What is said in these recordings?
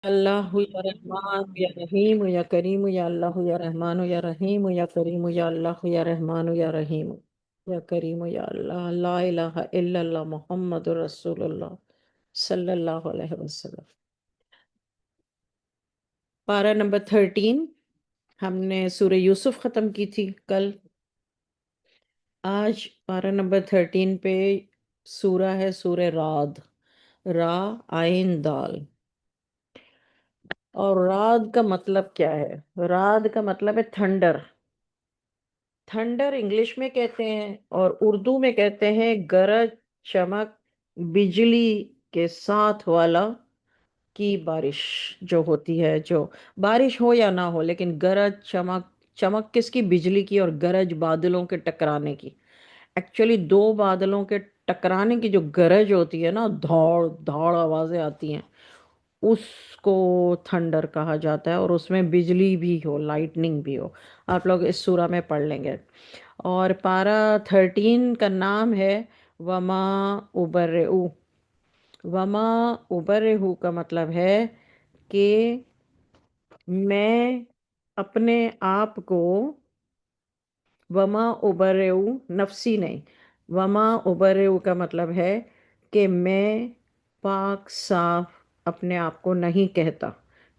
اللہ یا رحمان یا رحیم یا کریم یا اللہ یا رحمان یا رحیم یا کریم یا اللہ یا رحمان یا رحیم یا کریم یا اللہ لا الہ الا اللہ محمد رسول اللہ صلی اللہ علیہ وسلم۔ پارہ نمبر 13، ہم نے سورہ یوسف ختم کی تھی کل۔ آج پارہ نمبر 13 پہ سورہ ہے سورہ رعد، را عین دال۔ اور رعد کا مطلب کیا ہے؟ رعد کا مطلب ہے تھنڈر۔ تھنڈر انگلش میں کہتے ہیں اور اردو میں کہتے ہیں گرج، چمک، بجلی کے ساتھ والا کی بارش جو ہوتی ہے، جو بارش ہو یا نہ ہو لیکن گرج چمک، چمک کس کی؟ بجلی کی، اور گرج بادلوں کے ٹکرانے کی۔ ایکچولی دو بادلوں کے ٹکرانے کی جو گرج ہوتی ہے نا، دھاڑ دھاڑ آوازیں آتی ہیں، اس کو تھنڈر کہا جاتا ہے، اور اس میں بجلی بھی ہو، لائٹننگ بھی ہو۔ آپ لوگ اس سورہ میں پڑھ لیں گے۔ اور پارہ 13 کا نام ہے وما ابرئو۔ وما ابرئو کا مطلب ہے کہ میں اپنے آپ کو، وما ابرئو نفسی نہیں، وما ابرئو کا مطلب ہے کہ میں پاک صاف اپنے آپ کو نہیں کہتا،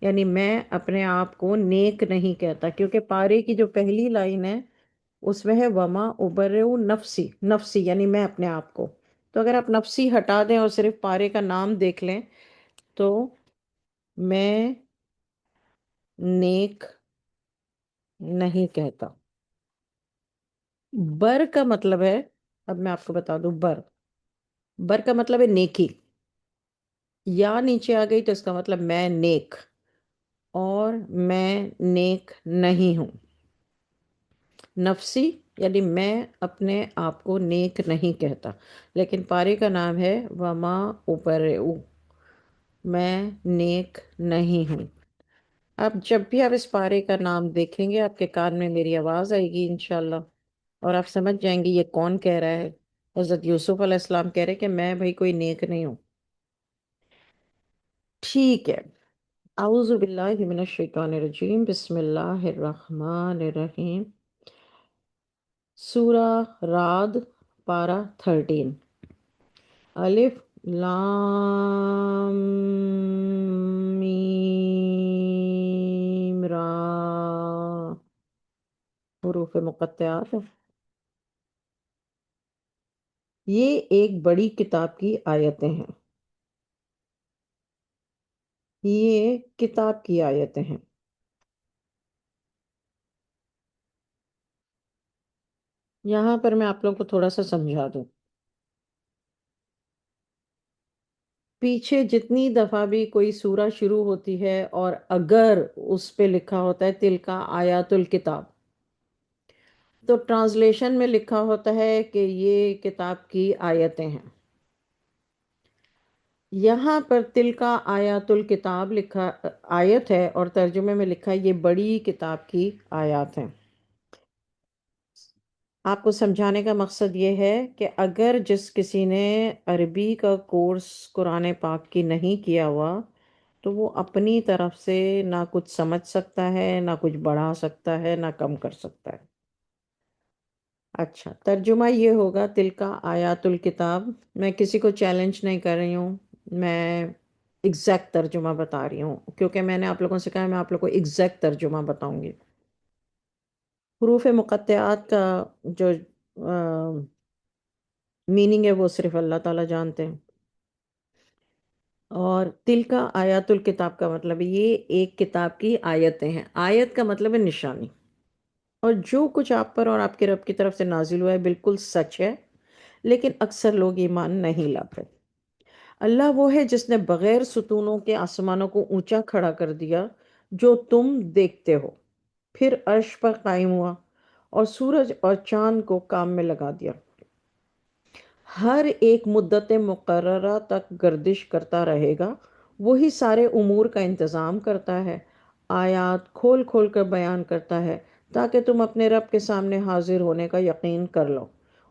یعنی میں اپنے آپ کو نیک نہیں کہتا، کیونکہ پارے کی جو پہلی لائن ہے اس میں ہے وما ابرئو نفسی، نفسی یعنی میں اپنے آپ کو۔ تو اگر آپ نفسی ہٹا دیں اور صرف پارے کا نام دیکھ لیں تو میں نیک نہیں کہتا۔ بر کا مطلب ہے، اب میں آپ کو بتا دوں، بر، بر کا مطلب ہے نیکی۔ یا نیچے آ گئی تو اس کا مطلب میں نیک، اور میں نیک نہیں ہوں۔ نفسی یعنی میں اپنے آپ کو نیک نہیں کہتا، لیکن پارے کا نام ہے وما اوپرئو، میں نیک نہیں ہوں۔ اب جب بھی آپ اس پارے کا نام دیکھیں گے آپ کے کان میں میری آواز آئے گی انشاءاللہ، اور آپ سمجھ جائیں گے یہ کون کہہ رہا ہے۔ حضرت یوسف علیہ السلام کہہ رہے کہ میں بھائی کوئی نیک نہیں ہوں۔ ٹھیک ہے، اعوذ باللہ من الشیطان الرجیم، بسم اللہ الرحمن الرحیم۔ سورہ رعد، پارہ 13۔ الف لام میم را، حروف مقطعات۔ یہ ایک بڑی کتاب کی آیتیں ہیں، یہ کتاب کی آیتیں ہیں۔ یہاں پر میں آپ لوگوں کو تھوڑا سا سمجھا دوں، پیچھے جتنی دفعہ بھی کوئی سورہ شروع ہوتی ہے اور اگر اس پہ لکھا ہوتا ہے تل کا آیات الکتاب، تو ٹرانسلیشن میں لکھا ہوتا ہے کہ یہ کتاب کی آیتیں ہیں۔ یہاں پر تل کا آیات الکتاب لکھا آیت ہے، اور ترجمے میں لکھا ہے یہ بڑی کتاب کی آیات ہیں۔ آپ کو سمجھانے کا مقصد یہ ہے کہ اگر جس کسی نے عربی کا کورس قرآن پاک کی نہیں کیا ہوا تو وہ اپنی طرف سے نہ کچھ سمجھ سکتا ہے، نہ کچھ بڑھا سکتا ہے، نہ کم کر سکتا ہے۔ اچھا، ترجمہ یہ ہوگا تل کا آیات الکتاب۔ میں کسی کو چیلنج نہیں کر رہی ہوں، میں ایگزیکٹ ترجمہ بتا رہی ہوں، کیونکہ میں نے آپ لوگوں سے کہا میں آپ لوگوں کو ایگزیکٹ ترجمہ بتاؤں گی۔ حروف مقطعات کا جو میننگ ہے وہ صرف اللہ تعالیٰ جانتے ہیں۔ اور تل کا آیات الکتاب کا مطلب یہ ایک کتاب کی آیتیں ہیں۔ آیت کا مطلب ہے نشانی، اور جو کچھ آپ پر اور آپ کے رب کی طرف سے نازل ہوا ہے بالکل سچ ہے، لیکن اکثر لوگ ایمان نہیں لاتے۔ اللہ وہ ہے جس نے بغیر ستونوں کے آسمانوں کو اونچا کھڑا کر دیا جو تم دیکھتے ہو، پھر عرش پر قائم ہوا اور سورج اور چاند کو کام میں لگا دیا، ہر ایک مدت مقررہ تک گردش کرتا رہے گا، وہی سارے امور کا انتظام کرتا ہے، آیات کھول کھول کر بیان کرتا ہے تاکہ تم اپنے رب کے سامنے حاضر ہونے کا یقین کر لو۔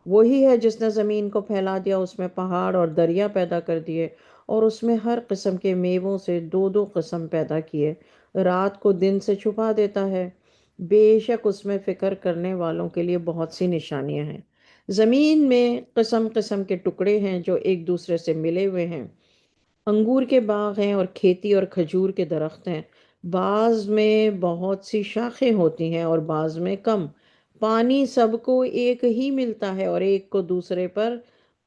وہی ہے جس نے زمین کو پھیلا دیا، اس میں پہاڑ اور دریا پیدا کر دیے، اور اس میں ہر قسم کے میووں سے دو دو قسم پیدا کیے، رات کو دن سے چھپا دیتا ہے۔ بے شک اس میں فکر کرنے والوں کے لیے بہت سی نشانیاں ہیں۔ زمین میں قسم قسم کے ٹکڑے ہیں جو ایک دوسرے سے ملے ہوئے ہیں۔ انگور کے باغ ہیں اور کھیتی اور کھجور کے درخت ہیں۔ بعض میں بہت سی شاخیں ہوتی ہیں اور بعض میں کم۔ پانی سب کو ایک ہی ملتا ہے اور ایک کو دوسرے پر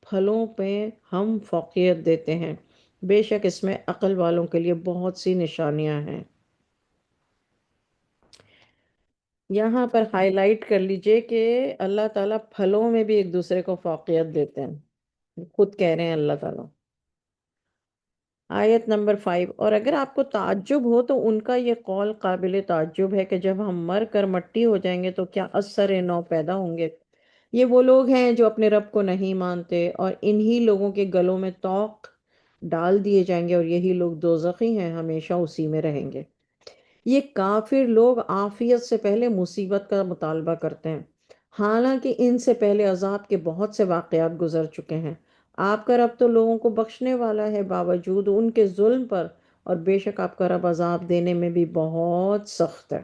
پھلوں پہ ہم فوقیت دیتے ہیں۔ بے شک اس میں عقل والوں کے لیے بہت سی نشانیاں ہیں۔ یہاں پر ہائی لائٹ کر لیجئے کہ اللہ تعالیٰ پھلوں میں بھی ایک دوسرے کو فوقیت دیتے ہیں، خود کہہ رہے ہیں اللہ تعالیٰ۔ آیت نمبر 5، اور اگر آپ کو تعجب ہو تو ان کا یہ قول قابل تعجب ہے کہ جب ہم مر کر مٹی ہو جائیں گے تو کیا اثر نو پیدا ہوں گے؟ یہ وہ لوگ ہیں جو اپنے رب کو نہیں مانتے، اور انہی لوگوں کے گلوں میں طوق ڈال دیے جائیں گے، اور یہی لوگ دوزخی ہیں، ہمیشہ اسی میں رہیں گے۔ یہ کافر لوگ عافیت سے پہلے مصیبت کا مطالبہ کرتے ہیں، حالانکہ ان سے پہلے عذاب کے بہت سے واقعات گزر چکے ہیں۔ آپ کا رب تو لوگوں کو بخشنے والا ہے باوجود ان کے ظلم پر، اور بے شک آپ کا رب عذاب دینے میں بھی بہت سخت ہے۔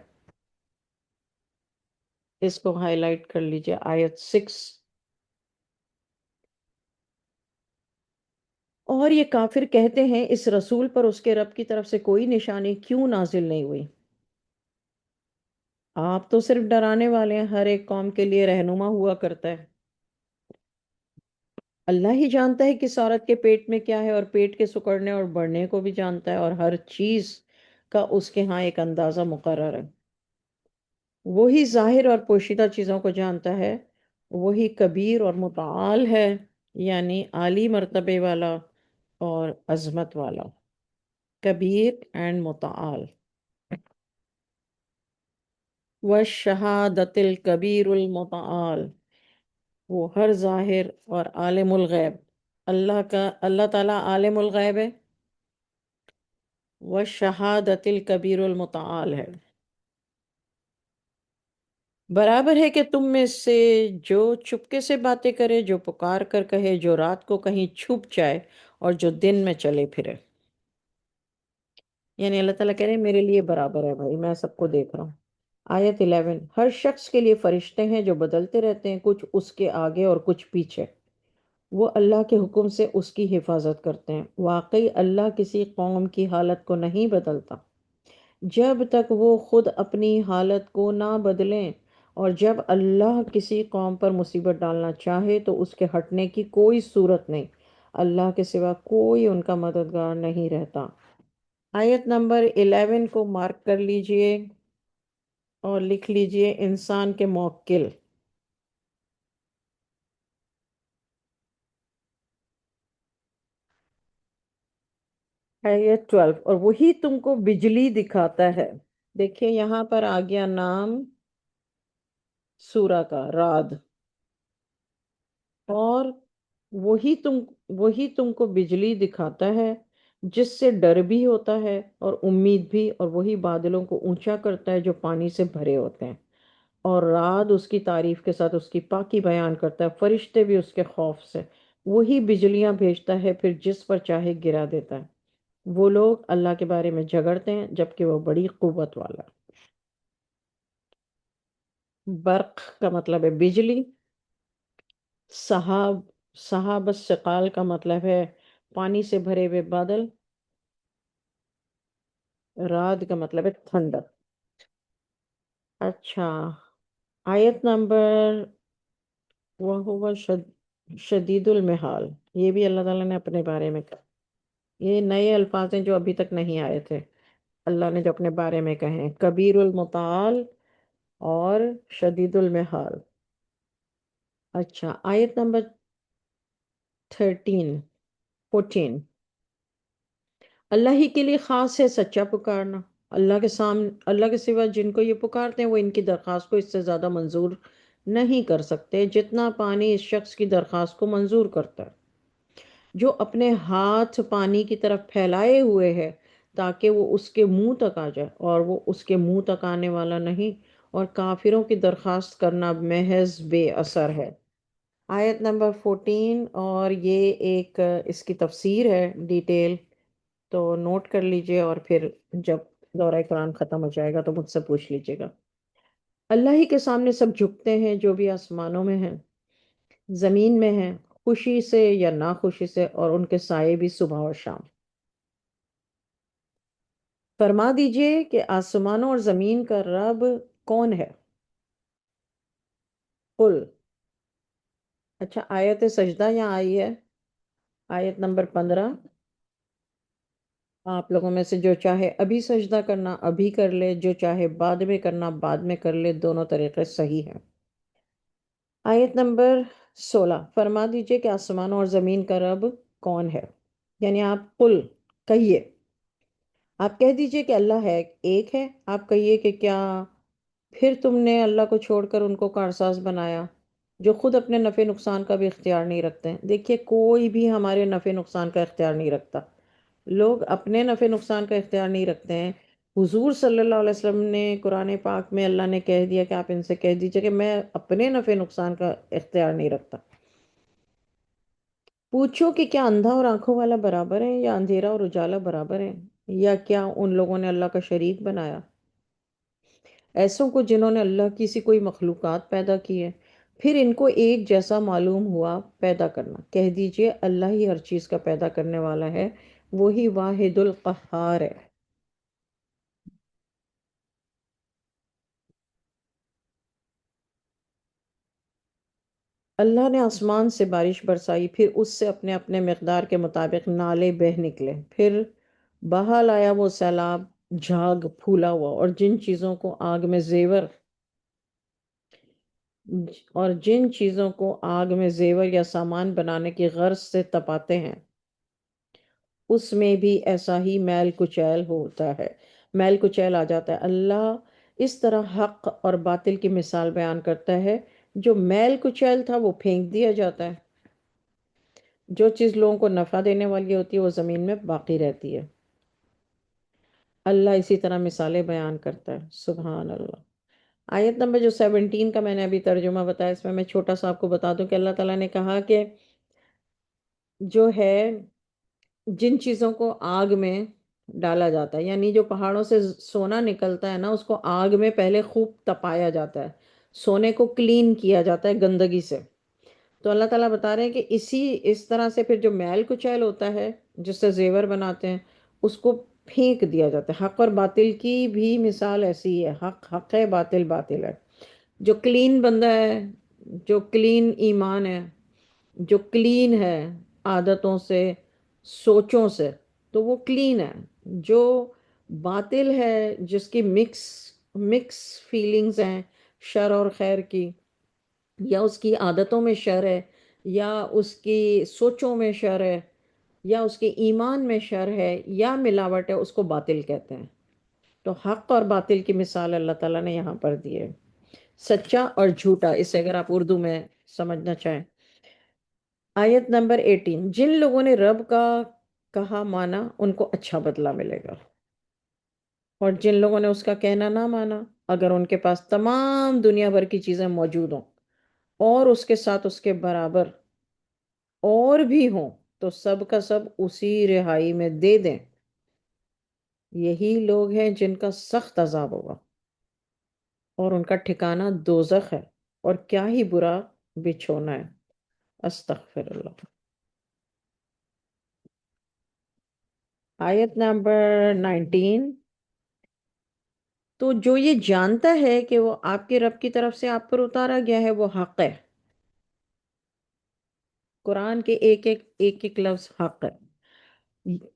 اس کو ہائی لائٹ کر لیجئے، آیت 6۔ اور یہ کافر کہتے ہیں اس رسول پر اس کے رب کی طرف سے کوئی نشانی کیوں نازل نہیں ہوئی؟ آپ تو صرف ڈرانے والے ہیں، ہر ایک قوم کے لیے رہنما ہوا کرتا ہے۔ اللہ ہی جانتا ہے کہ عورت کے پیٹ میں کیا ہے، اور پیٹ کے سکڑنے اور بڑھنے کو بھی جانتا ہے، اور ہر چیز کا اس کے ہاں ایک اندازہ مقرر ہے۔ وہی ظاہر اور پوشیدہ چیزوں کو جانتا ہے، وہی کبیر اور متعال ہے، یعنی عالی مرتبے والا اور عظمت والا۔ کبیر اینڈ متعال۔ وَالشَّهَادَةِ الْكَبِيرُ الْمُتَعَالِ، وہ ہر ظاہر اور عالم الغیب، اللہ تعالیٰ عالم الغیب ہے، وَالشَّهَادَةِ الْكَبِيرُ الْمُتَعَالِ ہے۔ برابر ہے کہ تم میں سے جو چپکے سے باتیں کرے، جو پکار کر کہے، جو رات کو کہیں چھپ جائے، اور جو دن میں چلے پھرے۔ یعنی اللہ تعالیٰ کہہ رہے ہیں میرے لیے برابر ہے بھائی، میں سب کو دیکھ رہا ہوں۔ آیت 11، ہر شخص کے لیے فرشتے ہیں جو بدلتے رہتے ہیں، کچھ اس کے آگے اور کچھ پیچھے، وہ اللہ کے حکم سے اس کی حفاظت کرتے ہیں۔ واقعی اللہ کسی قوم کی حالت کو نہیں بدلتا جب تک وہ خود اپنی حالت کو نہ بدلیں، اور جب اللہ کسی قوم پر مصیبت ڈالنا چاہے تو اس کے ہٹنے کی کوئی صورت نہیں، اللہ کے سوا کوئی ان کا مددگار نہیں رہتا۔ آیت نمبر 11 کو مارک کر لیجئے اور لکھ لیجئے انسان کے موکل۔ آیت 12، اور وہی تم کو بجلی دکھاتا ہے۔ دیکھیں یہاں پر آ گیا نام سورہ کا، رعد۔ اور وہی تم وہی تم کو بجلی دکھاتا ہے جس سے ڈر بھی ہوتا ہے اور امید بھی، اور وہی بادلوں کو اونچا کرتا ہے جو پانی سے بھرے ہوتے ہیں، اور رعد اس کی تعریف کے ساتھ اس کی پاکی بیان کرتا ہے، فرشتے بھی اس کے خوف سے۔ وہی بجلیاں بھیجتا ہے پھر جس پر چاہے گرا دیتا ہے۔ وہ لوگ اللہ کے بارے میں جھگڑتے ہیں جبکہ وہ بڑی قوت والا ہے۔ برق کا مطلب ہے بجلی۔ صحاب صحاب الثقال کا مطلب ہے پانی سے بھرے ہوئے بادل۔ رعد کا مطلب ہے تھنڈر۔ اچھا، آیت نمبر، وہ شدید المحال، یہ بھی اللہ تعالیٰ نے اپنے بارے میں کہا۔ یہ نئے الفاظ ہیں جو ابھی تک نہیں آئے تھے، اللہ نے جو اپنے بارے میں کہے ہیں، کبیر المتعال اور شدید المحال۔ اچھا، آیت نمبر 14، اللہ ہی کے لیے خاص ہے سچا پکارنا۔ اللہ کے سوا جن کو یہ پکارتے ہیں وہ ان کی درخواست کو اس سے زیادہ منظور نہیں کر سکتے جتنا پانی اس شخص کی درخواست کو منظور کرتا ہے، جو اپنے ہاتھ پانی کی طرف پھیلائے ہوئے ہے تاکہ وہ اس کے منہ تک آ جائے، اور وہ اس کے منہ تک آنے والا نہیں، اور کافروں کی درخواست کرنا محض بے اثر ہے۔ آیت نمبر 14، اور یہ ایک اس کی تفسیر ہے ڈیٹیل، تو نوٹ کر لیجئے، اور پھر جب دورہ قرآن ختم ہو جائے گا تو مجھ سے پوچھ لیجئے گا۔ اللہ ہی کے سامنے سب جھکتے ہیں، جو بھی آسمانوں میں ہیں، زمین میں ہیں، خوشی سے یا ناخوشی سے، اور ان کے سائے بھی صبح اور شام۔ فرما دیجئے کہ آسمانوں اور زمین کا رب کون ہے؟ قل۔ اچھا، آیت سجدہ یہاں آئی ہے، آیت نمبر 15۔ آپ لوگوں میں سے جو چاہے ابھی سجدہ کرنا ابھی کر لے، جو چاہے بعد میں کرنا بعد میں کر لے، دونوں طریقے صحیح ہیں۔ آیت نمبر 16، فرما دیجئے کہ آسمانوں اور زمین کا رب کون ہے؟ یعنی آپ قل کہیے، آپ کہہ دیجئے کہ اللہ ہے، ایک ہے۔ آپ کہیے کہ کیا پھر تم نے اللہ کو چھوڑ کر ان کو کارساز بنایا جو خود اپنے نفع نقصان کا بھی اختیار نہیں رکھتے ہیں؟ دیکھیے، کوئی بھی ہمارے نفع نقصان کا اختیار نہیں رکھتا، لوگ اپنے نفع نقصان کا اختیار نہیں رکھتے ہیں۔ حضور صلی اللہ علیہ وسلم نے قرآن پاک میں اللہ نے کہہ دیا کہ آپ ان سے کہہ دیجئے کہ میں اپنے نفع نقصان کا اختیار نہیں رکھتا۔ پوچھو کہ کیا اندھا اور آنکھوں والا برابر ہے، یا اندھیرا اور اجالا برابر ہے؟ یا کیا ان لوگوں نے اللہ کا شریک بنایا؟ ایسوں کو جنہوں نے اللہ کی سی کوئی مخلوقات پیدا کی ہے، پھر ان کو ایک جیسا معلوم ہوا پیدا کرنا۔ کہہ دیجئے اللہ ہی ہر چیز کا پیدا کرنے والا ہے، وہی واحد القہار ہے۔ اللہ نے آسمان سے بارش برسائی، پھر اس سے اپنے اپنے مقدار کے مطابق نالے بہہ نکلے، پھر بہا لایا وہ سیلاب، جھاگ پھولا ہوا، اور جن چیزوں کو آگ میں زیور یا سامان بنانے کی غرض سے تپاتے ہیں، اس میں بھی ایسا ہی میل کچیل ہوتا ہے، میل کچیل آ جاتا ہے۔ اللہ اس طرح حق اور باطل کی مثال بیان کرتا ہے۔ جو میل کچیل تھا وہ پھینک دیا جاتا ہے، جو چیز لوگوں کو نفع دینے والی ہوتی ہے وہ زمین میں باقی رہتی ہے۔ اللہ اسی طرح مثالیں بیان کرتا ہے، سبحان اللہ۔ آیت نمبر جو 17 کا میں نے ابھی ترجمہ بتایا، اس میں میں چھوٹا سا آپ کو بتا دوں کہ اللہ تعالیٰ نے کہا کہ جو ہے جن چیزوں کو آگ میں ڈالا جاتا ہے، یعنی جو پہاڑوں سے سونا نکلتا ہے نا، اس کو آگ میں پہلے خوب تپایا جاتا ہے، سونے کو کلین کیا جاتا ہے گندگی سے۔ تو اللہ تعالیٰ بتا رہے ہیں کہ اس طرح سے پھر جو میل کچیل ہوتا ہے جس سے زیور بناتے ہیں، اس کو پھینک دیا جاتا ہے۔ حق اور باطل کی بھی مثال ایسی ہی ہے، حق حق ہے، باطل باطل ہے۔ جو کلین بندہ ہے، جو کلین ایمان ہے، جو کلین ہے عادتوں سے، سوچوں سے، تو وہ کلین ہے۔ جو باطل ہے، جس کی مکس فیلنگز ہیں، شر اور خیر کی، یا اس کی عادتوں میں شر ہے، یا اس کی سوچوں میں شر ہے، یا اس کے ایمان میں شر ہے، یا ملاوٹ ہے، اس کو باطل کہتے ہیں۔ تو حق اور باطل کی مثال اللہ تعالیٰ نے یہاں پر دی ہے، سچا اور جھوٹا، اسے اگر آپ اردو میں سمجھنا چاہیں۔ آیت نمبر 18، جن لوگوں نے رب کا کہا مانا ان کو اچھا بدلہ ملے گا، اور جن لوگوں نے اس کا کہنا نہ مانا، اگر ان کے پاس تمام دنیا بھر کی چیزیں موجود ہوں اور اس کے ساتھ اس کے برابر اور بھی ہوں، تو سب کا سب اسی رہائی میں دے دیں۔ یہی لوگ ہیں جن کا سخت عذاب ہوگا، اور ان کا ٹھکانہ دوزخ ہے، اور کیا ہی برا بچھونا ہے۔ استغفر اللہ۔ آیت نمبر 19، تو جو یہ جانتا ہے کہ وہ آپ کے رب کی طرف سے آپ پر اتارا گیا ہے، وہ حق ہے۔ قرآن کے ایک ایک لفظ حق ہے۔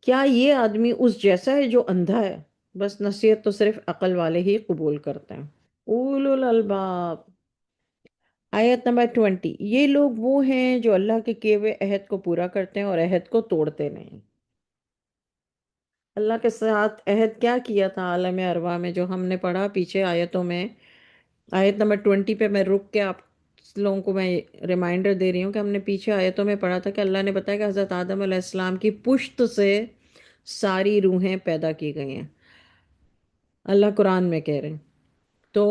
کیا یہ آدمی اس جیسا ہے جو اندھا ہے؟ بس نصیحت تو صرف عقل والے ہی قبول کرتے ہیں، اولو الالباب۔ آیت نمبر 20، یہ لوگ وہ ہیں جو اللہ کے کیے ہوئے عہد کو پورا کرتے ہیں اور عہد کو توڑتے نہیں۔ اللہ کے ساتھ عہد کیا کیا تھا عالم ارواح میں، جو ہم نے پڑھا پیچھے آیتوں میں۔ آیت نمبر 20 پہ میں رک کے آپ لوگوں کو میں ریمائنڈر دے رہی ہوں کہ ہم نے پیچھے آیتوں میں پڑھا تھا کہ اللہ نے بتایا کہ حضرت آدم علیہ السلام کی پشت سے ساری روحیں پیدا کی گئی ہیں، اللہ قرآن میں کہہ رہے ہیں۔ تو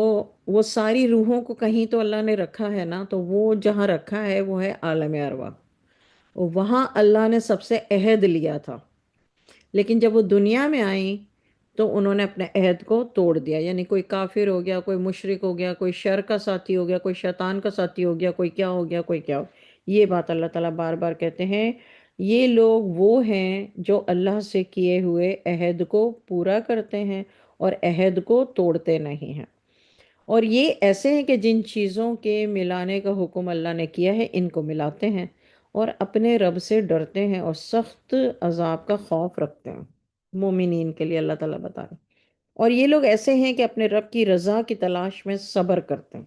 وہ ساری روحوں کو کہیں تو اللہ نے رکھا ہے نا، تو وہ جہاں رکھا ہے وہ ہے عالم ارواح، وہاں اللہ نے سب سے عہد لیا تھا، لیکن جب وہ دنیا میں آئیں تو انہوں نے اپنے عہد کو توڑ دیا، یعنی کوئی کافر ہو گیا، کوئی مشرک ہو گیا، کوئی شر کا ساتھی ہو گیا، کوئی شیطان کا ساتھی ہو گیا، کوئی کیا ہو گیا، کوئی کیا ہو، یہ بات اللہ تعالیٰ بار بار کہتے ہیں یہ لوگ وہ ہیں جو اللہ سے کیے ہوئے عہد کو پورا کرتے ہیں اور عہد کو توڑتے نہیں ہیں، اور یہ ایسے ہیں کہ جن چیزوں کے ملانے کا حکم اللہ نے کیا ہے ان کو ملاتے ہیں، اور اپنے رب سے ڈرتے ہیں اور سخت عذاب کا خوف رکھتے ہیں، مومنین کے لیے اللہ تعالیٰ بتا رہے ہیں۔ اور یہ لوگ ایسے ہیں کہ اپنے رب کی رضا کی تلاش میں صبر کرتے ہیں،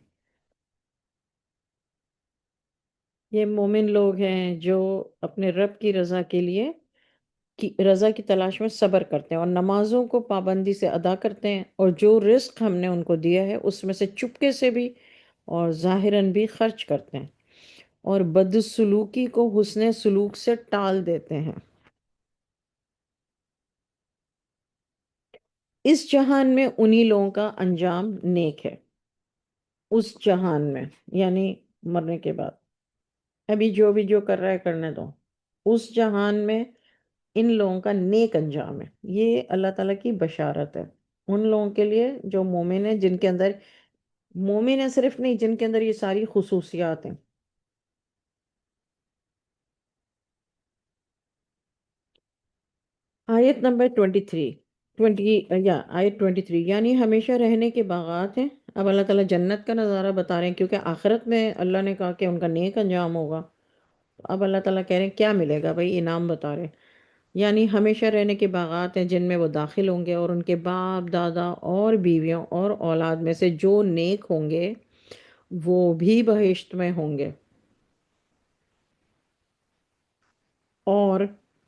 یہ مومن لوگ ہیں جو اپنے رب کی رضا کے لیے رضا کی تلاش میں صبر کرتے ہیں اور نمازوں کو پابندی سے ادا کرتے ہیں، اور جو رزق ہم نے ان کو دیا ہے اس میں سے چپکے سے بھی اور ظاہراً بھی خرچ کرتے ہیں، اور بدسلوکی کو حسن سلوک سے ٹال دیتے ہیں۔ اس جہان میں انہی لوگوں کا انجام نیک ہے، اس جہان میں یعنی مرنے کے بعد، ابھی جو بھی جو کر رہا ہے کرنے دو، اس جہان میں ان لوگوں کا نیک انجام ہے، یہ اللہ تعالیٰ کی بشارت ہے ان لوگوں کے لیے جو مومن ہیں، جن کے اندر مومن ہے صرف نہیں، جن کے اندر یہ ساری خصوصیات ہیں۔ آیت نمبر 23، 20 یا آیت 23، یعنی ہمیشہ رہنے کے باغات ہیں۔ اب اللہ تعالیٰ جنت کا نظارہ بتا رہے ہیں، کیونکہ آخرت میں اللہ نے کہا کہ ان کا نیک انجام ہوگا، اب اللہ تعالیٰ کہہ رہے ہیں کیا ملے گا بھائی، انعام بتا رہے ہیں۔ یعنی ہمیشہ رہنے کے باغات ہیں جن میں وہ داخل ہوں گے، اور ان کے باپ دادا اور بیویوں اور اولاد میں سے جو نیک ہوں گے وہ بھی بہشت میں ہوں گے، اور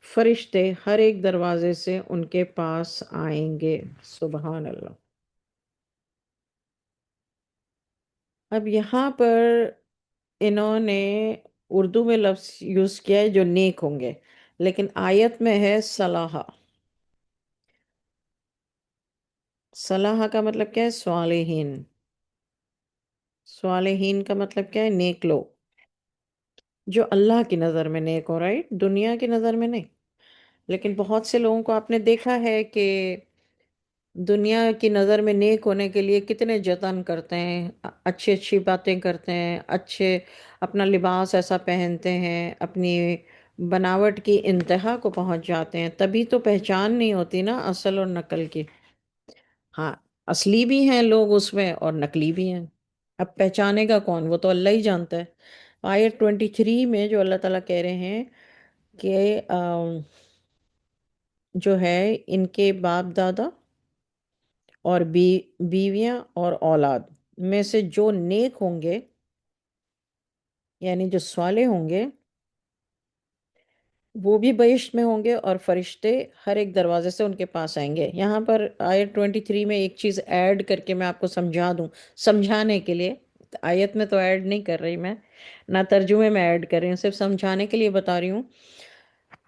فرشتے ہر ایک دروازے سے ان کے پاس آئیں گے۔ سبحان اللہ۔ اب یہاں پر انہوں نے اردو میں لفظ یوز کیا ہے جو نیک ہوں گے، لیکن آیت میں ہے صلاح۔ صلاح کا مطلب کیا ہے؟ صالحین۔ صالحین کا مطلب کیا ہے؟ نیک لوگ، جو اللہ کی نظر میں نیک ہو، رائٹ، دنیا کی نظر میں نہیں۔ لیکن بہت سے لوگوں کو آپ نے دیکھا ہے کہ دنیا کی نظر میں نیک ہونے کے لیے کتنے جتن کرتے ہیں، اچھی اچھی باتیں کرتے ہیں، اچھے اپنا لباس ایسا پہنتے ہیں، اپنی بناوٹ کی انتہا کو پہنچ جاتے ہیں، تبھی تو پہچان نہیں ہوتی نا اصل اور نقل کی۔ ہاں، اصلی بھی ہیں لوگ اس میں اور نقلی بھی ہیں، اب پہچانے گا کون؟ وہ تو اللہ ہی جانتا ہے۔ آیت 23 میں جو اللہ تعالیٰ کہہ رہے ہیں کہ جو ہے ان کے باپ دادا اور بیویاں اور اولاد میں سے جو نیک ہوں گے، یعنی جو صالح ہوں گے، وہ بھی بہشت میں ہوں گے، اور فرشتے ہر ایک دروازے سے ان کے پاس آئیں گے۔ یہاں پر آیت 23 میں ایک چیز ایڈ کر کے میں آپ کو سمجھا دوں، سمجھانے کے لیے، آیت میں تو ایڈ نہیں کر رہی میں، نہ ترجمے میں ایڈ کر رہی ہوں، صرف سمجھانے کے لیے بتا رہی ہوں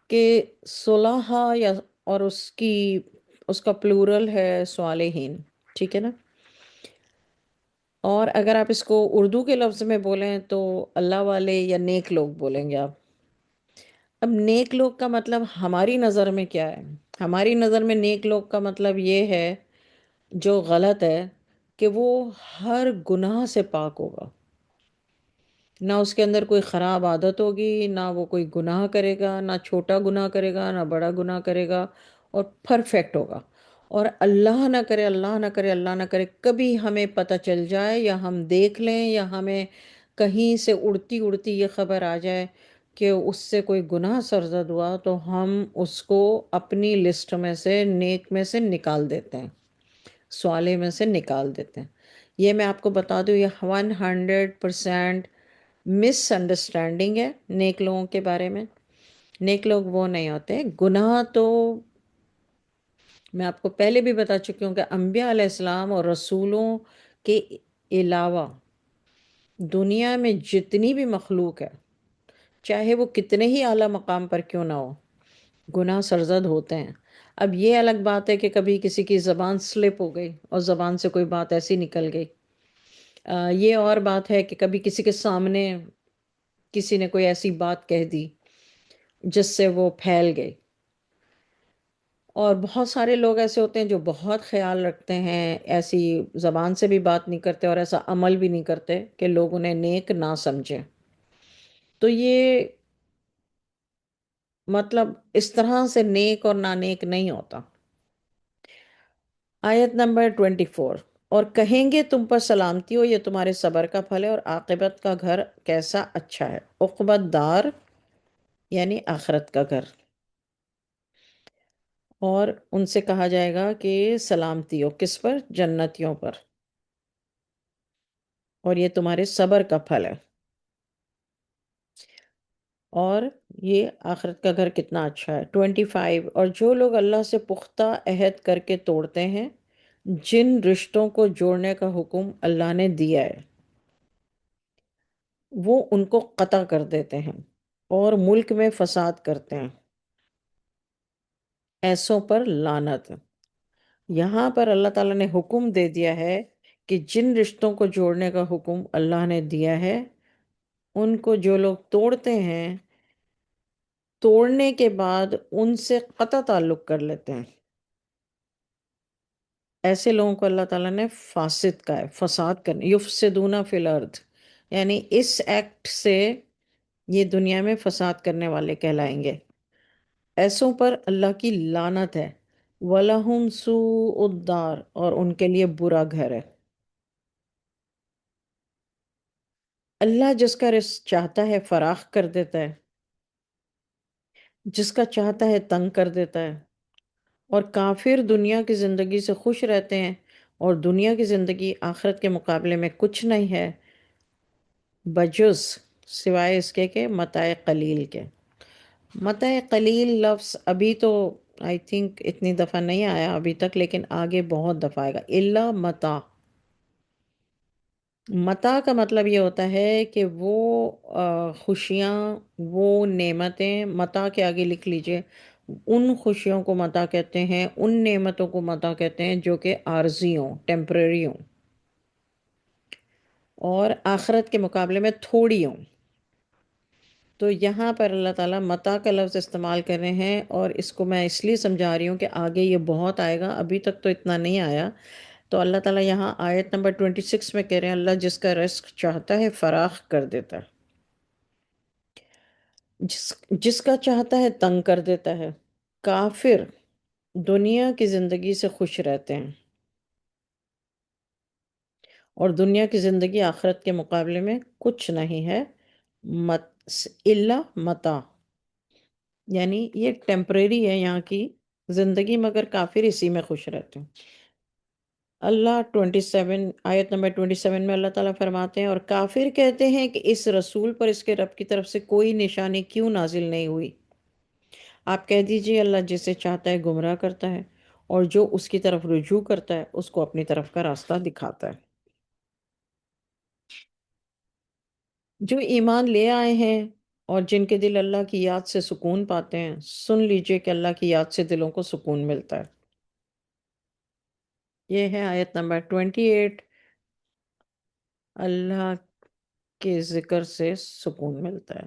کہ صلح یا اور اس کا پلورل ہے صالحین، ٹھیک ہے نا؟ اور اگر آپ اس کو اردو کے لفظ میں بولیں تو اللہ والے یا نیک لوگ بولیں گے آپ۔ اب نیک لوگ کا مطلب ہماری نظر میں کیا ہے؟ ہماری نظر میں نیک لوگ کا مطلب یہ ہے جو غلط ہے کہ وہ ہر گناہ سے پاک ہوگا، نہ اس کے اندر کوئی خراب عادت ہوگی، نہ وہ کوئی گناہ کرے گا، نہ چھوٹا گناہ کرے گا نہ بڑا گناہ کرے گا، اور پرفیکٹ ہوگا۔ اور اللہ نہ کرے، اللہ نہ کرے، اللہ نہ کرے کبھی ہمیں پتہ چل جائے یا ہم دیکھ لیں یا ہمیں کہیں سے اڑتی اڑتی یہ خبر آ جائے کہ اس سے کوئی گناہ سرزد ہوا، تو ہم اس کو اپنی لسٹ میں سے، نیک میں سے نکال دیتے ہیں، صالح میں سے نکال دیتے ہیں۔ یہ میں آپ کو بتا دوں، یہ 100% مس انڈرسٹینڈنگ ہے نیک لوگوں کے بارے میں۔ نیک لوگ وہ نہیں ہوتے، گناہ تو میں آپ کو پہلے بھی بتا چکی ہوں کہ انبیاء علیہ السلام اور رسولوں کے علاوہ دنیا میں جتنی بھی مخلوق ہے، چاہے وہ کتنے ہی اعلیٰ مقام پر کیوں نہ ہو، گناہ سرزد ہوتے ہیں۔ اب یہ الگ بات ہے کہ کبھی کسی کی زبان سلپ ہو گئی اور زبان سے کوئی بات ایسی نکل گئی، یہ اور بات ہے کہ کبھی کسی کے سامنے کسی نے کوئی ایسی بات کہہ دی جس سے وہ پھیل گئی۔ اور بہت سارے لوگ ایسے ہوتے ہیں جو بہت خیال رکھتے ہیں، ایسی زبان سے بھی بات نہیں کرتے اور ایسا عمل بھی نہیں کرتے کہ لوگ انہیں نیک نہ سمجھیں۔ تو یہ مطلب اس طرح سے نیک اور نانیک نہیں ہوتا۔ آیت نمبر 24، اور کہیں گے تم پر سلامتی ہو، یہ تمہارے صبر کا پھل ہے، اور عاقبت کا گھر کیسا اچھا ہے۔ عقبت دار یعنی آخرت کا گھر، اور ان سے کہا جائے گا کہ سلامتی ہو کس پر؟ جنتیوں پر، اور یہ تمہارے صبر کا پھل ہے۔ اور یہ آخرت کا گھر کتنا اچھا ہے۔ 25، اور جو لوگ اللہ سے پختہ عہد کر کے توڑتے ہیں، جن رشتوں کو جوڑنے کا حکم اللہ نے دیا ہے وہ ان کو قطع کر دیتے ہیں اور ملک میں فساد کرتے ہیں، ایسوں پر لعنت۔ یہاں پر اللہ تعالیٰ نے حکم دے دیا ہے کہ جن رشتوں کو جوڑنے کا حکم اللہ نے دیا ہے ان کو جو لوگ توڑتے ہیں، توڑنے کے بعد ان سے قطع تعلق کر لیتے ہیں، ایسے لوگوں کو اللہ تعالیٰ نے فاسد کہا ہے، فساد کرنے، یفسدون فی الارض، یعنی اس ایکٹ سے یہ دنیا میں فساد کرنے والے کہلائیں گے۔ ایسوں پر اللہ کی لعنت ہے۔ وَلَهُمْ سُوءُ الدَّارِ، اور ان کے لیے برا گھر ہے۔ اللہ جس کا رزق چاہتا ہے فراخ کر دیتا ہے، جس کا چاہتا ہے تنگ کر دیتا ہے، اور کافر دنیا کی زندگی سے خوش رہتے ہیں، اور دنیا کی زندگی آخرت کے مقابلے میں کچھ نہیں ہے بجز سوائے اس کے کہ متاع قلیل کے۔ متاع قلیل لفظ ابھی تو آئی تھنک اتنی دفعہ نہیں آیا ابھی تک، لیکن آگے بہت دفعہ آئے گا۔ الا متاع، متاع کا مطلب یہ ہوتا ہے کہ وہ خوشیاں، وہ نعمتیں، متاع کے آگے لکھ لیجئے، ان خوشیوں کو متاع کہتے ہیں، ان نعمتوں کو متاع کہتے ہیں جو کہ عارضی ہوں، ٹیمپریری ہوں، اور آخرت کے مقابلے میں تھوڑی ہوں۔ تو یہاں پر اللہ تعالیٰ متاع کا لفظ استعمال کر رہے ہیں، اور اس کو میں اس لیے سمجھا رہی ہوں کہ آگے یہ بہت آئے گا، ابھی تک تو اتنا نہیں آیا۔ تو اللہ تعالیٰ یہاں آیت نمبر 26 میں کہہ رہے ہیں اللہ جس کا رزق چاہتا ہے فراخ کر دیتا ہے، جس کا چاہتا ہے تنگ کر دیتا ہے۔ کافر دنیا کی زندگی سے خوش رہتے ہیں، اور دنیا کی زندگی آخرت کے مقابلے میں کچھ نہیں ہے، مت الا متاع، یعنی یہ ٹیمپریری ہے یہاں کی زندگی، مگر کافر اسی میں خوش رہتے ہیں۔ اللہ 27 آیت نمبر 27 میں اللہ تعالیٰ فرماتے ہیں اور کافر کہتے ہیں کہ اس رسول پر اس کے رب کی طرف سے کوئی نشانی کیوں نازل نہیں ہوئی؟ آپ کہہ دیجئے اللہ جسے چاہتا ہے گمراہ کرتا ہے، اور جو اس کی طرف رجوع کرتا ہے اس کو اپنی طرف کا راستہ دکھاتا ہے۔ جو ایمان لے آئے ہیں اور جن کے دل اللہ کی یاد سے سکون پاتے ہیں، سن لیجئے کہ اللہ کی یاد سے دلوں کو سکون ملتا ہے۔ یہ ہے آیت نمبر 28، اللہ کے ذکر سے سکون ملتا ہے۔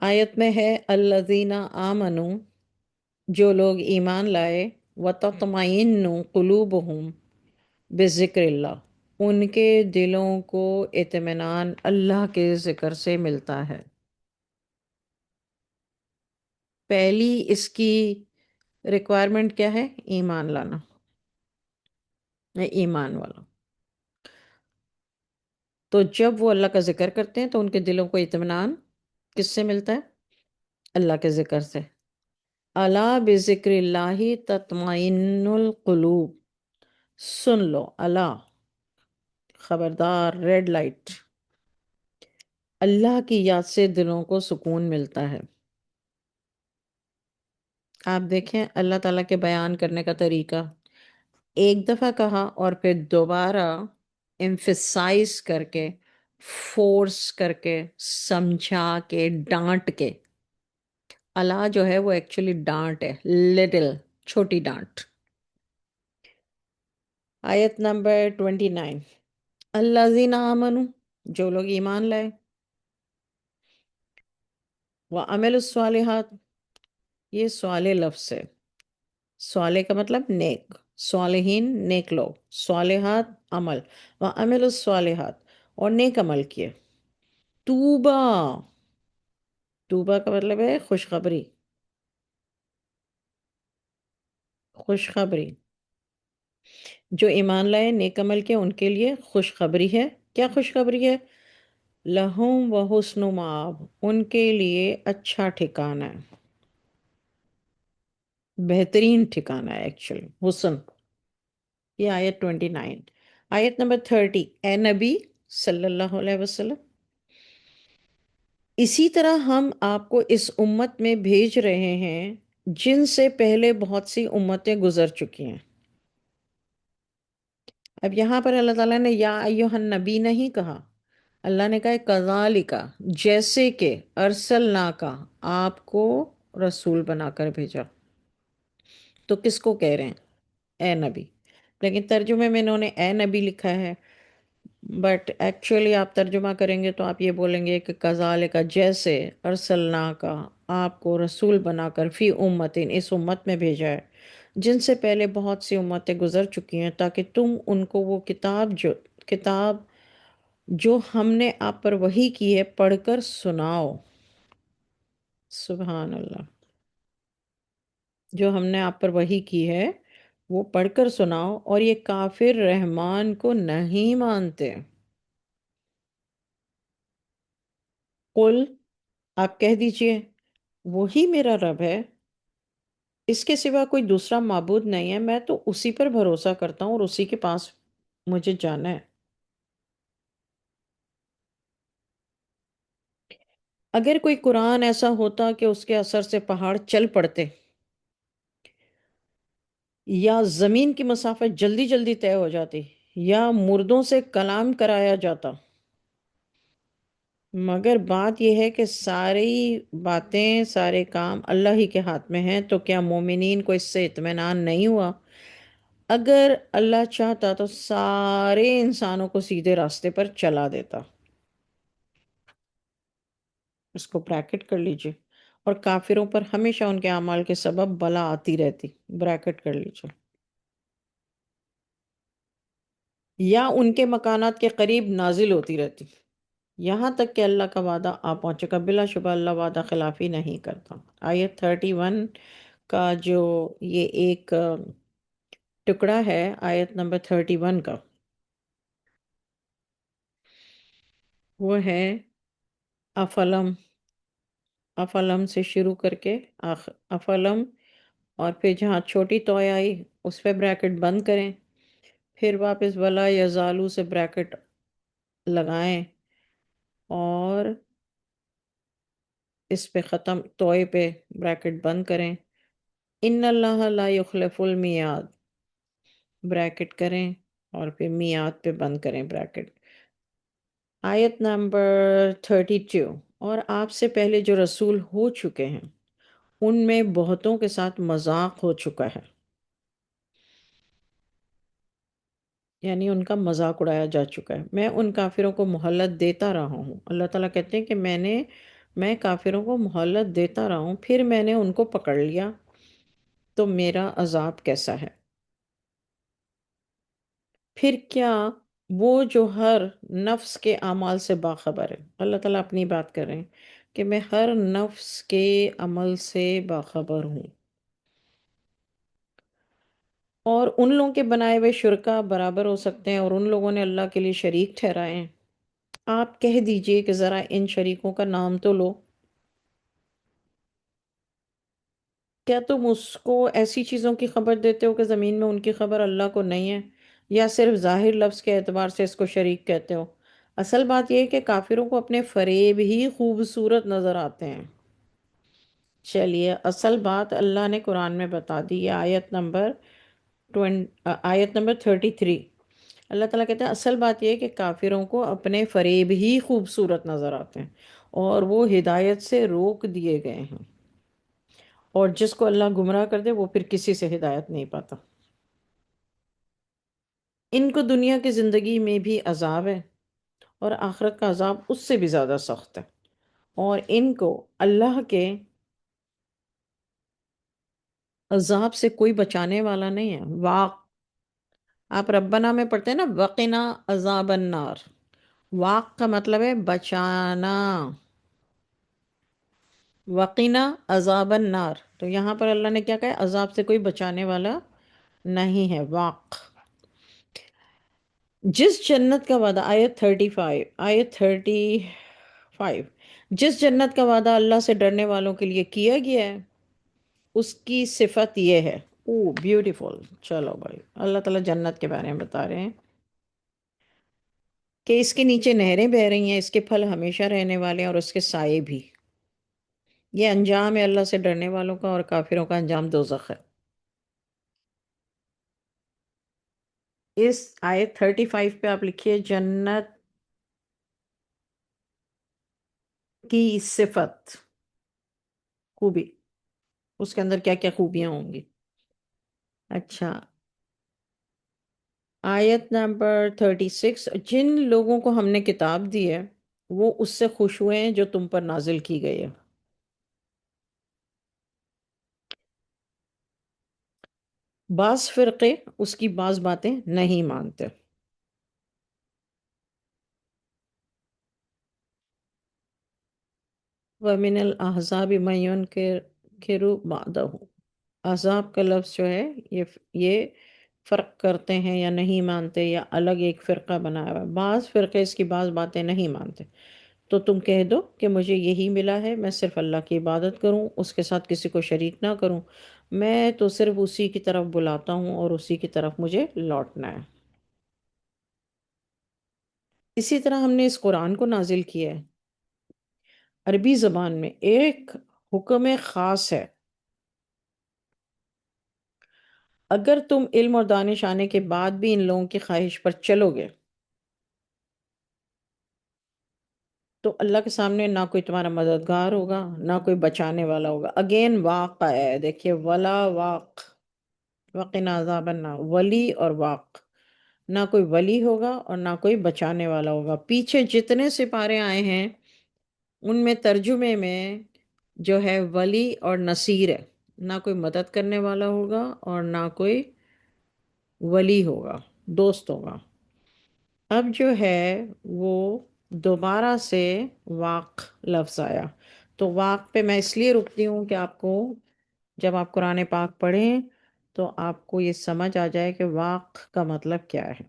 آیت میں ہے الذین آمنوا، جو لوگ ایمان لائے، وتطمئن قلوبہم بذکر اللہ، ان کے دلوں کو اطمینان اللہ کے ذکر سے ملتا ہے۔ پہلی اس کی ریکوائرمنٹ کیا ہے؟ ایمان لانا، ایمان والا۔ تو جب وہ اللہ کا ذکر کرتے ہیں تو ان کے دلوں کو اطمینان کس سے ملتا ہے؟ اللہ کے ذکر سے۔ الا بذکر اللہ تطمئن القلوب، سن لو، اللہ، خبردار، ریڈ لائٹ، اللہ کی یاد سے دلوں کو سکون ملتا ہے۔ آپ دیکھیں اللہ تعالیٰ کے بیان کرنے کا طریقہ، ایک دفعہ کہا اور پھر دوبارہ ایمفیسائز کر کے فورس کر کے، سمجھا کے، ڈانٹ کے. اللہ جو ہے وہ ایکچولی ڈانٹ ہے، لٹل، چھوٹی ڈانٹ. آیت نمبر 29. الذین آمنوا، جو لوگ ایمان لائے، وعملوا الصالحات، یہ صالح لفظ ہے. صالح کا مطلب نیک، صالحین نیک لوگ، صالحات عمل، وعملوا الصالحات، اور نیک عمل کیے. توبہ، توبہ کا مطلب ہے خوشخبری، خوشخبری. جو ایمان لائے، نیک عمل کے، ان کے لیے خوشخبری ہے. کیا خوشخبری ہے؟ لہم و حسن مآب، ان کے لیے اچھا ٹھکانہ ہے، بہترین ٹھکانہ ہے ایکچولی، حسن. یہ آیت 29. آیت نمبر 30. اے نبی صلی اللہ علیہ وسلم، اسی طرح ہم آپ کو اس امت میں بھیج رہے ہیں جن سے پہلے بہت سی امتیں گزر چکی ہیں. اب یہاں پر اللہ تعالیٰ نے یا ایوہ النبی نہیں کہا، اللہ نے کہا کذالک، جیسے کہ ارسلنا کا، آپ کو رسول بنا کر بھیجا. تو کس کو کہہ رہے ہیں؟ اے نبی. لیکن ترجمے میں انہوں نے اے نبی لکھا ہے، بٹ ایکچولی آپ ترجمہ کریں گے تو آپ یہ بولیں گے کہ کذالک، جیسے ارسلنا کا، آپ کو رسول بنا کر فی امتن، اس امت میں بھیجا ہے جن سے پہلے بہت سی امتیں گزر چکی ہیں، تاکہ تم ان کو وہ کتاب جو ہم نے آپ پر وحی کی ہے پڑھ کر سناؤ. سبحان اللہ. جو ہم نے آپ پر وحی کی ہے وہ پڑھ کر سناؤ، اور یہ کافر رحمان کو نہیں مانتے. قل، آپ کہہ دیجئے، وہی میرا رب ہے، اس کے سوا کوئی دوسرا معبود نہیں ہے، میں تو اسی پر بھروسہ کرتا ہوں اور اسی کے پاس مجھے جانا ہے. اگر کوئی قرآن ایسا ہوتا کہ اس کے اثر سے پہاڑ چل پڑتے، یا زمین کی مسافت جلدی جلدی طے ہو جاتی، یا مردوں سے کلام کرایا جاتا، مگر بات یہ ہے کہ ساری باتیں، سارے کام اللہ ہی کے ہاتھ میں ہیں. تو کیا مومنین کو اس سے اطمینان نہیں ہوا؟ اگر اللہ چاہتا تو سارے انسانوں کو سیدھے راستے پر چلا دیتا. اس کو بریکٹ کر لیجئے. اور کافروں پر ہمیشہ ان کے اعمال کے سبب بلا آتی رہتی، بریکٹ کر لیجئے. یا ان کے مکانات کے قریب نازل ہوتی رہتی، یہاں تک کہ اللہ کا وعدہ آ پہنچے گا. بلا شبہ اللہ وعدہ خلافی نہیں کرتا. آیت 31 کا جو یہ ایک ٹکڑا ہے، آیت نمبر 31 کا، وہ ہے افلم. افلم سے شروع کر کے افلم، اور پھر جہاں چھوٹی توئے آئی اس پہ بریکٹ بند کریں، پھر واپس ولا یزالو سے بریکٹ لگائیں، اور اس پہ ختم توئے پہ بریکٹ بند کریں. ان اللہ لا یخلف المیعاد، بریکٹ کریں، اور پھر میعاد پہ بند کریں بریکٹ. آیت نمبر 32. اور آپ سے پہلے جو رسول ہو چکے ہیں ان میں بہتوں کے ساتھ مذاق ہو چکا ہے، یعنی ان کا مذاق اڑایا جا چکا ہے. میں ان کافروں کو مہلت دیتا رہا ہوں. اللہ تعالیٰ کہتے ہیں کہ میں کافروں کو مہلت دیتا رہا ہوں، پھر میں نے ان کو پکڑ لیا، تو میرا عذاب کیسا ہے. پھر کیا وہ جو ہر نفس کے اعمال سے باخبر ہے. اللہ تعالیٰ اپنی بات کر رہے ہیں کہ میں ہر نفس کے عمل سے باخبر ہوں، اور ان لوگوں کے بنائے ہوئے شرکا برابر ہو سکتے ہیں اور ان لوگوں نے اللہ کے لیے شریک ٹھہرائے ہیں. آپ کہہ دیجئے کہ ذرا ان شریکوں کا نام تو لو. کیا تم اس کو ایسی چیزوں کی خبر دیتے ہو کہ زمین میں ان کی خبر اللہ کو نہیں ہے، یا صرف ظاہر لفظ کے اعتبار سے اس کو شریک کہتے ہو؟ اصل بات یہ ہے کہ کافروں کو اپنے فریب ہی خوبصورت نظر آتے ہیں. چلیے، اصل بات اللہ نے قرآن میں بتا دی ہے. آیت نمبر 33. اللہ تعالیٰ کہتے ہیں اصل بات یہ ہے کہ کافروں کو اپنے فریب ہی خوبصورت نظر آتے ہیں اور وہ ہدایت سے روک دیے گئے ہیں، اور جس کو اللہ گمراہ کر دے وہ پھر کسی سے ہدایت نہیں پاتا۔ ان کو دنیا کی زندگی میں بھی عذاب ہے، اور آخرت کا عذاب اس سے بھی زیادہ سخت ہے، اور ان کو اللہ کے عذاب سے کوئی بچانے والا نہیں ہے۔ آپ ربنا میں پڑھتے ہیں نا، وقنا عذاب النار، واق کا مطلب ہے بچانا، وقنا عذاب النار، تو یہاں پر اللہ نے کیا کہا ہے؟ عذاب سے کوئی بچانے والا نہیں ہے، واق۔ جس جنت کا وعدہ، آیت 35، جس جنت کا وعدہ اللہ سے ڈرنے والوں کے لیے کیا گیا ہے اس کی صفت یہ ہے، او بیوٹیفل۔ چلو بھائی، اللہ تعالیٰ جنت کے بارے میں بتا رہے ہیں کہ اس کے نیچے نہریں بہ رہی ہیں، اس کے پھل ہمیشہ رہنے والے ہیں، اور اس کے سائے بھی۔ یہ انجام ہے اللہ سے ڈرنے والوں کا، اور کافروں کا انجام دوزخ ہے۔ اس آیت 35 پہ آپ لکھیے جنت کی صفت، خوبی، اس کے اندر کیا کیا خوبیاں ہوں گی۔ اچھا، آیت نمبر 36، جن لوگوں کو ہم نے کتاب دی ہے وہ اس سے خوش ہوئے ہیں جو تم پر نازل کی گئی ہے۔ بعض فرقے اس کی بعض باتیں نہیں مانتے۔ وَمِنَ الْأَحْزَابِ مَن يُنْكِرُ بَعْضَهُ، احزاب کا لفظ جو ہے یہ فرق کرتے ہیں یا نہیں مانتے، یا الگ ایک فرقہ بنایا ہوا ہے۔ بعض فرقے اس کی بعض باتیں نہیں مانتے، تو تم کہہ دو کہ مجھے یہی ملا ہے، میں صرف اللہ کی عبادت کروں، اس کے ساتھ کسی کو شریک نہ کروں، میں تو صرف اسی کی طرف بلاتا ہوں اور اسی کی طرف مجھے لوٹنا ہے۔ اسی طرح ہم نے اس قرآن کو نازل کیا ہے عربی زبان میں، ایک حکم خاص ہے۔ اگر تم علم اور دانش آنے کے بعد بھی ان لوگوں کی خواہش پر چلو گے تو اللہ کے سامنے نہ کوئی تمہارا مددگار ہوگا، نہ کوئی بچانے والا ہوگا۔ اگین واق آیا ہے، دیکھیے، ولا واق، وقنا عذاب النار، ولی اور واق، نہ کوئی ولی ہوگا اور نہ کوئی بچانے والا ہوگا۔ پیچھے جتنے سپارے آئے ہیں ان میں ترجمے میں جو ہے ولی اور نصیر ہے، نہ کوئی مدد کرنے والا ہوگا اور نہ کوئی ولی ہوگا، دوست ہوگا۔ اب جو ہے وہ دوبارہ سے واق لفظ آیا، تو واق پہ میں اس لیے رکتی ہوں کہ آپ کو جب آپ قرآن پاک پڑھیں تو آپ کو یہ سمجھ آ جائے کہ واق کا مطلب کیا ہے،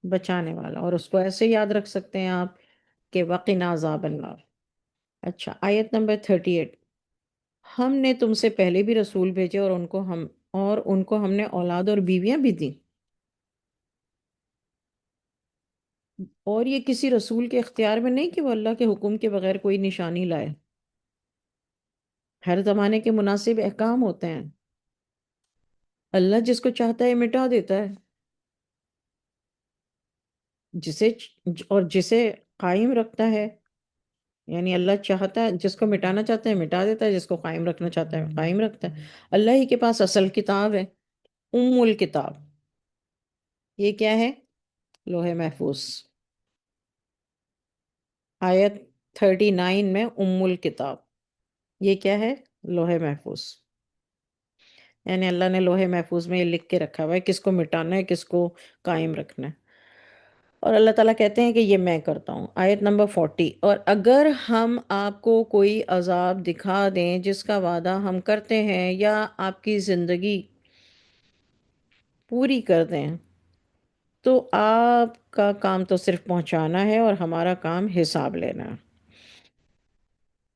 بچانے والا، اور اس کو ایسے یاد رکھ سکتے ہیں آپ کہ وقنا عذاب النار۔ اچھا، آیت نمبر 38، ہم نے تم سے پہلے بھی رسول بھیجے اور ان کو ہم نے اولاد اور بیویاں بھی دیں، اور یہ کسی رسول کے اختیار میں نہیں کہ وہ اللہ کے حکم کے بغیر کوئی نشانی لائے۔ ہر زمانے کے مناسب احکام ہوتے ہیں، اللہ جس کو چاہتا ہے مٹا دیتا ہے، جسے اور جسے قائم رکھتا ہے، یعنی اللہ چاہتا ہے، جس کو مٹانا چاہتا ہے مٹا دیتا ہے، جس کو قائم رکھنا چاہتا ہے قائم رکھتا ہے۔ اللہ ہی کے پاس اصل کتاب ہے، الکتاب، یہ کیا ہے؟ لوح محفوظ۔ آیت 39 میں الکتاب، یہ کیا ہے؟ لوح محفوظ، یعنی اللہ نے لوح محفوظ میں یہ لکھ کے رکھا ہوا ہے کس کو مٹانا ہے، کس کو قائم رکھنا ہے، اور اللہ تعالیٰ کہتے ہیں کہ یہ میں کرتا ہوں۔ آیت نمبر 40، اور اگر ہم آپ کو کوئی عذاب دکھا دیں جس کا وعدہ ہم کرتے ہیں، یا آپ کی زندگی پوری کر دیں، تو آپ کا کام تو صرف پہنچانا ہے اور ہمارا کام حساب لینا ہے۔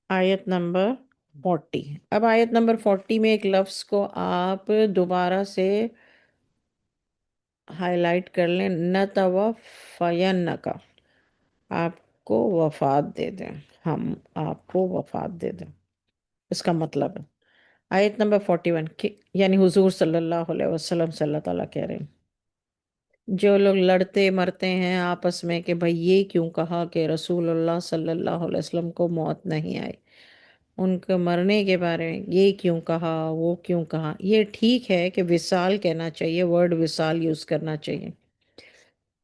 آیت نمبر 40، اب آیت نمبر 40 میں ایک لفظ کو آپ دوبارہ سے ہائی لائٹ کر لیں، نَتَوَفَّيَنَّکَ، آپ کو وفات دے دیں، ہم آپ کو وفات دے دیں، اس کا مطلب ہے۔ آیت نمبر 41، یعنی حضور صلی اللہ علیہ وسلم سے اللہ تعالیٰ کہہ رہے ہیں جو لوگ لڑتے مرتے ہیں آپس میں کہ بھئی یہ کیوں کہا کہ رسول اللہ صلی اللہ علیہ وسلم کو موت نہیں آئی، ان کے مرنے کے بارے میں یہ کیوں کہا وہ کیوں کہا، یہ ٹھیک ہے کہ وصال کہنا چاہیے، ورڈ وصال یوز کرنا چاہیے،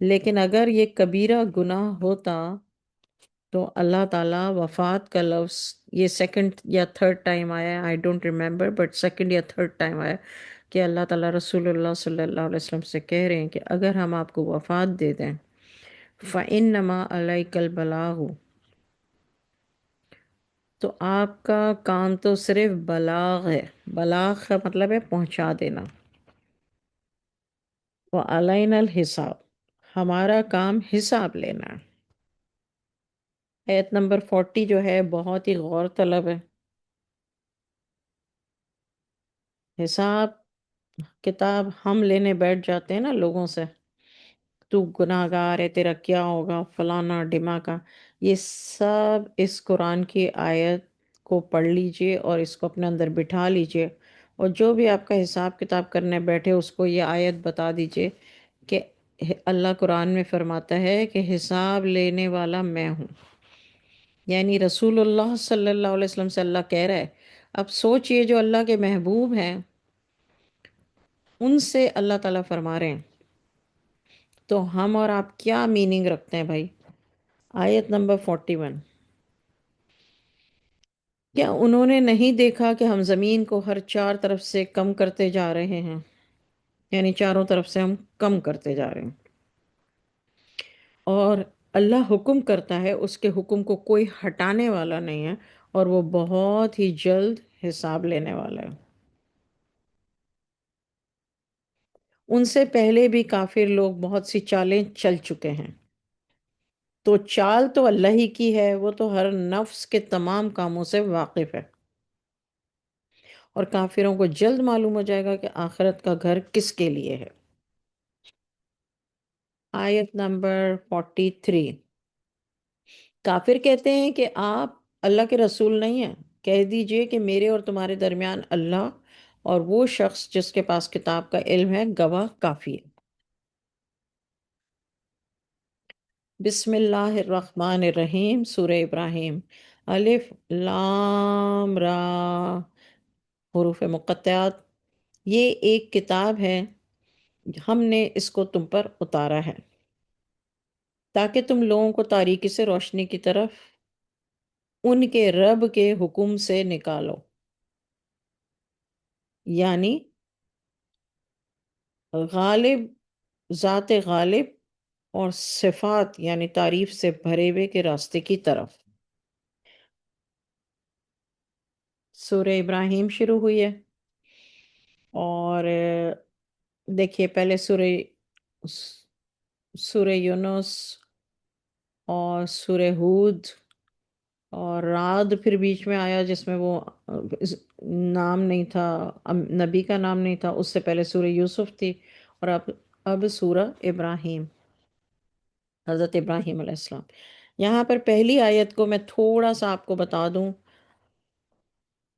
لیکن اگر یہ کبیرہ گناہ ہوتا تو اللہ تعالیٰ وفات کا لفظ یہ سیکنڈ یا تھرڈ ٹائم آیا ہے، I don't remember, but second یا تھرڈ ٹائم آیا کہ اللہ تعالیٰ رسول اللہ صلی اللہ علیہ وسلم سے کہہ رہے ہیں کہ اگر ہم آپ کو وفات دے دیں فَإِنَّمَا عَلَيْكَ الْبَلَاغُ، تو آپ کا کام تو صرف بلاغ ہے، بلاغ کا مطلب ہے پہنچا دینا، وَعَلَيْنَا الْحِسَابُ، ہمارا کام حساب لینا ہے۔ آیت نمبر 40 جو ہے بہت ہی غور طلب ہے۔ حساب کتاب ہم لینے بیٹھ جاتے ہیں نا لوگوں سے، تو گناہ گار ہے، تیرا کیا ہوگا، فلانا ڈماکا، یہ سب اس قرآن کی آیت کو پڑھ لیجئے اور اس کو اپنے اندر بٹھا لیجئے، اور جو بھی آپ کا حساب کتاب کرنے بیٹھے اس کو یہ آیت بتا دیجئے کہ اللہ قرآن میں فرماتا ہے کہ حساب لینے والا میں ہوں، یعنی رسول اللہ صلی اللہ علیہ وسلم سے اللہ کہہ رہا ہے۔ اب سوچئے جو اللہ کے محبوب ہیں ان سے اللہ تعالیٰ فرما رہے ہیں، تو ہم اور آپ کیا میننگ رکھتے ہیں بھائی؟ آیت نمبر 41، کیا انہوں نے نہیں دیکھا کہ ہم زمین کو ہر چار طرف سے کم کرتے جا رہے ہیں، یعنی چاروں طرف سے ہم کم کرتے جا رہے ہیں، اور اللہ حکم کرتا ہے، اس کے حکم کو کوئی ہٹانے والا نہیں ہے، اور وہ بہت ہی جلد حساب لینے والا ہے۔ ان سے پہلے بھی کافر لوگ بہت سی چالیں چل چکے ہیں، تو چال تو اللہ ہی کی ہے، وہ تو ہر نفس کے تمام کاموں سے واقف ہے، اور کافروں کو جلد معلوم ہو جائے گا کہ آخرت کا گھر کس کے لیے ہے۔ آیت نمبر 43، کافر کہتے ہیں کہ آپ اللہ کے رسول نہیں ہیں، کہہ دیجئے کہ میرے اور تمہارے درمیان اللہ اور وہ شخص جس کے پاس کتاب کا علم ہے گواہ کافی ہے۔ بسم اللہ الرحمن الرحیم، سورہ ابراہیم، الف لام را، حروف مقطعات، یہ ایک کتاب ہے، ہم نے اس کو تم پر اتارا ہے تاکہ تم لوگوں کو تاریکی سے روشنی کی طرف ان کے رب کے حکم سے نکالو، یعنی غالب، ذات غالب اور صفات یعنی تعریف سے بھرے ہوئے کے راستے کی طرف۔ سورہ ابراہیم شروع ہوئی ہے، اور دیکھیے پہلے سورہ یونس اور سورہ ہود اور رعد پھر بیچ میں آیا، جس میں وہ نام نہیں تھا، نبی کا نام نہیں تھا، اس سے پہلے سورہ یوسف تھی، اور اب سورہ ابراہیم، حضرت ابراہیم علیہ السلام۔ یہاں پر پہلی آیت کو میں تھوڑا سا آپ کو بتا دوں،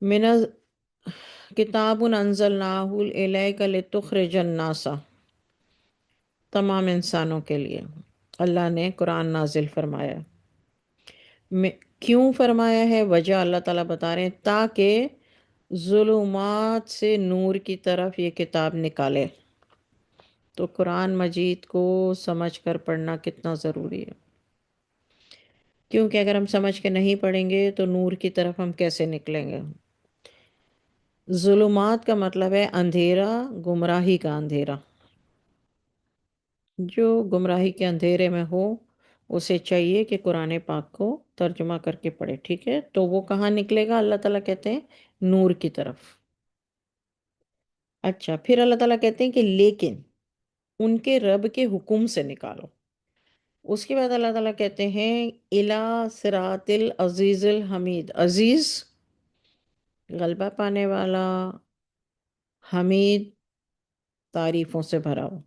من کتاب انزلناہ الیک لتخرج الناس، تمام انسانوں کے لیے اللہ نے قرآن نازل فرمایا۔ کیوں فرمایا ہے؟ وجہ اللہ تعالیٰ بتا رہے ہیں تاکہ ظلمات سے نور کی طرف یہ کتاب نکالے۔ تو قرآن مجید کو سمجھ کر پڑھنا کتنا ضروری ہے، کیونکہ اگر ہم سمجھ کے نہیں پڑھیں گے تو نور کی طرف ہم کیسے نکلیں گے؟ ظلمات کا مطلب ہے اندھیرا، گمراہی کا اندھیرا۔ جو گمراہی کے اندھیرے میں ہو اسے چاہیے کہ قرآن پاک کو ترجمہ کر کے پڑھے، ٹھیک ہے؟ تو وہ کہاں نکلے گا؟ اللہ تعالیٰ کہتے ہیں نور کی طرف۔ اچھا، پھر اللہ تعالیٰ کہتے ہیں کہ لیکن ان کے رب کے حکم سے نکالو۔ اس کے بعد اللہ تعالیٰ کہتے ہیں الا صراط العزیز الحمید، عزیز غلبہ پانے والا، حمید تعریفوں سے بھرا ہو۔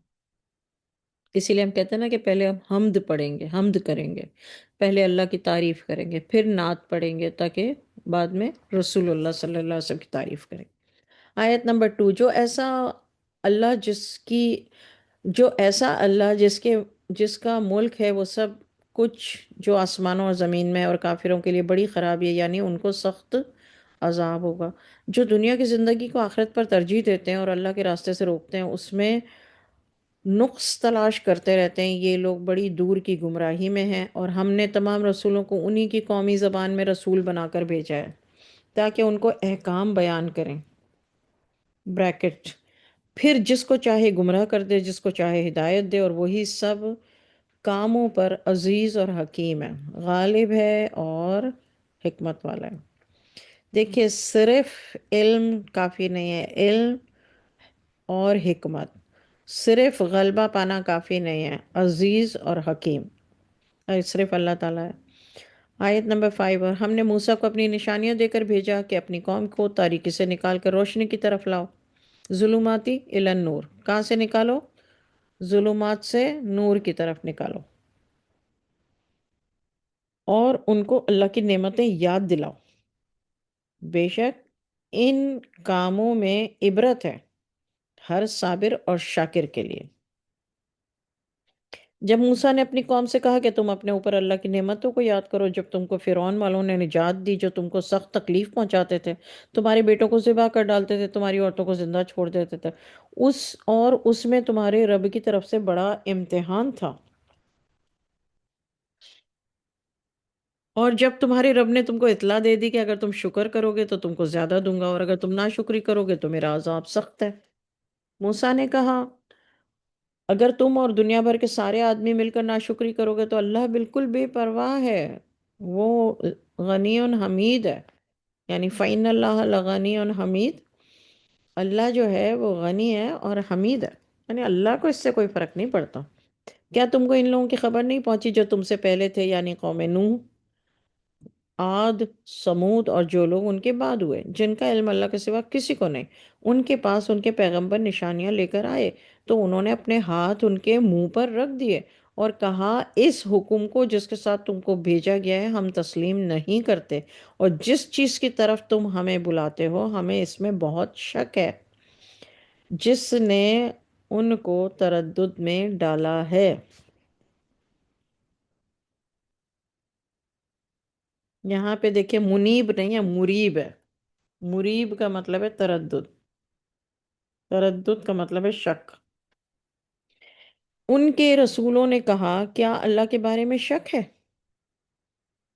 اسی لیے ہم کہتے ہیں نا کہ پہلے ہم حمد پڑھیں گے، حمد کریں گے، پہلے اللہ کی تعریف کریں گے، پھر نعت پڑھیں گے، تاکہ بعد میں رسول اللہ صلی اللہ علیہ وسلم کی تعریف کریں۔ آیت نمبر 2، جو ایسا اللہ جس کی جو ایسا اللہ جس کا ملک ہے وہ سب کچھ، جو آسمانوں اور زمین میں، اور کافروں کے لیے بڑی خرابی ہے، یعنی ان کو سخت عذاب ہوگا۔ جو دنیا کی زندگی کو آخرت پر ترجیح دیتے ہیں اور اللہ کے راستے سے روکتے ہیں، اس میں نقص تلاش کرتے رہتے ہیں، یہ لوگ بڑی دور کی گمراہی میں ہیں۔ اور ہم نے تمام رسولوں کو انہی کی قومی زبان میں رسول بنا کر بھیجا ہے تاکہ ان کو احکام بیان کریں، بریکٹ، پھر جس کو چاہے گمراہ کر دے، جس کو چاہے ہدایت دے، اور وہی سب کاموں پر عزیز اور حکیم ہے، غالب ہے اور حکمت والا ہے۔ دیکھیے، صرف علم کافی نہیں ہے، علم اور حکمت، صرف غلبہ پانا کافی نہیں ہے، عزیز اور حکیم صرف اللہ تعالیٰ ہے۔ آیت نمبر 5، اور ہم نے موسیٰ کو اپنی نشانیاں دے کر بھیجا کہ اپنی قوم کو تاریکی سے نکال کر روشنی کی طرف لاؤ، ظلماتی الی النور، کہاں سے نکالو؟ ظلمات سے نور کی طرف نکالو، اور ان کو اللہ کی نعمتیں یاد دلاؤ، بے شک ان کاموں میں عبرت ہے ہر صابر اور شاکر کے لیے۔ جب موسیٰ نے اپنی قوم سے کہا کہ تم اپنے اوپر اللہ کی نعمتوں کو یاد کرو، جب تم کو فرعون والوں نے نجات دی، جو تم کو سخت تکلیف پہنچاتے تھے، تمہارے بیٹوں کو ذبح کر ڈالتے تھے، تمہاری عورتوں کو زندہ چھوڑ دیتے تھے، اس میں تمہارے رب کی طرف سے بڑا امتحان تھا، اور جب تمہارے رب نے تم کو اطلاع دے دی کہ اگر تم شکر کرو گے تو تم کو زیادہ دوں گا، اور اگر تم ناشکری کرو گے تو میرا عذاب سخت ہے۔ موسیٰ نے کہا، اگر تم اور دنیا بھر کے سارے آدمی مل کر ناشکری کرو گے تو اللہ بالکل بے پرواہ ہے، وہ غنی حمید ہے، یعنی فَإِنَّ اللَّهَ لَغَنِيٌّ حمید، اللہ جو ہے وہ غنی ہے اور حمید ہے، یعنی اللہ کو اس سے کوئی فرق نہیں پڑتا۔ کیا تم کو ان لوگوں کی خبر نہیں پہنچی جو تم سے پہلے تھے، یعنی قوم نوح، عاد، سمود، اور جو لوگ ان کے بعد ہوئے، جن کا علم اللہ کے سوا کسی کو نہیں؟ ان کے پاس ان کے پیغمبر نشانیاں لے کر آئے تو انہوں نے اپنے ہاتھ ان کے منہ پر رکھ دیے اور کہا، اس حکم کو جس کے ساتھ تم کو بھیجا گیا ہے ہم تسلیم نہیں کرتے، اور جس چیز کی طرف تم ہمیں بلاتے ہو ہمیں اس میں بہت شک ہے۔ جس نے ان کو تردد میں ڈالا ہے، یہاں پہ دیکھیں منیب نہیں ہے، مریب ہے۔ مریب کا مطلب ہے تردد، تردد کا مطلب ہے شک۔ ان کے رسولوں نے کہا، کیا اللہ کے بارے میں شک ہے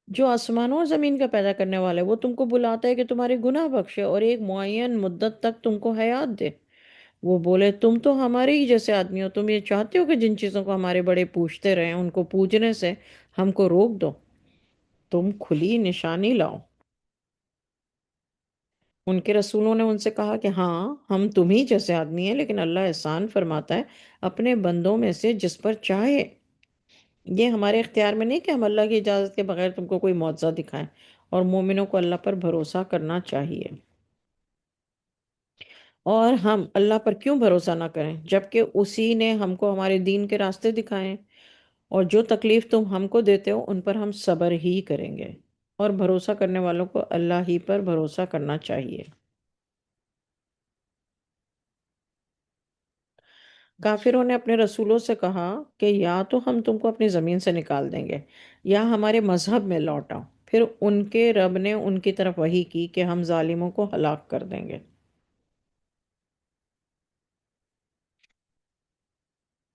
جو آسمانوں اور زمین کا پیدا کرنے والا ہے؟ وہ تم کو بلاتا ہے کہ تمہارے گناہ بخشے اور ایک معین مدت تک تم کو حیات دے۔ وہ بولے، تم تو ہمارے ہی جیسے آدمی ہو، تم یہ چاہتے ہو کہ جن چیزوں کو ہمارے بڑے پوچھتے رہے ان کو پوجنے سے ہم کو روک دو، تم کھلی نشانی لاؤ۔ ان کے رسولوں نے ان سے کہا کہ ہاں، ہم تمہیں جیسے آدمی ہیں، لیکن اللہ احسان فرماتا ہے اپنے بندوں میں سے جس پر چاہے، یہ ہمارے اختیار میں نہیں کہ ہم اللہ کی اجازت کے بغیر تم کو کوئی معجزہ دکھائیں، اور مومنوں کو اللہ پر بھروسہ کرنا چاہیے۔ اور ہم اللہ پر کیوں بھروسہ نہ کریں جبکہ اسی نے ہم کو ہمارے دین کے راستے دکھائے ہیں، اور جو تکلیف تم ہم کو دیتے ہو ان پر ہم صبر ہی کریں گے، اور بھروسہ کرنے والوں کو اللہ ہی پر بھروسہ کرنا چاہیے۔ کافروں نے اپنے رسولوں سے کہا کہ یا تو ہم تم کو اپنی زمین سے نکال دیں گے یا ہمارے مذہب میں لوٹ آؤ۔ پھر ان کے رب نے ان کی طرف وحی کی کہ ہم ظالموں کو ہلاک کر دیں گے،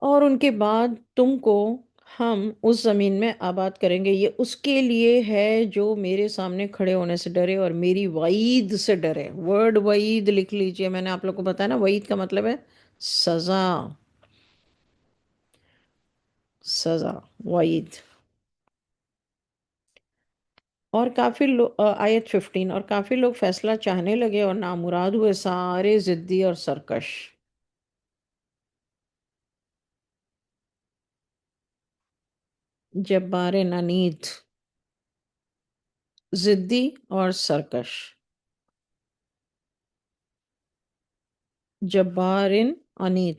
اور ان کے بعد تم کو ہم اس زمین میں آباد کریں گے، یہ اس کے لیے ہے جو میرے سامنے کھڑے ہونے سے ڈرے اور میری وعید سے ڈرے۔ ورڈ وعید لکھ لیجئے، میں نے آپ لوگ کو بتایا نا، وعید کا مطلب ہے سزا، سزا، وعید۔ اور کافی لوگ، آیت 15، اور کافی لوگ فیصلہ چاہنے لگے اور نامراد ہوئے سارے ضدی اور سرکش، جبار عنید، ضدی اور سرکش، جبار عنید۔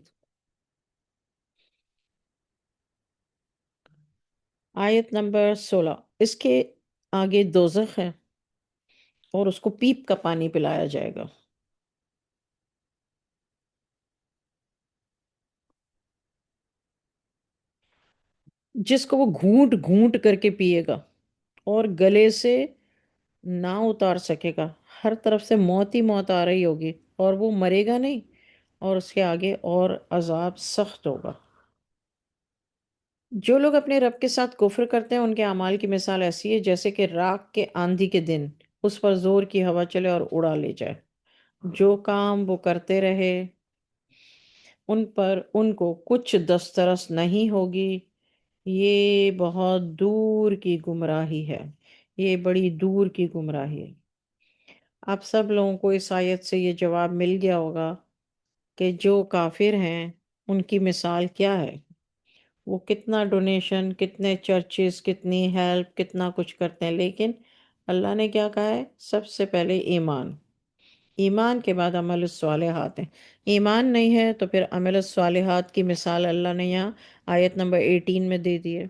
آیت نمبر 16، اس کے آگے دوزخ ہے اور اس کو پیپ کا پانی پلایا جائے گا۔ جس کو وہ گھونٹ گھونٹ کر کے پیے گا اور گلے سے نہ اتار سکے گا. ہر طرف سے موت ہی موت آ رہی ہوگی اور وہ مرے گا نہیں، اور اس کے آگے اور عذاب سخت ہوگا. جو لوگ اپنے رب کے ساتھ کفر کرتے ہیں ان کے اعمال کی مثال ایسی ہے جیسے کہ راک کے آندھی کے دن اس پر زور کی ہوا چلے اور اڑا لے جائے. جو کام وہ کرتے رہے ان پر ان کو کچھ دسترس نہیں ہوگی. یہ بہت دور کی گمراہی ہے، یہ بڑی دور کی گمراہی ہے. آپ سب لوگوں کو اس آیت سے یہ جواب مل گیا ہوگا کہ جو کافر ہیں ان کی مثال کیا ہے. وہ کتنا ڈونیشن، کتنے چرچز، کتنی ہیلپ، کتنا کچھ کرتے ہیں، لیکن اللہ نے کیا کہا ہے؟ سب سے پہلے ایمان. ایمان کے بعد عمل الصالحات ہیں. ایمان نہیں ہے تو پھر عمل الصالحات کی مثال اللہ نے یہاں آیت نمبر 18 میں دے دی ہے.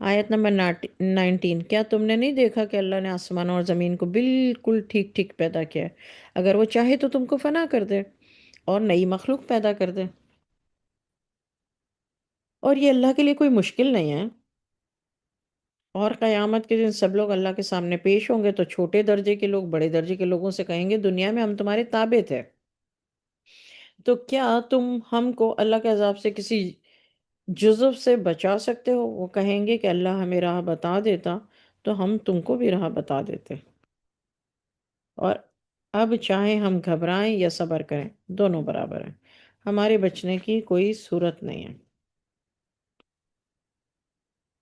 آیت نمبر 19، کیا تم نے نہیں دیکھا کہ اللہ نے آسمان اور زمین کو بالکل ٹھیک ٹھیک پیدا کیا ہے؟ اگر وہ چاہے تو تم کو فنا کر دے اور نئی مخلوق پیدا کر دے. اور یہ اللہ کے لیے کوئی مشکل نہیں ہے. اور قیامت کے دن سب لوگ اللہ کے سامنے پیش ہوں گے تو چھوٹے درجے کے لوگ بڑے درجے کے لوگوں سے کہیں گے دنیا میں ہم تمہارے تابع تھے، تو کیا تم ہم کو اللہ کے عذاب سے کسی جزو سے بچا سکتے ہو؟ وہ کہیں گے کہ اللہ ہمیں راہ بتا دیتا تو ہم تم کو بھی راہ بتا دیتے. اور اب چاہے ہم گھبرائیں یا صبر کریں دونوں برابر ہیں، ہمارے بچنے کی کوئی صورت نہیں ہے.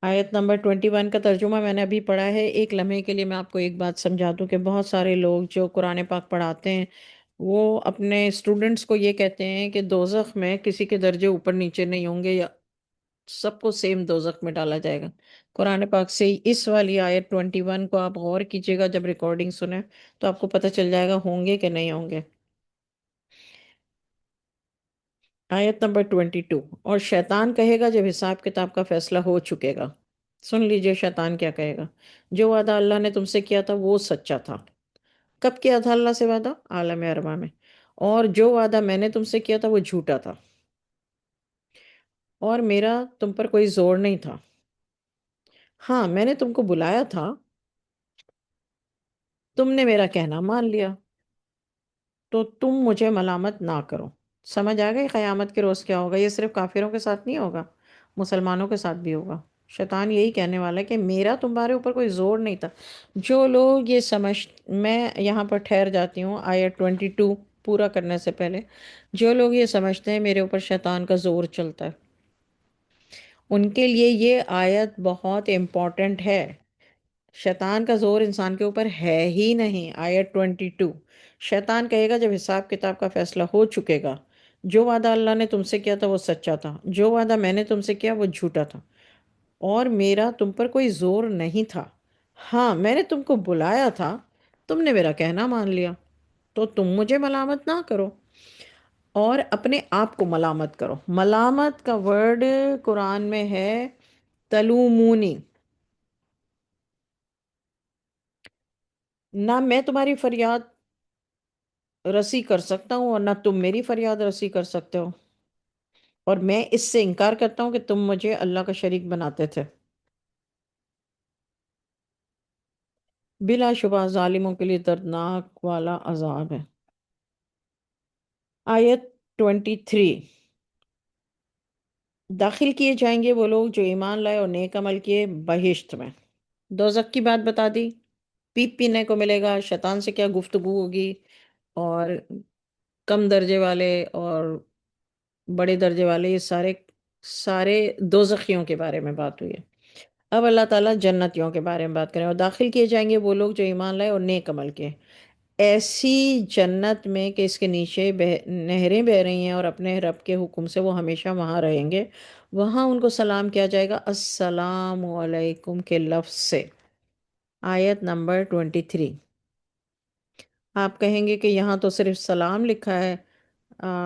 آیت نمبر 21 کا ترجمہ میں نے ابھی پڑھا ہے. ایک لمحے کے لیے میں آپ کو ایک بات سمجھا دوں کہ بہت سارے لوگ جو قرآن پاک پڑھاتے ہیں وہ اپنے اسٹوڈنٹس کو یہ کہتے ہیں کہ دوزخ میں کسی کے درجے اوپر نیچے نہیں ہوں گے، یا سب کو سیم دوزخ میں ڈالا جائے گا. قرآن پاک سے اس والی آیت 21 کو آپ غور کیجئے گا، جب ریکارڈنگ سنیں تو آپ کو پتہ چل جائے گا ہوں گے کہ نہیں ہوں گے. آیت نمبر 22، اور شیطان کہے گا جب حساب کتاب کا فیصلہ ہو چکے گا. سن لیجئے شیطان کیا کہے گا. جو وعدہ اللہ نے تم سے کیا تھا وہ سچا تھا. کب کیا تھا اللہ سے وعدہ؟ عالم ارواح میں. اور جو وعدہ میں نے تم سے کیا تھا وہ جھوٹا تھا، اور میرا تم پر کوئی زور نہیں تھا. ہاں میں نے تم کو بلایا تھا، تم نے میرا کہنا مان لیا، تو تم مجھے ملامت نہ کرو. سمجھ آ گئی قیامت کے روز کیا ہوگا؟ یہ صرف کافروں کے ساتھ نہیں ہوگا، مسلمانوں کے ساتھ بھی ہوگا. شیطان یہی کہنے والا ہے کہ میرا تمہارے اوپر کوئی زور نہیں تھا. جو لوگ یہ سمجھ، میں یہاں پر ٹھہر جاتی ہوں آیت 22 پورا کرنے سے پہلے. جو لوگ یہ سمجھتے ہیں میرے اوپر شیطان کا زور چلتا ہے، ان کے لیے یہ آیت بہت امپورٹنٹ ہے. شیطان کا زور انسان کے اوپر ہے ہی نہیں. آیت 22، شیطان کہے گا جب حساب کتاب کا فیصلہ ہو چکے گا، جو وعدہ اللہ نے تم سے کیا تھا وہ سچا تھا، جو وعدہ میں نے تم سے کیا وہ جھوٹا تھا، اور میرا تم پر کوئی زور نہیں تھا. ہاں میں نے تم کو بلایا تھا، تم نے میرا کہنا مان لیا، تو تم مجھے ملامت نہ کرو اور اپنے آپ کو ملامت کرو. ملامت کا ورڈ قرآن میں ہے تلومونی. نہ میں تمہاری فریاد رسی کر سکتا ہوں اور نہ تم میری فریاد رسی کر سکتے ہو، اور میں اس سے انکار کرتا ہوں کہ تم مجھے اللہ کا شریک بناتے تھے. بلا شبہ ظالموں کے لیے دردناک والا عذاب ہے. آیت 23، داخل کیے جائیں گے وہ لوگ جو ایمان لائے اور نیک عمل کیے بہشت میں. دوزخ کی بات بتا دی، پیپ پینے کو ملے گا، شیطان سے کیا گفتگو ہوگی، اور کم درجے والے اور بڑے درجے والے، یہ سارے سارے دوزخیوں کے بارے میں بات ہوئی ہے. اب اللہ تعالیٰ جنتیوں کے بارے میں بات کریں. اور داخل کیے جائیں گے وہ لوگ جو ایمان لائے اور نیک عمل کیے ایسی جنت میں کہ اس کے نیچے نہریں بہہ رہی ہیں، اور اپنے رب کے حکم سے وہ ہمیشہ وہاں رہیں گے. وہاں ان کو سلام کیا جائے گا السلام علیکم کے لفظ سے. آیت نمبر 23، آپ کہیں گے کہ یہاں تو صرف سلام لکھا ہے.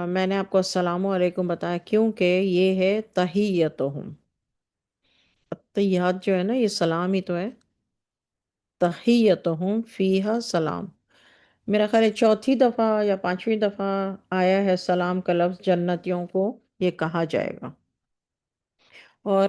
میں نے آپ کو السلام علیکم بتایا کیونکہ یہ ہے تحیتہم. تحیات جو ہے نا یہ سلام ہی تو ہے. تحیتہم فیہا سلام. میرا خیال ہے چوتھی دفعہ یا پانچویں دفعہ آیا ہے سلام کا لفظ جنتیوں کو یہ کہا جائے گا. اور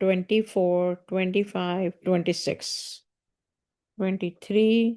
24, 25, 26। 23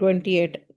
28।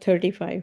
35।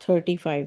35।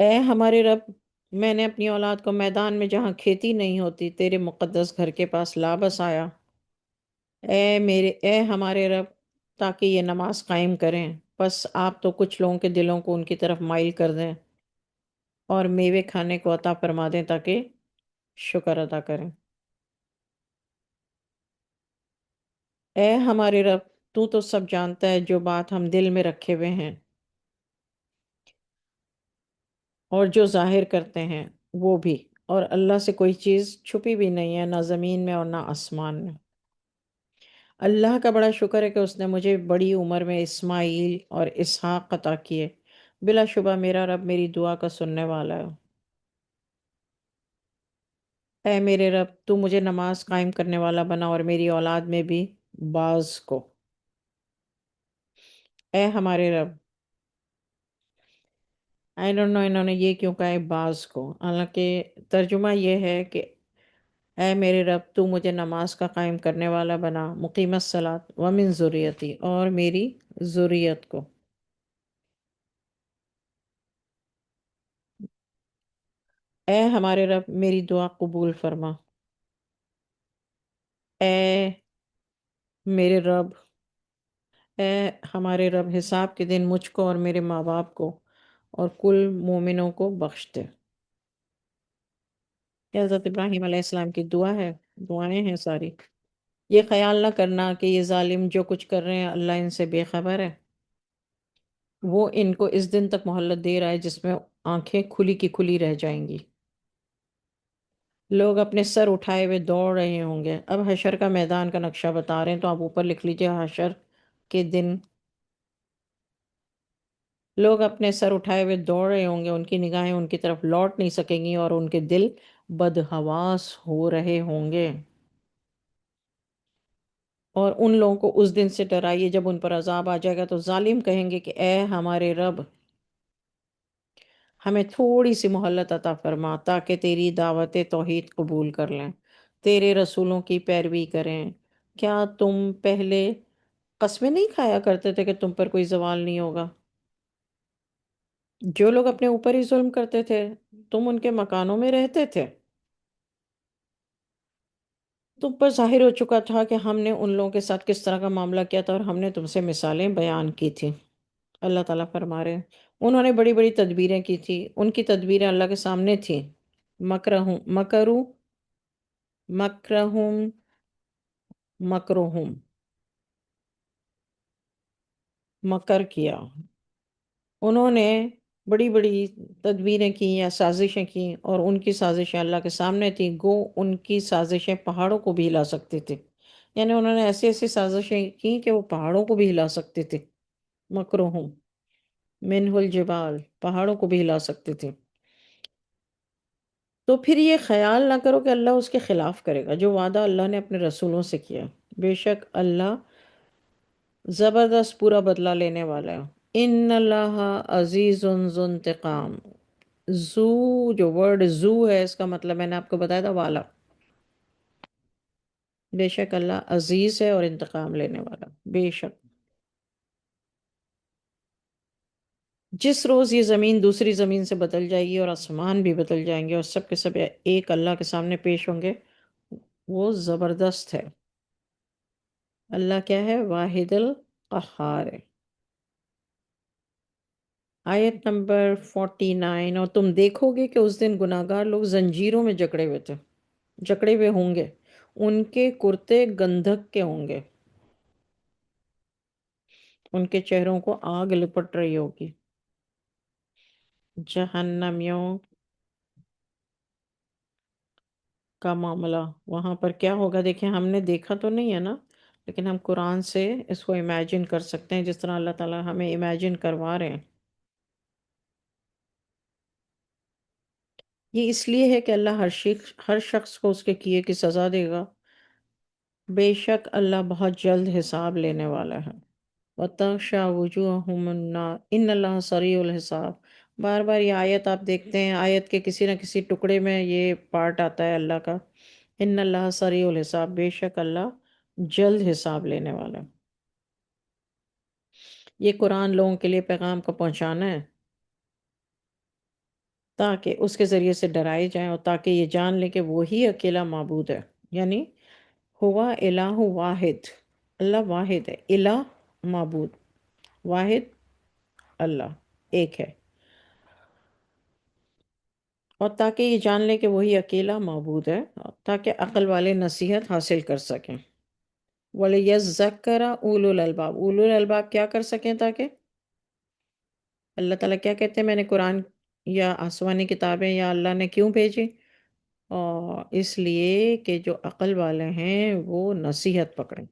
اے ہمارے رب، میں نے اپنی اولاد کو میدان میں جہاں کھیتی نہیں ہوتی تیرے مقدس گھر کے پاس لا بسایا۔ اے ہمارے رب، تاکہ یہ نماز قائم کریں، بس آپ تو کچھ لوگوں کے دلوں کو ان کی طرف مائل کر دیں اور میوے کھانے کو عطا فرما دیں تاکہ شکر ادا کریں۔ اے ہمارے رب، تو سب جانتا ہے جو بات ہم دل میں رکھے ہوئے ہیں اور جو ظاہر کرتے ہیں وہ بھی، اور اللہ سے کوئی چیز چھپی بھی نہیں ہے، نہ زمین میں اور نہ آسمان میں۔ اللہ کا بڑا شکر ہے کہ اس نے مجھے بڑی عمر میں اسماعیل اور اسحاق عطا کیے۔ بلا شبہ میرا رب میری دعا کا سننے والا ہے۔ اے میرے رب، تو مجھے نماز قائم کرنے والا بنا اور میری اولاد میں بھی بعض کو۔ اے ہمارے رب، آئی ڈونٹ نو انہوں نے یہ کیوں کہا ہے بعض کو، حالانکہ ترجمہ یہ ہے کہ اے میرے رب، تو مجھے نماز کا قائم کرنے والا بنا، مقیم الصلاۃ ومن ذریتی، اور میری ذریت کو۔ اے ہمارے رب، میری دعا قبول فرما۔ اے میرے رب، اے ہمارے رب، حساب کے دن مجھ کو اور میرے ماں باپ کو اور کل مومنوں کو بخش دے۔ یہ حضرت ابراہیم علیہ السلام کی دعا ہے، دعائیں ہیں ساری۔ یہ خیال نہ کرنا کہ یہ ظالم جو کچھ کر رہے ہیں اللہ ان سے بے خبر ہے۔ وہ ان کو اس دن تک مہلت دے رہا ہے جس میں آنکھیں کھلی کی کھلی رہ جائیں گی۔ لوگ اپنے سر اٹھائے ہوئے دوڑ رہے ہوں گے۔ اب حشر کا میدان کا نقشہ بتا رہے ہیں تو آپ اوپر لکھ لیجئے حشر کے دن۔ لوگ اپنے سر اٹھائے ہوئے دوڑ رہے ہوں گے، ان کی نگاہیں ان کی طرف لوٹ نہیں سکیں گی اور ان کے دل بدحواس ہو رہے ہوں گے۔ اور ان لوگوں کو اس دن سے ڈرائیے جب ان پر عذاب آ جائے گا تو ظالم کہیں گے کہ اے ہمارے رب، ہمیں تھوڑی سی مہلت عطا فرما تاکہ تیری دعوت توحید قبول کر لیں، تیرے رسولوں کی پیروی کریں۔ کیا تم پہلے قسمیں نہیں کھایا کرتے تھے کہ تم پر کوئی زوال نہیں ہوگا؟ جو لوگ اپنے اوپر ہی ظلم کرتے تھے تم ان کے مکانوں میں رہتے تھے۔ تم پر ظاہر ہو چکا تھا کہ ہم نے ان لوگوں کے ساتھ کس طرح کا معاملہ کیا تھا اور ہم نے تم سے مثالیں بیان کی تھی۔ اللہ تعالیٰ فرما رہے ہیں انہوں نے بڑی بڑی تدبیریں کی تھی، ان کی تدبیریں اللہ کے سامنے تھیں۔ مکرہم مکرو مکرہم مکرہم مکر کیا انہوں نے، بڑی بڑی تدبیریں کی یا سازشیں کی، اور ان کی سازشیں اللہ کے سامنے تھیں، گو ان کی سازشیں پہاڑوں کو بھی ہلا سکتی تھی۔ یعنی انہوں نے ایسی ایسی سازشیں کی کہ وہ پہاڑوں کو بھی ہلا سکتی تھی۔ مکرہم منہ الجبال، پہاڑوں کو بھی ہلا سکتی تھی۔ تو پھر یہ خیال نہ کرو کہ اللہ اس کے خلاف کرے گا جو وعدہ اللہ نے اپنے رسولوں سے کیا۔ بے شک اللہ زبردست پورا بدلہ لینے والا ہے۔ ان اللہ عزیز ذو انتقام۔ زو، جو ورڈ زو ہے اس کا مطلب میں نے آپ کو بتایا تھا والا۔ بے شک اللہ عزیز ہے اور انتقام لینے والا، بے شک۔ جس روز یہ زمین دوسری زمین سے بدل جائے گی اور آسمان بھی بدل جائیں گے اور سب کے سب ایک اللہ کے سامنے پیش ہوں گے، وہ زبردست ہے۔ اللہ کیا ہے؟ واحد القہار ہے۔ آیت نمبر 49، اور تم دیکھو گے کہ اس دن گناہگار لوگ زنجیروں میں جکڑے ہوئے تھے، جکڑے ہوئے ہوں گے، ان کے کرتے گندھک کے ہوں گے، ان کے چہروں کو آگ لپٹ رہی ہوگی۔ جہنمیوں کا معاملہ وہاں پر کیا ہوگا؟ دیکھیں ہم نے دیکھا تو نہیں ہے نا، لیکن ہم قرآن سے اس کو امیجن کر سکتے ہیں جس طرح اللہ تعالیٰ ہمیں امیجن کروا رہے ہیں۔ یہ اس لیے ہے کہ اللہ ہر شخص کو اس کے کیے کی سزا دے گا۔ بے شک اللہ بہت جلد حساب لینے والا ہے۔ وَتَغْشَى وُجُوهَهُمُ النَّارُ إِنَّ اللَّهَ سَرِيعُ الْحِسَابِ۔ بار بار یہ آیت آپ دیکھتے ہیں، آیت کے کسی نہ کسی ٹکڑے میں یہ پارٹ آتا ہے اللہ کا، ان اللہ سریع الحساب، بے شک اللہ جلد حساب لینے والا ہے۔ یہ قرآن لوگوں کے لیے پیغام کو پہنچانا ہے۔ تاکہ اس کے ذریعے سے ڈرائے جائیں اور تاکہ یہ جان لیں کہ وہی اکیلا معبود ہے، یعنی ہوا الہ واحد، اللہ واحد ہے، الہ معبود، واحد اللہ ایک ہے، اور تاکہ یہ جان لیں کہ وہی اکیلا معبود ہے، تاکہ عقل والے نصیحت حاصل کر سکیں۔ وَلِيَذَّكَّرَ أُولُو الْأَلْبَابِ، اولو الالباب کیا کر سکیں؟ تاکہ اللہ تعالیٰ کیا کہتے ہیں، میں نے قرآن یا آسمانی کتابیں یا اللہ نے کیوں بھیجی؟ اور اس لیے کہ جو عقل والے ہیں وہ نصیحت پکڑیں۔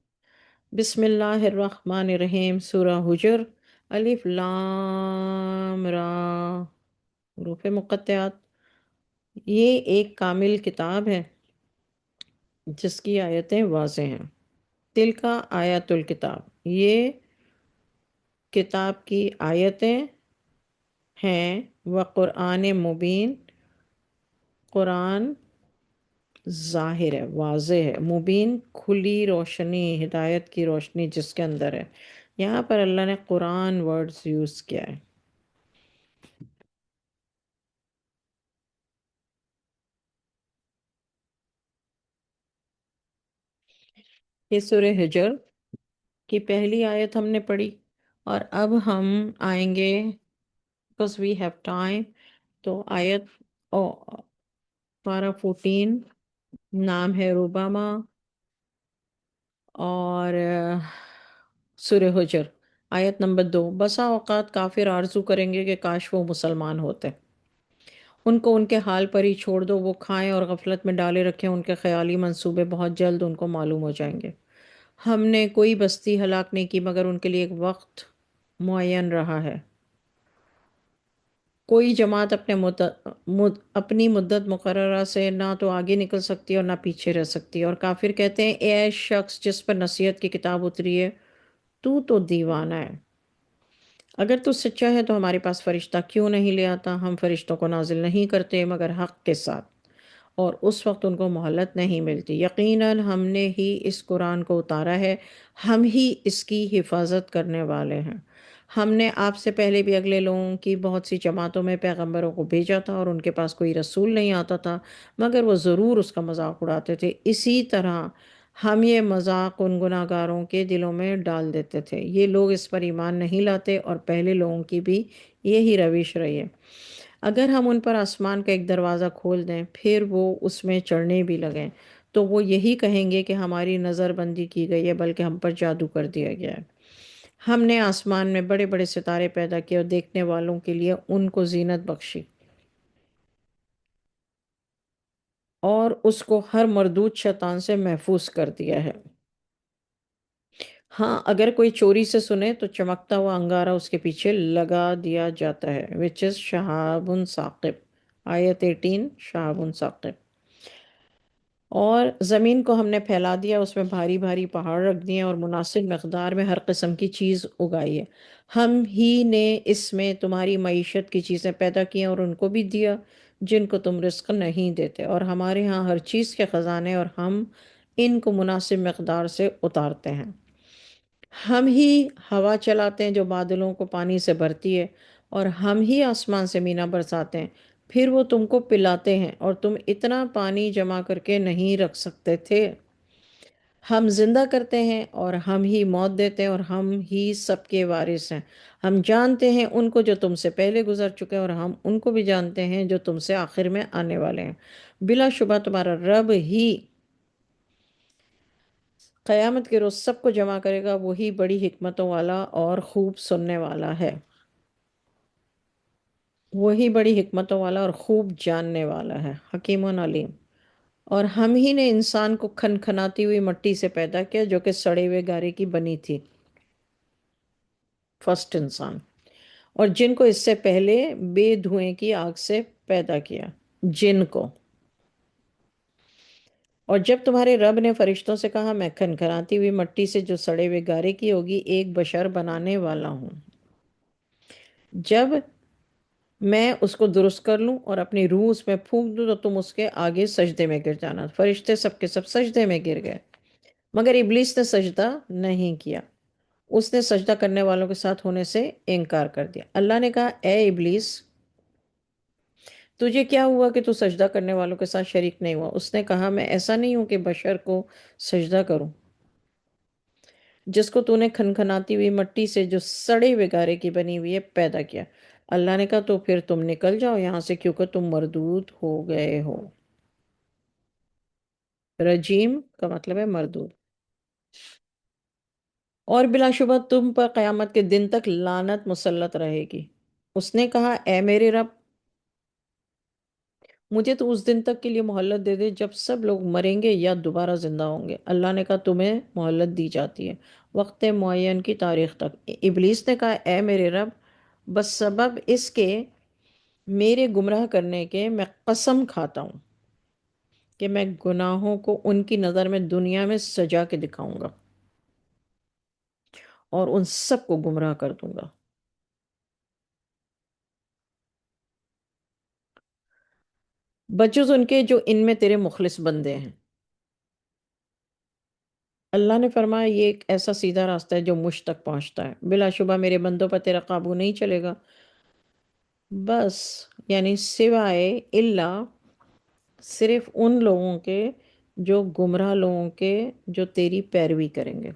بسم اللہ الرحمن الرحیم، سورہ حجر، الف لام را، حروف مقطعات۔ یہ ایک کامل کتاب ہے جس کی آیتیں واضح ہیں۔ تل کا آیت الکتاب، یہ کتاب کی آیتیں ہیں، وقرآن مبین، قرآن ظاہر ہے، واضح ہے، مبین کھلی روشنی، ہدایت کی روشنی جس کے اندر ہے۔ یہاں پر اللہ نے قرآن ورڈز یوز کیا ہے۔ یہ سورہ حجر کی پہلی آیت ہم نے پڑھی، اور اب ہم آئیں گے because we have time، تو آیت پارہ 14، نام ہے روباما، اور سورہ حجر آیت نمبر 2۔ بسا اوقات کافر آرزو کریں گے کہ کاش وہ مسلمان ہوتے، ان کو ان کے حال پر ہی چھوڑ دو، وہ کھائیں اور غفلت میں ڈالے رکھیں، ان کے خیالی منصوبے بہت جلد ان کو معلوم ہو جائیں گے۔ ہم نے کوئی بستی ہلاک نہیں کی مگر ان کے لیے ایک وقت معین رہا ہے۔ کوئی جماعت اپنی مدت مقررہ سے نہ تو آگے نکل سکتی اور نہ پیچھے رہ سکتی، اور کافر کہتے ہیں اے شخص جس پر نصیحت کی کتاب اتری ہے، تو دیوانہ ہے، اگر تو سچا ہے تو ہمارے پاس فرشتہ کیوں نہیں لے آتا؟ ہم فرشتوں کو نازل نہیں کرتے مگر حق کے ساتھ، اور اس وقت ان کو مہلت نہیں ملتی۔ یقیناً ہم نے ہی اس قرآن کو اتارا ہے، ہم ہی اس کی حفاظت کرنے والے ہیں۔ ہم نے آپ سے پہلے بھی اگلے لوگوں کی بہت سی جماعتوں میں پیغمبروں کو بھیجا تھا، اور ان کے پاس کوئی رسول نہیں آتا تھا مگر وہ ضرور اس کا مذاق اڑاتے تھے، اسی طرح ہم یہ مذاق ان گناہ گاروں کے دلوں میں ڈال دیتے تھے۔ یہ لوگ اس پر ایمان نہیں لاتے، اور پہلے لوگوں کی بھی یہی روش رہی ہے۔ اگر ہم ان پر آسمان کا ایک دروازہ کھول دیں پھر وہ اس میں چڑھنے بھی لگیں تو وہ یہی کہیں گے کہ ہماری نظر بندی کی گئی ہے، بلکہ ہم پر جادو کر دیا گیا ہے۔ ہم نے آسمان میں بڑے بڑے ستارے پیدا کیے اور دیکھنے والوں کے لیے ان کو زینت بخشی، اور اس کو ہر مردود شیطان سے محفوظ کر دیا ہے۔ ہاں اگر کوئی چوری سے سنے تو چمکتا ہوا انگارہ اس کے پیچھے لگا دیا جاتا ہے، which is شہاب ثاقب، آیت 18، شہاب ثاقب۔ اور زمین کو ہم نے پھیلا دیا، اس میں بھاری بھاری پہاڑ رکھ دیے اور مناسب مقدار میں ہر قسم کی چیز اگائی ہے۔ ہم ہی نے اس میں تمہاری معیشت کی چیزیں پیدا کی ہیں اور ان کو بھی دیا جن کو تم رزق نہیں دیتے، اور ہمارے ہاں ہر چیز کے خزانے، اور ہم ان کو مناسب مقدار سے اتارتے ہیں۔ ہم ہی ہوا چلاتے ہیں جو بادلوں کو پانی سے بھرتی ہے، اور ہم ہی آسمان سے مینا برساتے ہیں، پھر وہ تم کو پلاتے ہیں، اور تم اتنا پانی جمع کر کے نہیں رکھ سکتے تھے۔ ہم زندہ کرتے ہیں اور ہم ہی موت دیتے ہیں، اور ہم ہی سب کے وارث ہیں۔ ہم جانتے ہیں ان کو جو تم سے پہلے گزر چکے ہیں، اور ہم ان کو بھی جانتے ہیں جو تم سے آخر میں آنے والے ہیں۔ بلا شبہ تمہارا رب ہی قیامت کے روز سب کو جمع کرے گا، وہی بڑی حکمتوں والا اور خوب سننے والا ہے، وہی بڑی حکمتوں والا اور خوب جاننے والا ہے، حکیم و علیم۔ اور ہم ہی نے انسان کو کھنکھناتی ہوئی مٹی سے پیدا کیا جو کہ سڑے ہوئے گارے کی بنی تھی، فرسٹ انسان، اور جن کو اس سے پہلے بے دھوئیں کی آگ سے پیدا کیا، جن کو۔ اور جب تمہارے رب نے فرشتوں سے کہا میں کھنکھناتی ہوئی مٹی سے جو سڑے ہوئے گارے کی ہوگی ایک بشر بنانے والا ہوں، جب میں اس کو درست کر لوں اور اپنی روح اس میں پھونک دوں تو تم اس کے آگے سجدے میں گر جانا۔ فرشتے سب کے سب سجدے میں گر گئے مگر ابلیس نے سجدہ نہیں کیا، اس نے سجدہ کرنے والوں کے ساتھ ہونے سے انکار کر دیا۔ اللہ نے کہا اے ابلیس، تجھے کیا ہوا کہ تو سجدہ کرنے والوں کے ساتھ شریک نہیں ہوا؟ اس نے کہا میں ایسا نہیں ہوں کہ بشر کو سجدہ کروں، جس کو تو نے کھنکھناتی ہوئی مٹی سے، جو سڑے ہوئے گارے کی بنی ہوئی ہے، پیدا کیا۔ اللہ نے کہا تو پھر تم نکل جاؤ یہاں سے، کیونکہ تم مردود ہو گئے ہو۔ رجیم کا مطلب ہے مردود۔ اور بلا شبہ تم پر قیامت کے دن تک لعنت مسلط رہے گی۔ اس نے کہا اے میرے رب، مجھے تو اس دن تک کے لیے مہلت دے دے جب سب لوگ مریں گے یا دوبارہ زندہ ہوں گے۔ اللہ نے کہا تمہیں مہلت دی جاتی ہے وقت معین کی تاریخ تک۔ ابلیس نے کہا اے میرے رب، بس سبب اس کے میرے گمراہ کرنے کے میں قسم کھاتا ہوں کہ میں گناہوں کو ان کی نظر میں دنیا میں سجا کے دکھاؤں گا اور ان سب کو گمراہ کر دوں گا، بجز ان کے جو ان میں تیرے مخلص بندے ہیں۔ اللہ نے فرمایا یہ ایک ایسا سیدھا راستہ ہے جو مجھ تک پہنچتا ہے، بلا شبہ میرے بندوں پر تیرا قابو نہیں چلے گا، بس یعنی سوائے اللہ صرف ان لوگوں کے جو گمراہ لوگوں کے، جو تیری پیروی کریں گے،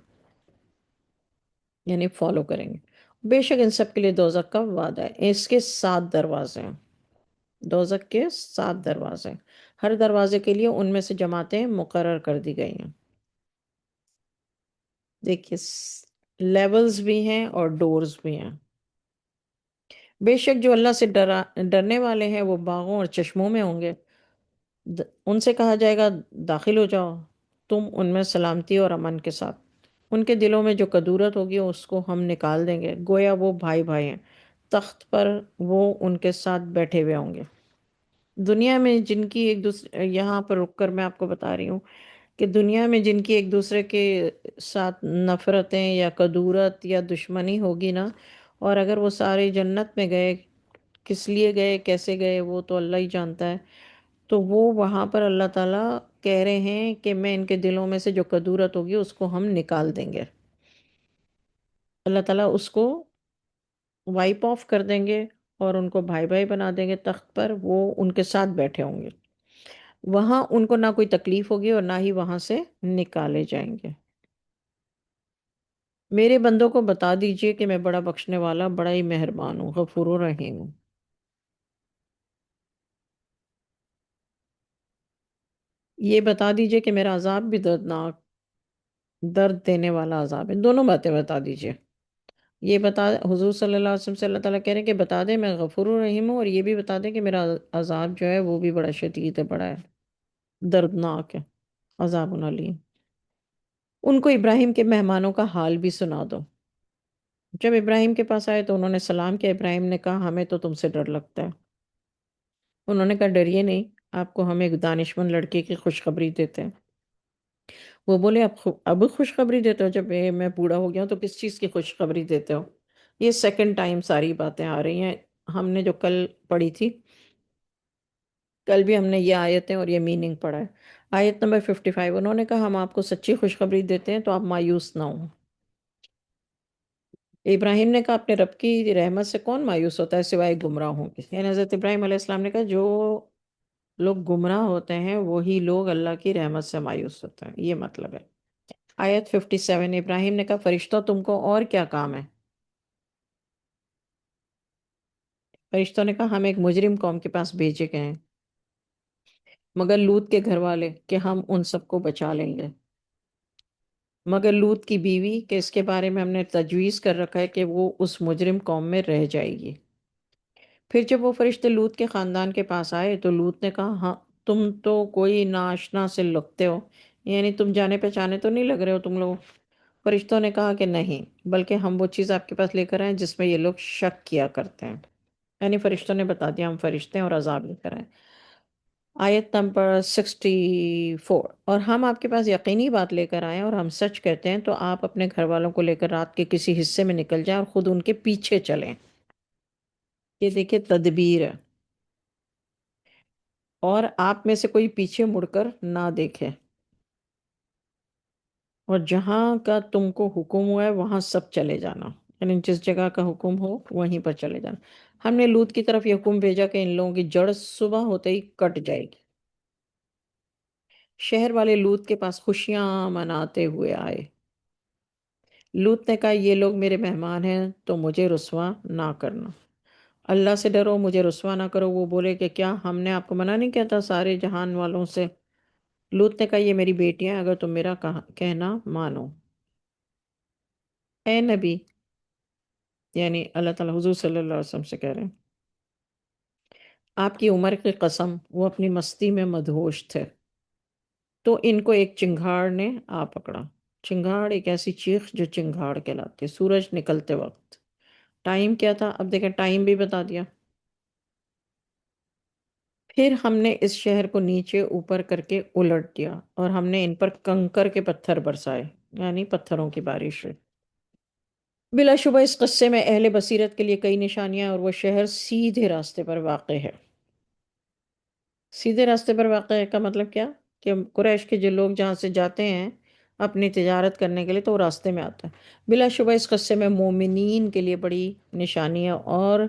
یعنی فالو کریں گے۔ بے شک ان سب کے لیے دوزخ کا وعدہ ہے، اس کے 7 دروازے ہیں، دوزخ کے 7 دروازے ہیں، ہر دروازے کے لیے ان میں سے جماعتیں مقرر کر دی گئی ہیں۔ دیکھیے لیولز بھی ہیں اور ڈورز بھی ہیں۔ بے شک جو اللہ سے ڈرنے والے ہیں وہ باغوں اور چشموں میں ہوں گے، ان سے کہا جائے گا داخل ہو جاؤ تم ان میں سلامتی اور امن کے ساتھ۔ ان کے دلوں میں جو کدورت ہوگی اس کو ہم نکال دیں گے، گویا وہ بھائی بھائی ہیں، تخت پر وہ ان کے ساتھ بیٹھے ہوئے ہوں گے۔ دنیا میں جن کی ایک دوسرے، یہاں پر رک کر میں آپ کو بتا رہی ہوں کہ دنیا میں جن کی ایک دوسرے کے ساتھ نفرتیں یا کدورت یا دشمنی ہوگی نا، اور اگر وہ سارے جنت میں گئے، کس لیے گئے کیسے گئے وہ تو اللہ ہی جانتا ہے، تو وہ وہاں پر اللہ تعالیٰ کہہ رہے ہیں کہ میں ان کے دلوں میں سے جو کدورت ہوگی اس کو ہم نکال دیں گے، اللہ تعالیٰ اس کو وائپ آف کر دیں گے اور ان کو بھائی بھائی بنا دیں گے، تخت پر وہ ان کے ساتھ بیٹھے ہوں گے، وہاں ان کو نہ کوئی تکلیف ہوگی اور نہ ہی وہاں سے نکالے جائیں گے۔ میرے بندوں کو بتا دیجئے کہ میں بڑا بخشنے والا، بڑا ہی مہربان ہوں، غفور و رحیم ہوں۔ یہ بتا دیجئے کہ میرا عذاب بھی دردناک، درد دینے والا عذاب ہے، دونوں باتیں بتا دیجئے۔ یہ بتا، حضور صلی اللہ علیہ وسلم سے اللہ تعالیٰ کہہ رہے ہیں کہ بتا دیں میں غفور و رحیم ہوں، اور یہ بھی بتا دیں کہ میرا عذاب جو ہے وہ بھی بڑا شدید ہے، بڑا ہے، دردناک ہے، عذاب علیم۔ ان کو ابراہیم کے مہمانوں کا حال بھی سنا دو۔ جب ابراہیم کے پاس آئے تو انہوں نے سلام کیا، ابراہیم نے کہا ہمیں تو تم سے ڈر لگتا ہے۔ انہوں نے کہا ڈریے نہیں، آپ کو ہم ایک دانشمند لڑکے کی خوشخبری دیتے ہیں۔ وہ بولے اب خوشخبری دیتے ہو؟ جب میں بوڑھا ہو گیا ہوں تو کس چیز کی خوشخبری دیتے ہو؟ یہ سیکنڈ ٹائم ساری باتیں آ رہی ہیں، ہم نے جو کل پڑھی تھی، کل بھی ہم نے یہ آیتیں اور یہ میننگ پڑھا ہے۔ آیت نمبر 55، انہوں نے کہا ہم آپ کو سچی خوشخبری دیتے ہیں تو آپ مایوس نہ ہوں۔ ابراہیم نے کہا اپنے رب کی رحمت سے کون مایوس ہوتا ہے سوائے گمراہوں کے؟ یعنی حضرت ابراہیم علیہ السلام نے کہا جو لوگ گمراہ ہوتے ہیں وہی لوگ اللہ کی رحمت سے مایوس ہوتے ہیں، یہ مطلب ہے۔ آیت 57، ابراہیم نے کہا فرشتوں تم کو اور کیا کام ہے؟ فرشتوں نے کہا ہم ایک مجرم قوم کے پاس بھیجے گئے ہیں، مگر لوط کے گھر والے کہ ہم ان سب کو بچا لیں گے، مگر لوط کی بیوی کہ اس کے بارے میں ہم نے تجویز کر رکھا ہے کہ وہ اس مجرم قوم میں رہ جائے گی۔ پھر جب وہ فرشتے لوط کے خاندان کے پاس آئے تو لوط نے کہا ہاں تم تو کوئی ناشنا سے لگتے ہو، یعنی تم جانے پہچانے تو نہیں لگ رہے ہو تم لوگ۔ فرشتوں نے کہا کہ نہیں، بلکہ ہم وہ چیز آپ کے پاس لے کر آئے جس میں یہ لوگ شک کیا کرتے ہیں، یعنی فرشتوں نے بتا دیا ہم فرشتے ہیں اور عذاب لے کر آئے۔ آیت نمبر 64، اور ہم آپ کے پاس یقینی بات لے کر آئے اور ہم سچ کہتے ہیں تو آپ اپنے گھر والوں کو لے کر رات کے کسی حصے میں نکل جائیں اور خود ان کے پیچھے چلیں۔ یہ دیکھیں تدبیر ہے، اور آپ میں سے کوئی پیچھے مڑ کر نہ دیکھے، اور جہاں کا تم کو حکم ہوا ہے وہاں سب چلے جانا، یعنی جس جگہ کا حکم ہو وہیں پر چلے جانا۔ ہم نے لوط کی طرف یہ حکم بھیجا کہ ان لوگوں کی جڑ صبح ہوتے ہی کٹ جائے گی۔ شہر والے لوط کے پاس خوشیاں مناتے ہوئے آئے۔ لوط نے کہا یہ لوگ میرے مہمان ہیں تو مجھے رسوا نہ کرنا، اللہ سے ڈرو، مجھے رسوا نہ کرو۔ وہ بولے کہ کیا ہم نے آپ کو منع نہیں کیا تھا سارے جہان والوں سے؟ لوط نے کہا یہ میری بیٹیاں ہیں، اگر تم میرا کہنا مانو۔ اے نبی، یعنی اللہ تعالیٰ حضور صلی اللہ علیہ وسلم سے کہہ رہے ہیں، آپ کی عمر کی قسم وہ اپنی مستی میں مدہوش تھے تو ان کو ایک چنگھاڑ نے آ پکڑا۔ چنگھاڑ ایک ایسی چیخ جو چنگھاڑ کہلاتی ہے، سورج نکلتے وقت۔ ٹائم کیا تھا؟ اب دیکھیں ٹائم بھی بتا دیا۔ پھر ہم نے اس شہر کو نیچے اوپر کر کے الٹ دیا اور ہم نے ان پر کنکر کے پتھر برسائے، یعنی پتھروں کی بارش ہوئی۔ بلا شبہ اس قصے میں اہل بصیرت کے لیے کئی نشانیاں اور وہ شہر سیدھے راستے پر واقع ہے۔ سیدھے راستے پر واقع ہے کا مطلب کیا؟ کہ قریش کے جو لوگ جہاں سے جاتے ہیں اپنی تجارت کرنے کے لیے تو وہ راستے میں آتا ہے۔ بلا شبہ اس قصے میں مومنین کے لیے بڑی نشانیاں اور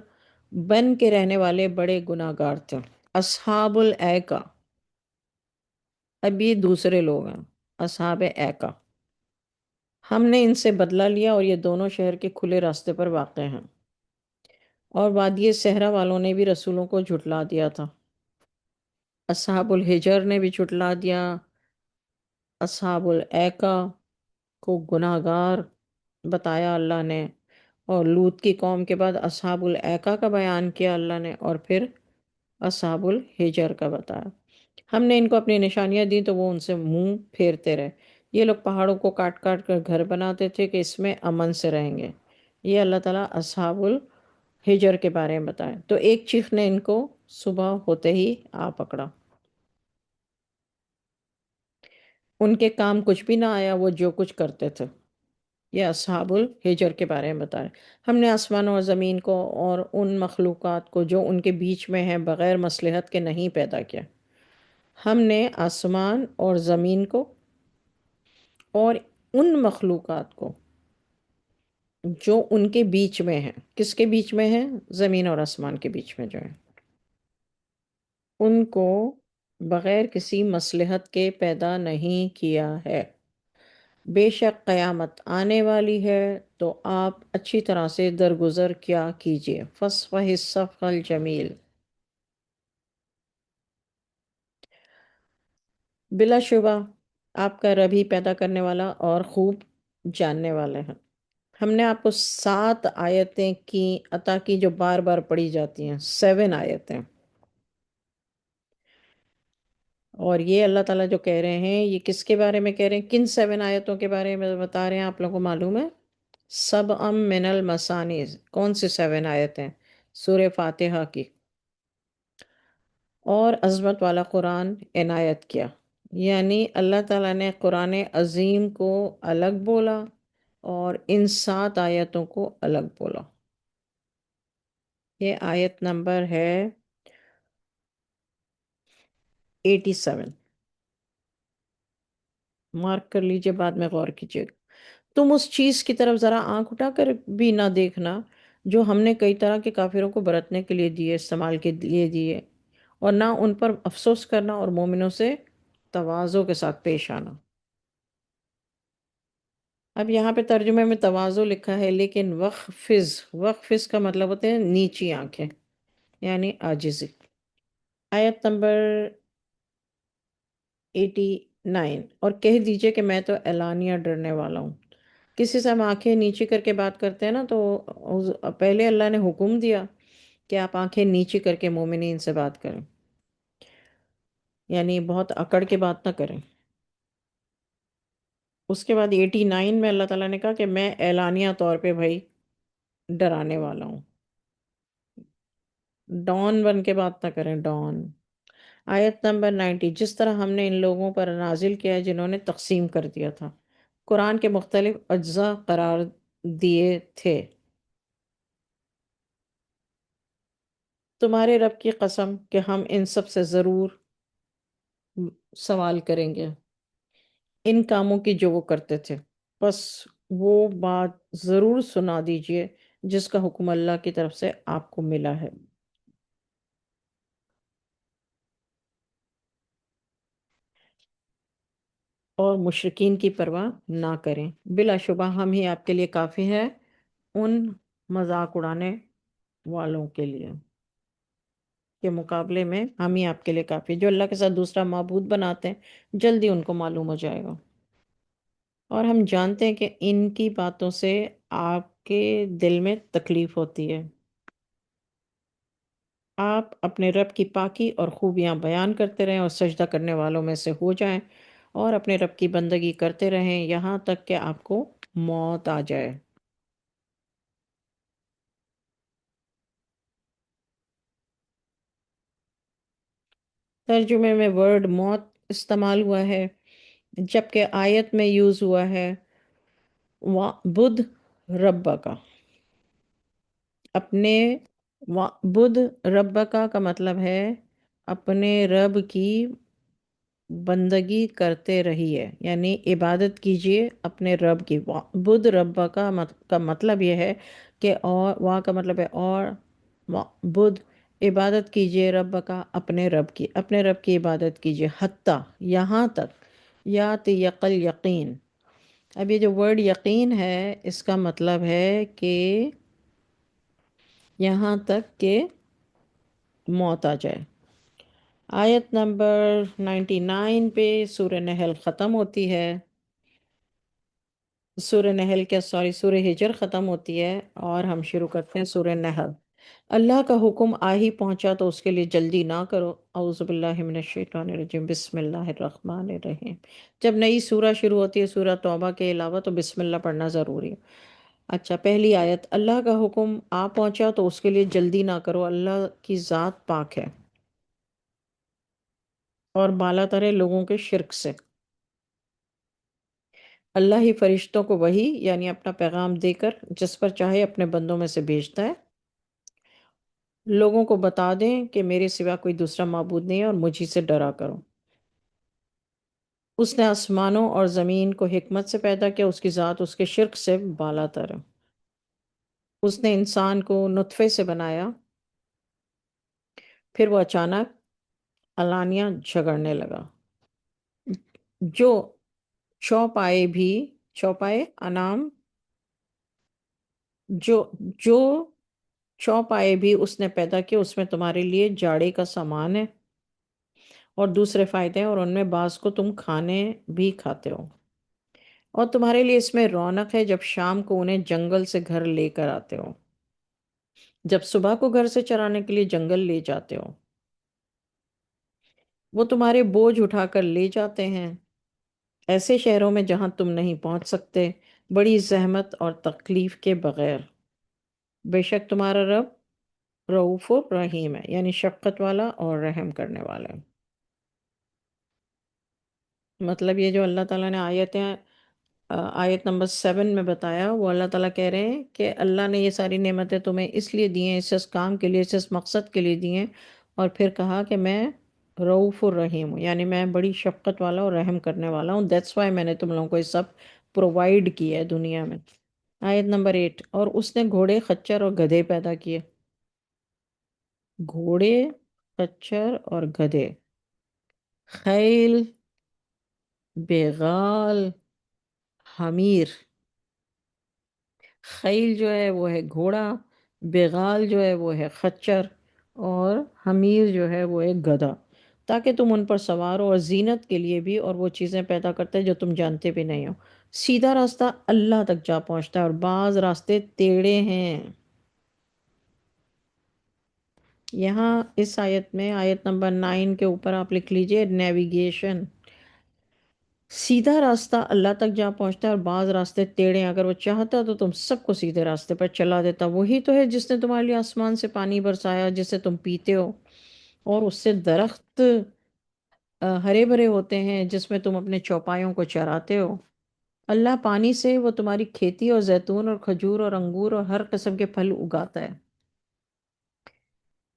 بن کے رہنے والے بڑے گناہ گار تھے۔ اصحاب الایکا، اب یہ دوسرے لوگ ہیں، اصحاب ایکا۔ ہم نے ان سے بدلہ لیا اور یہ دونوں شہر کے کھلے راستے پر واقع ہیں۔ اور وادی صحرا والوں نے بھی رسولوں کو جھٹلا دیا تھا۔ اصحاب الحجر نے بھی جھٹلا دیا، اصحاب الایکا کو گناہ گار بتایا اللہ نے، اور لوط کی قوم کے بعد اصحاب الایکا کا بیان کیا اللہ نے، اور پھر اصحاب الحجر کا بتایا۔ ہم نے ان کو اپنی نشانیاں دی تو وہ ان سے منہ پھیرتے رہے۔ یہ لوگ پہاڑوں کو کاٹ کاٹ کر گھر بناتے تھے کہ اس میں امن سے رہیں گے۔ یہ اللہ تعالیٰ اصحاب الحجر کے بارے میں بتائے۔ تو ایک چیخ نے ان کو صبح ہوتے ہی آ پکڑا، ان کے کام کچھ بھی نہ آیا، وہ جو کچھ کرتے تھے۔ یہ اصحاب الحجر کے بارے میں بتائے۔ ہم نے آسمان اور زمین کو اور ان مخلوقات کو جو ان کے بیچ میں ہیں بغیر مصلحت کے نہیں پیدا کیا۔ ہم نے آسمان اور زمین کو اور ان مخلوقات کو جو ان کے بیچ میں ہیں، کس کے بیچ میں ہیں؟ زمین اور آسمان کے بیچ میں جو ہیں، ان کو بغیر کسی مصلحت کے پیدا نہیں کیا ہے۔ بے شک قیامت آنے والی ہے تو آپ اچھی طرح سے درگزر کیا کیجئے۔ فَاصْفَحِ الصَّفْحَ الْجَمِيلَ، بلا شبہ آپ کا رب ہی پیدا کرنے والا اور خوب جاننے والے ہیں۔ ہم نے آپ کو 7 آیتیں کی عطا کی جو بار بار پڑھی جاتی ہیں، 7 آیتیں۔ اور یہ اللہ تعالیٰ جو کہہ رہے ہیں یہ کس کے بارے میں کہہ رہے ہیں؟ کن 7 آیتوں کے بارے میں بتا رہے ہیں؟ آپ لوگوں کو معلوم ہے؟ سبع من المثانی، کون سی 7 آیتیں؟ سورہ فاتحہ کی۔ اور عظمت والا قرآن عنایت کیا، یعنی اللہ تعالیٰ نے قرآن عظیم کو الگ بولا اور ان 7 آیتوں کو الگ بولا۔ یہ آیت نمبر ہے 87، مارک کر لیجئے، بعد میں غور کیجئے گا۔ تم اس چیز کی طرف ذرا آنکھ اٹھا کر بھی نہ دیکھنا جو ہم نے کئی طرح کے کافروں کو برتنے کے لیے دیے، استعمال کے لیے دیے، اور نہ ان پر افسوس کرنا اور مومنوں سے تواضع کے ساتھ پیش آنا۔ اب یہاں پہ ترجمے میں تواضع لکھا ہے، لیکن وقفز کا مطلب ہوتے ہیں نیچی آنکھیں، یعنی عاجزی۔ آیت نمبر 89، اور کہہ دیجئے کہ میں تو اعلانیہ ڈرنے والا ہوں۔ کسی سے ہم آنکھیں نیچی کر کے بات کرتے ہیں نا تو پہلے اللہ نے حکم دیا کہ آپ آنکھیں نیچی کر کے مومنین سے بات کریں، یعنی بہت اکڑ کے بات نہ کریں۔ اس کے بعد 89 میں اللہ تعالیٰ نے کہا کہ میں اعلانیہ طور پہ بھائی ڈرانے والا ہوں۔ ڈان بن کے بات نہ کریں، ڈان۔ آیت نمبر 90، جس طرح ہم نے ان لوگوں پر نازل کیا ہے جنہوں نے تقسیم کر دیا تھا، قرآن کے مختلف اجزاء قرار دیے تھے۔ تمہارے رب کی قسم کہ ہم ان سب سے ضرور سوال کریں گے، ان کاموں کی جو وہ کرتے تھے، بس وہ بات ضرور سنا دیجئے جس کا حکم اللہ کی طرف سے آپ کو ملا ہے، اور مشرکین کی پرواہ نہ کریں۔ بلا شبہ ہم ہی آپ کے لیے کافی ہے ان مذاق اڑانے والوں کے لیے، کے مقابلے میں ہم ہی آپ کے لیے کافی، جو اللہ کے ساتھ دوسرا معبود بناتے ہیں جلدی ان کو معلوم ہو جائے گا۔ اور ہم جانتے ہیں کہ ان کی باتوں سے آپ کے دل میں تکلیف ہوتی ہے۔ آپ اپنے رب کی پاکی اور خوبیاں بیان کرتے رہیں اور سجدہ کرنے والوں میں سے ہو جائیں، اور اپنے رب کی بندگی کرتے رہیں یہاں تک کہ آپ کو موت آ جائے۔ ترجمے میں ورڈ موت استعمال ہوا ہے، جبکہ آیت میں یوز ہوا ہے بدھ رب کا۔ اپنے بدھ رب کا مطلب ہے اپنے رب کی بندگی کرتے رہیے، یعنی عبادت کیجئے اپنے رب کی۔ بدھ رب کا مطلب یہ ہے کہ اور وا کا مطلب ہے اور، بدھ عبادت کیجئے رب کا، اپنے رب کی عبادت کیجئے، حتیٰ یہاں تک، یقل یقین۔ اب یہ جو ورڈ یقین ہے اس کا مطلب ہے کہ یہاں تک کہ موت آ جائے۔ آیت نمبر 99 پہ سورہ نحل ختم ہوتی ہے، سورہ ہجر ختم ہوتی ہے، اور ہم شروع کرتے ہیں سورہ نحل۔ اللہ کا حکم آ ہی پہنچا تو اس کے لیے جلدی نہ کرو۔ اعوذ باللہ من الشیطان الرجیم، بسم اللہ الرحمن الرحیم۔ جب نئی سورہ شروع ہوتی ہے سورہ توبہ کے علاوہ تو بسم اللہ پڑھنا ضروری ہے۔ اچھا، پہلی آیت، اللہ کا حکم آ پہنچا تو اس کے لیے جلدی نہ کرو، اللہ کی ذات پاک ہے اور بالا تر ہے لوگوں کے شرک سے۔ اللہ ہی فرشتوں کو وحی یعنی اپنا پیغام دے کر جس پر چاہے اپنے بندوں میں سے بھیجتا ہے۔ لوگوں کو بتا دیں کہ میرے سوا کوئی دوسرا معبود نہیں ہے اور مجھی سے ڈرا کرو۔ اس نے آسمانوں اور زمین کو حکمت سے پیدا کیا، اس کی ذات اس کے شرک سے بالا تر ہے۔ اس نے انسان کو نطفے سے بنایا، پھر وہ اچانک علانیہ جھگڑنے لگا۔ جو چوپائے بھی، چوپائے انام، جو جو چوپائے بھی اس نے پیدا کیا، اس میں تمہارے لیے جاڑے کا سامان ہے اور دوسرے فائدے ہیں، اور ان میں بعض کو تم کھانے بھی کھاتے ہو، اور تمہارے لیے اس میں رونق ہے جب شام کو انہیں جنگل سے گھر لے کر آتے ہو، جب صبح کو گھر سے چرانے کے لیے جنگل لے جاتے ہو۔ وہ تمہارے بوجھ اٹھا کر لے جاتے ہیں ایسے شہروں میں جہاں تم نہیں پہنچ سکتے، بڑی زحمت اور تکلیف کے بغیر۔ بے شک تمہارا رب رؤوف رحیم ہے، یعنی شفقت والا اور رحم کرنے والا ہے۔ مطلب یہ جو اللہ تعالیٰ نے آیت نمبر 7 میں بتایا، وہ اللہ تعالیٰ کہہ رہے ہیں کہ اللہ نے یہ ساری نعمتیں تمہیں اس لیے دی ہیں، اس کام کے لیے، اس مقصد کے لیے دی ہیں، اور پھر کہا کہ میں رؤوف الرحیم ہوں، یعنی میں بڑی شفقت والا اور رحم کرنے والا ہوں، دیٹس وائی میں نے تم لوگوں کو یہ سب پرووائڈ کیا ہے دنیا میں۔ آیت نمبر 8، اور اس نے گھوڑے، خچر اور گدھے پیدا کیے۔ گھوڑے، خچر اور گدھے، خیل، بیغال، حمیر۔ خیل جو ہے وہ ہے گھوڑا، بیغال جو ہے وہ ہے خچر، اور حمیر جو ہے وہ ہے گدھا، تاکہ تم ان پر سوار ہو، اور زینت کے لیے بھی، اور وہ چیزیں پیدا کرتے ہیں جو تم جانتے بھی نہیں ہو۔ سیدھا راستہ اللہ تک جا پہنچتا ہے اور بعض راستے ٹیڑھے ہیں۔ یہاں اس آیت میں، آیت نمبر 9 کے اوپر آپ لکھ لیجئے نیویگیشن۔ سیدھا راستہ اللہ تک جا پہنچتا ہے اور بعض راستے ٹیڑھے ہیں، اگر وہ چاہتا تو تم سب کو سیدھے راستے پر چلا دیتا۔ وہی تو ہے جس نے تمہارے لیے آسمان سے پانی برسایا جسے تم پیتے ہو، اور اس سے درخت ہرے بھرے ہوتے ہیں جس میں تم اپنے چوپایوں کو چراتے ہو۔ اللہ پانی سے وہ تمہاری کھیتی اور زیتون اور کھجور اور انگور اور ہر قسم کے پھل اگاتا ہے۔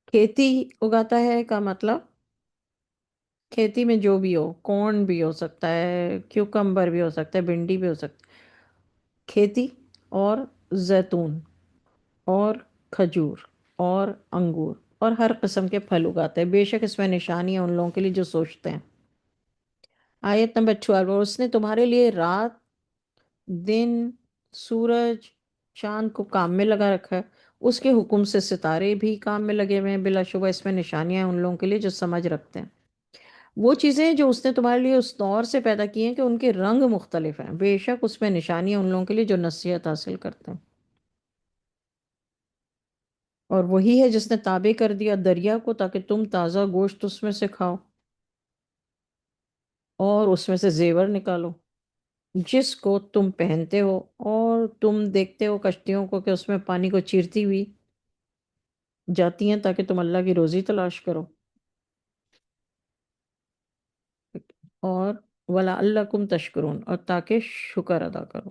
کھیتی اگاتا ہے کا مطلب کھیتی میں جو بھی ہو، کورن بھی ہو سکتا ہے، کیوکمبر بھی ہو سکتا ہے، بھنڈی بھی ہو سکتا ہے، کھیتی اور زیتون اور کھجور اور انگور اور ہر قسم کے پھل اگاتے ہیں، بے شک اس میں نشانی ہے ان لوگوں کے لیے جو سوچتے ہیں۔ آیت نمبر 12، اور اس نے تمہارے لیے رات، دن، سورج، چاند کو کام میں لگا رکھا ہے، اس کے حکم سے ستارے بھی کام میں لگے ہوئے ہیں، بلا شبہ اس میں نشانیاں ہیں ان لوگوں کے لیے جو سمجھ رکھتے ہیں۔ وہ چیزیں جو اس نے تمہارے لیے اس طور سے پیدا کی ہیں کہ ان کے رنگ مختلف ہیں، بے شک اس میں نشانیاں ان لوگوں کے لیے جو نصیحت حاصل کرتے ہیں۔ اور وہی ہے جس نے تابع کر دیا دریا کو تاکہ تم تازہ گوشت اس میں سے کھاؤ اور اس میں سے زیور نکالو، جس کو تم پہنتے ہو، اور تم دیکھتے ہو کشتیوں کو کہ اس میں پانی کو چیرتی ہوئی جاتی ہیں تاکہ تم اللہ کی روزی تلاش کرو، اور وَلَعَلَّكُمْ تشکرون، اور تاکہ شکر ادا کرو۔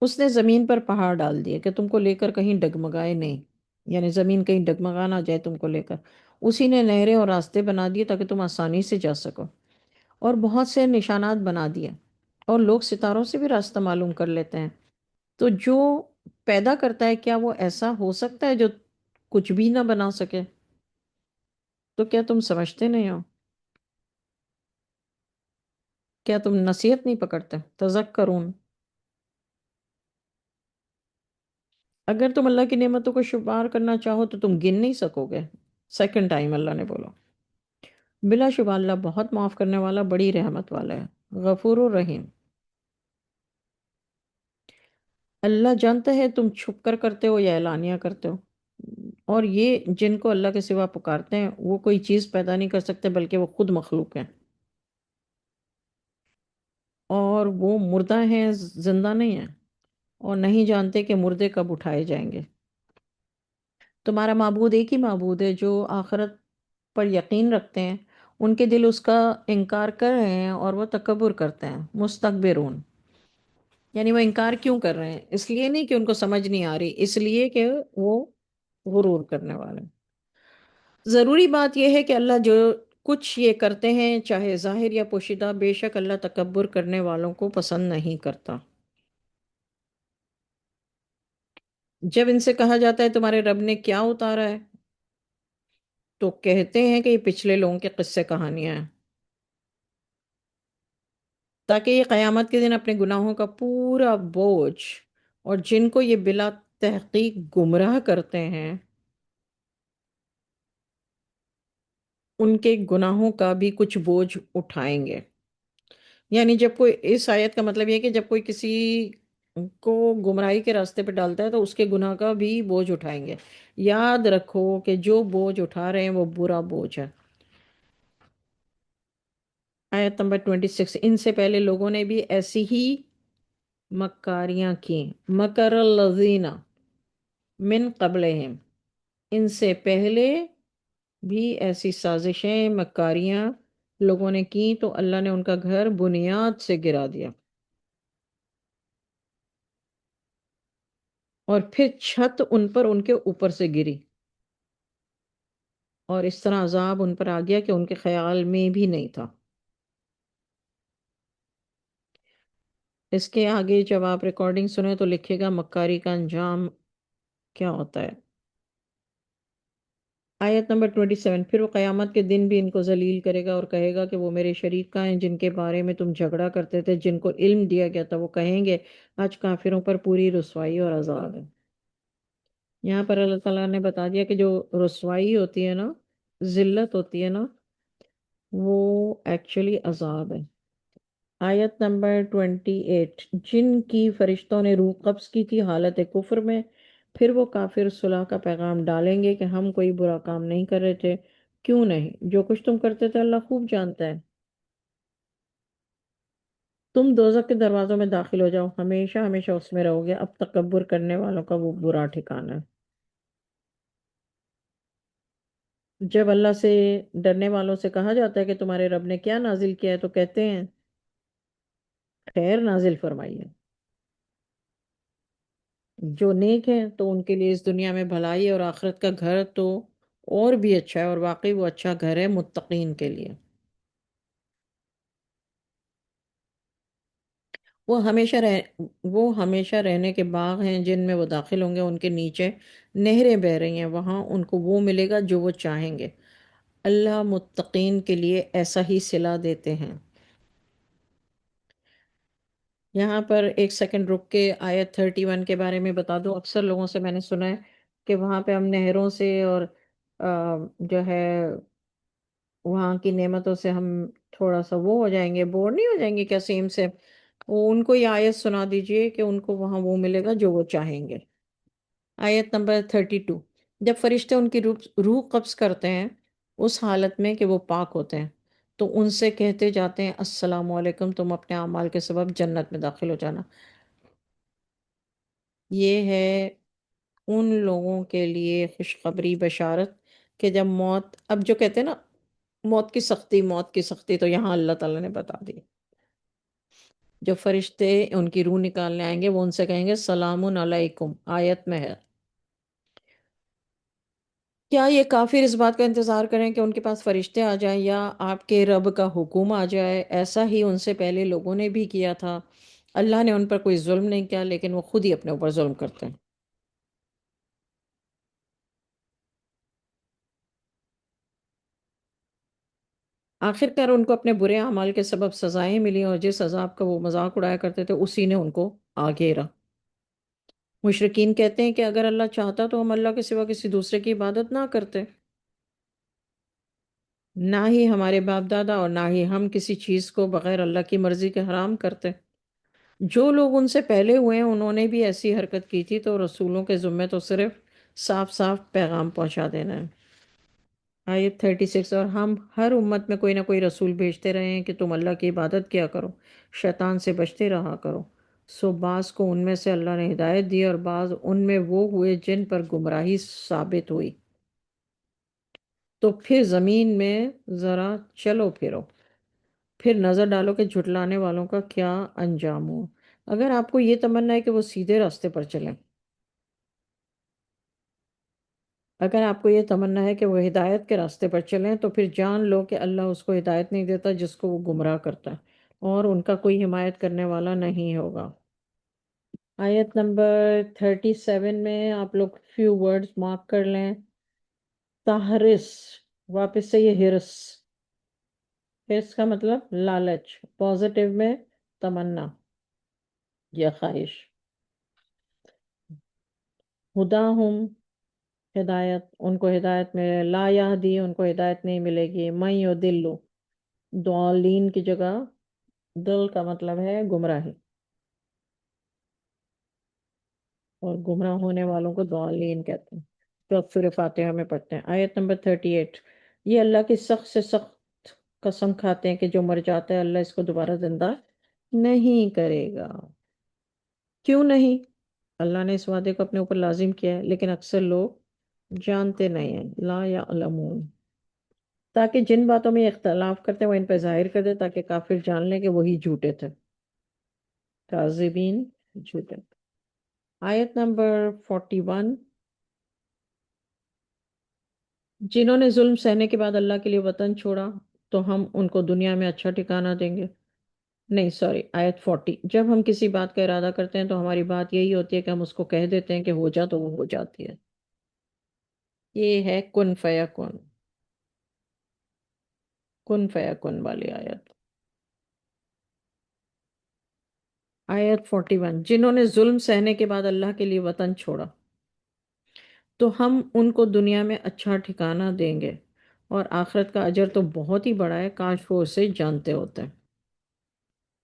اس نے زمین پر پہاڑ ڈال دیے کہ تم کو لے کر کہیں ڈگمگائے نہیں، یعنی زمین کہیں ڈگمگا نہ جائے تم کو لے کر۔ اسی نے نہریں اور راستے بنا دیے تاکہ تم آسانی سے جا سکو، اور بہت سے نشانات بنا دیے، اور لوگ ستاروں سے بھی راستہ معلوم کر لیتے ہیں۔ تو جو پیدا کرتا ہے کیا وہ ایسا ہو سکتا ہے جو کچھ بھی نہ بنا سکے؟ تو کیا تم سمجھتے نہیں ہو؟ کیا تم نصیحت نہیں پکڑتے؟ تذکرون۔ اگر تم اللہ کی نعمتوں کو شمار کرنا چاہو تو تم گن نہیں سکو گے۔ سیکنڈ ٹائم اللہ نے بولا۔ بلا شبہ اللہ بہت معاف کرنے والا، بڑی رحمت والا ہے، غفور الرحیم۔ اللہ جانتا ہے تم چھپ کر کرتے ہو یا اعلانیہ کرتے ہو، اور یہ جن کو اللہ کے سوا پکارتے ہیں وہ کوئی چیز پیدا نہیں کر سکتے بلکہ وہ خود مخلوق ہیں، اور وہ مردہ ہیں، زندہ نہیں ہیں، اور نہیں جانتے کہ مردے کب اٹھائے جائیں گے۔ تمہارا معبود ایک ہی معبود ہے جو آخرت پر یقین رکھتے ہیں، ان کے دل اس کا انکار کر رہے ہیں اور وہ تکبر کرتے ہیں، مستکبرون۔ یعنی وہ انکار کیوں کر رہے ہیں؟ اس لیے نہیں کہ ان کو سمجھ نہیں آ رہی، اس لیے کہ وہ غرور کرنے والے ہیں۔ ضروری بات یہ ہے کہ اللہ جو کچھ یہ کرتے ہیں چاہے ظاہر یا پوشیدہ، بے شک اللہ تکبر کرنے والوں کو پسند نہیں کرتا۔ جب ان سے کہا جاتا ہے تمہارے رب نے کیا اتارا ہے، تو کہتے ہیں کہ یہ پچھلے لوگوں کے قصے کہانیاں ہیں، تاکہ یہ قیامت کے دن اپنے گناہوں کا پورا بوجھ، اور جن کو یہ بلا تحقیق گمراہ کرتے ہیں ان کے گناہوں کا بھی کچھ بوجھ اٹھائیں گے۔ یعنی جب کوئی، اس آیت کا مطلب یہ ہے کہ جب کوئی کسی کو گمراہی کے راستے پہ ڈالتا ہے تو اس کے گناہ کا بھی بوجھ اٹھائیں گے۔ یاد رکھو کہ جو بوجھ اٹھا رہے ہیں وہ برا بوجھ ہے۔ آیت نمبر 26، ان سے پہلے لوگوں نے بھی ایسی ہی مکاریاں کی، مکر الذین من قبلہم، ان سے پہلے بھی ایسی سازشیں، مکاریاں لوگوں نے کی تو اللہ نے ان کا گھر بنیاد سے گرا دیا، اور پھر چھت ان پر ان کے اوپر سے گری، اور اس طرح عذاب ان پر آ گیا کہ ان کے خیال میں بھی نہیں تھا۔ اس کے آگے جب آپ ریکارڈنگ سنیں تو لکھے گا مکاری کا انجام کیا ہوتا ہے۔ آیت نمبر 27، پھر وہ قیامت کے دن بھی ان کو ذلیل کرے گا اور کہے گا کہ وہ میرے شریک کہاں ہیں جن کے بارے میں تم جھگڑا کرتے تھے، جن کو علم دیا گیا تھا۔ وہ کہیں گے آج کافروں پر پوری رسوائی اور عذاب ہے۔ یہاں پر اللہ تعالیٰ نے بتا دیا کہ جو رسوائی ہوتی ہے نا، ذلت ہوتی ہے نا، وہ ایکچولی عذاب ہے۔ آیت نمبر 28، جن کی فرشتوں نے روح قبض کی تھی حالت کفر میں، پھر وہ کافر صلح کا پیغام ڈالیں گے کہ ہم کوئی برا کام نہیں کر رہے تھے۔ کیوں نہیں؟ جو کچھ تم کرتے تھے اللہ خوب جانتا ہے۔ تم دوزخ کے دروازوں میں داخل ہو جاؤ، ہمیشہ ہمیشہ اس میں رہو گے، اب تکبر کرنے والوں کا وہ برا ٹھکانہ ہے۔ جب اللہ سے ڈرنے والوں سے کہا جاتا ہے کہ تمہارے رب نے کیا نازل کیا ہے تو کہتے ہیں خیر نازل فرمائی ہے۔ جو نیک ہیں تو ان کے لیے اس دنیا میں بھلائی ہے، اور آخرت کا گھر تو اور بھی اچھا ہے، اور واقعی وہ اچھا گھر ہے متقین کے لیے۔ وہ ہمیشہ رہنے کے باغ ہیں جن میں وہ داخل ہوں گے، ان کے نیچے نہریں بہہ رہی ہیں، وہاں ان کو وہ ملے گا جو وہ چاہیں گے۔ اللہ متقین کے لیے ایسا ہی صلہ دیتے ہیں۔ یہاں پر ایک سیکنڈ رک کے آیت 31 کے بارے میں بتا دوں۔ اکثر لوگوں سے میں نے سنا ہے کہ وہاں پہ ہم نہروں سے اور جو ہے وہاں کی نعمتوں سے ہم تھوڑا سا وہ ہو جائیں گے، بور نہیں ہو جائیں گے کیا سیم سے؟ ان کو یہ آیت سنا دیجئے کہ ان کو وہاں وہ ملے گا جو وہ چاہیں گے۔ آیت نمبر 32، جب فرشتے ان کی روح قبض کرتے ہیں اس حالت میں کہ وہ پاک ہوتے ہیں تو ان سے کہتے جاتے ہیں السلام علیکم، تم اپنے اعمال کے سبب جنت میں داخل ہو جانا۔ یہ ہے ان لوگوں کے لیے خوشخبری بشارت کہ جب موت، اب جو کہتے ہیں نا موت کی سختی تو یہاں اللہ تعالیٰ نے بتا دی۔ جو فرشتے ان کی روح نکالنے آئیں گے وہ ان سے کہیں گے سلام علیکم، آیت میں ہے۔ کیا یہ کافر اس بات کا انتظار کریں کہ ان کے پاس فرشتے آ جائیں یا آپ کے رب کا حکم آ جائے؟ ایسا ہی ان سے پہلے لوگوں نے بھی کیا تھا۔ اللہ نے ان پر کوئی ظلم نہیں کیا، لیکن وہ خود ہی اپنے اوپر ظلم کرتے ہیں۔ آخر کار ان کو اپنے برے اعمال کے سبب سزائیں ملی، اور جس عذاب کا وہ مذاق اڑایا کرتے تھے اسی نے ان کو آ گھیرا۔ مشرکین کہتے ہیں کہ اگر اللہ چاہتا تو ہم اللہ کے سوا کسی دوسرے کی عبادت نہ کرتے، نہ ہی ہمارے باپ دادا اور نہ ہی ہم کسی چیز کو بغیر اللہ کی مرضی کے حرام کرتے۔ جو لوگ ان سے پہلے ہوئے ہیں انہوں نے بھی ایسی حرکت کی تھی، تو رسولوں کے ذمے تو صرف صاف صاف پیغام پہنچا دینا ہے۔ آیت 36، اور ہم ہر امت میں کوئی نہ کوئی رسول بھیجتے رہے ہیں کہ تم اللہ کی عبادت کیا کرو، شیطان سے بچتے رہا کرو۔ سو بعض کو ان میں سے اللہ نے ہدایت دی اور بعض ان میں وہ ہوئے جن پر گمراہی ثابت ہوئی۔ تو پھر زمین میں ذرا چلو پھرو، پھر نظر ڈالو کہ جھٹلانے والوں کا کیا انجام ہو۔ اگر آپ کو یہ تمنا ہے کہ وہ سیدھے راستے پر چلیں، اگر آپ کو یہ تمنا ہے کہ وہ ہدایت کے راستے پر چلیں، تو پھر جان لو کہ اللہ اس کو ہدایت نہیں دیتا جس کو وہ گمراہ کرتا ہے، اور ان کا کوئی حمایت کرنے والا نہیں ہوگا۔ آیت نمبر 37 میں آپ لوگ فیو ورڈز مارک کر لیں۔ تحرس، واپس سے یہ ہرس، ہرس کا مطلب لالچ، پازیٹیو میں تمنا یا خواہش۔ ہدا ہم، ہدایت، ان کو ہدایت ملے، لا یہدی، ان کو ہدایت نہیں ملے گی، من یضل، ضالین کی جگہ دل کا مطلب ہے گمراہی، اور گمراہ ہونے والوں کو ضالین کہتے ہیں۔ تو اب سورہ فاتحہ میں پڑھتے ہیں آیت نمبر 38۔ یہ اللہ کی سخت سے سخت قسم کھاتے ہیں کہ جو مر جاتا ہے اللہ اس کو دوبارہ زندہ نہیں کرے گا۔ کیوں نہیں؟ اللہ نے اس وعدے کو اپنے اوپر لازم کیا ہے، لیکن اکثر لوگ جانتے نہیں ہیں، لا یعلمون۔ تاکہ جن باتوں میں یہ اختلاف کرتے ہیں وہ ان پہ ظاہر کر دے، تاکہ کافر جان لیں کہ وہی جھوٹے تھے، کاذبین، جھوٹے۔ آیت نمبر 41، جنہوں نے ظلم سہنے کے بعد اللہ کے لیے وطن چھوڑا تو ہم ان کو دنیا میں اچھا ٹھکانہ دیں گے۔ نہیں سوری، آیت 40، جب ہم کسی بات کا ارادہ کرتے ہیں تو ہماری بات یہی ہوتی ہے کہ ہم اس کو کہہ دیتے ہیں کہ ہو جا تو وہ ہو جاتی ہے۔ یہ ہے کن فیکن، کن فیکن والی آیت۔ آیت 41، جنہوں نے ظلم سہنے کے بعد اللہ کے لیے وطن چھوڑا تو ہم ان کو دنیا میں اچھا ٹھکانہ دیں گے، اور آخرت کا اجر تو بہت ہی بڑا ہے، کاش وہ اسے جانتے ہوتے ہیں۔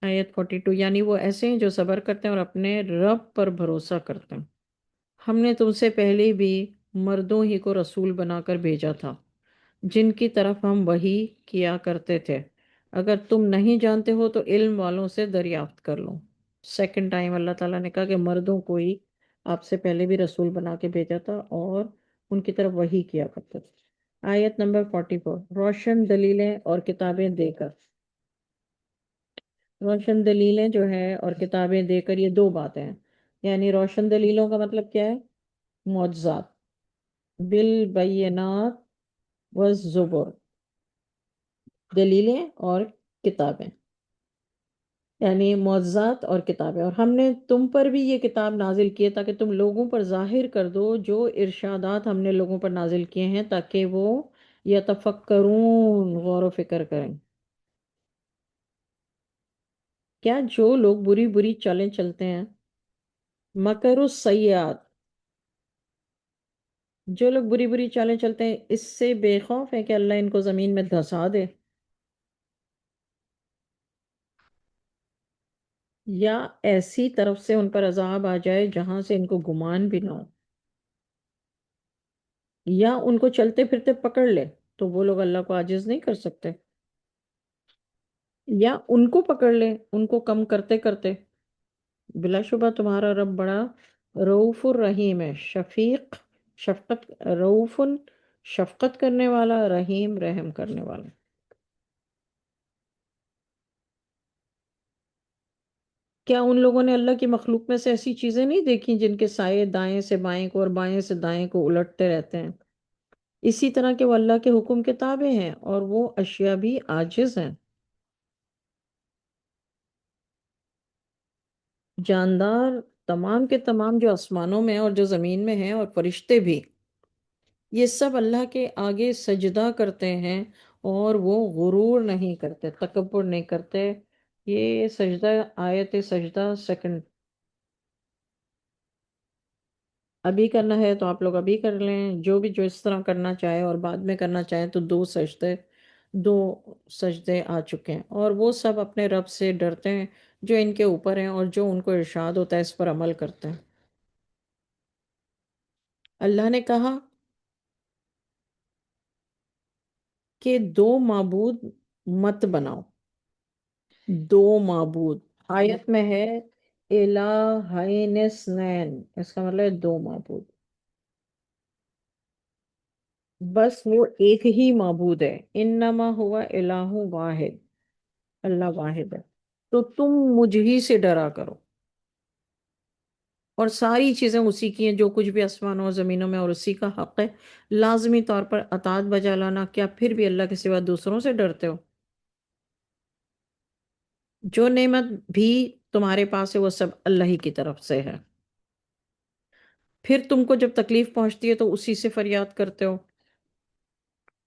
آیت 42، یعنی وہ ایسے ہیں جو صبر کرتے ہیں اور اپنے رب پر بھروسہ کرتے ہیں۔ ہم نے تم سے پہلے بھی مردوں ہی کو رسول بنا کر بھیجا تھا جن کی طرف ہم وحی کیا کرتے تھے، اگر تم نہیں جانتے ہو تو علم والوں سے دریافت کر لو۔ سیکنڈ ٹائم اللہ تعالیٰ نے کہا کہ مردوں کو ہی آپ سے پہلے بھی رسول بنا کے بھیجا تھا اور ان کی طرف وحی کیا کرتے تھے۔ آیت نمبر 44، روشن دلیلیں اور کتابیں دے کر، روشن دلیلیں جو ہے اور کتابیں دے کر، یہ دو باتیں ہیں۔ یعنی روشن دلیلوں کا مطلب کیا ہے؟ معجزات، بالبینات والزبر، دلیلیں اور کتابیں، یعنی معجزات اور کتابیں، اور ہم نے تم پر بھی یہ کتاب نازل کی ہے تاکہ تم لوگوں پر ظاہر کر دو جو ارشادات ہم نے لوگوں پر نازل کیے ہیں، تاکہ وہ یتفکرون، غور و فکر کریں۔ کیا جو لوگ بری بری چالیں چلتے ہیں، مکر السیئات، جو لوگ بری بری چالیں چلتے ہیں، اس سے بے خوف ہے کہ اللہ ان کو زمین میں دھسا دے، یا ایسی طرف سے ان پر عذاب آ جائے جہاں سے ان کو گمان بھی نہ ہو، یا ان کو چلتے پھرتے پکڑ لے تو وہ لوگ اللہ کو عاجز نہیں کر سکتے، یا ان کو پکڑ لے ان کو کم کرتے کرتے۔ بلا شبہ تمہارا رب بڑا رؤوف الرحیم ہے، شفیق، شفقت، رؤوف، شفقت کرنے والا، رحیم، رحم کرنے والا۔ کیا ان لوگوں نے اللہ کی مخلوق میں سے ایسی چیزیں نہیں دیکھی جن کے سائے دائیں سے بائیں کو اور بائیں سے دائیں کو الٹتے رہتے ہیں؟ اسی طرح کہ وہ اللہ کے حکم کے تابع ہیں اور وہ اشیاء بھی عاجز ہیں۔ جاندار تمام کے تمام جو آسمانوں میں اور جو زمین میں ہیں، اور فرشتے بھی، یہ سب اللہ کے آگے سجدہ کرتے ہیں، اور وہ غرور نہیں کرتے، تکبر نہیں کرتے۔ یہ سجدہ، آیت سجدہ سیکنڈ، ابھی کرنا ہے تو آپ لوگ ابھی کر لیں، جو بھی جو اس طرح کرنا چاہے، اور بعد میں کرنا چاہے تو دو سجدے آ چکے ہیں، اور وہ سب اپنے رب سے ڈرتے ہیں جو ان کے اوپر ہیں، اور جو ان کو ارشاد ہوتا ہے اس پر عمل کرتے ہیں۔ اللہ نے کہا کہ دو معبود مت بناؤ، دو معبود، آیت میں ہے الہین اثنین، اس کا مطلب ہے دو معبود، بس وہ ایک ہی معبود ہے، انما ہوا الہ واحد، اللہ واحد ہے، تو تم مجھ ہی سے ڈرا کرو، اور ساری چیزیں اسی کی ہیں، جو کچھ بھی آسمانوں اور زمینوں میں، اور اسی کا حق ہے لازمی طور پر اطاعت بجا لانا۔ کیا پھر بھی اللہ کے سوا دوسروں سے ڈرتے ہو؟ جو نعمت بھی تمہارے پاس ہے وہ سب اللہ ہی کی طرف سے ہے، پھر تم کو جب تکلیف پہنچتی ہے تو اسی سے فریاد کرتے ہو،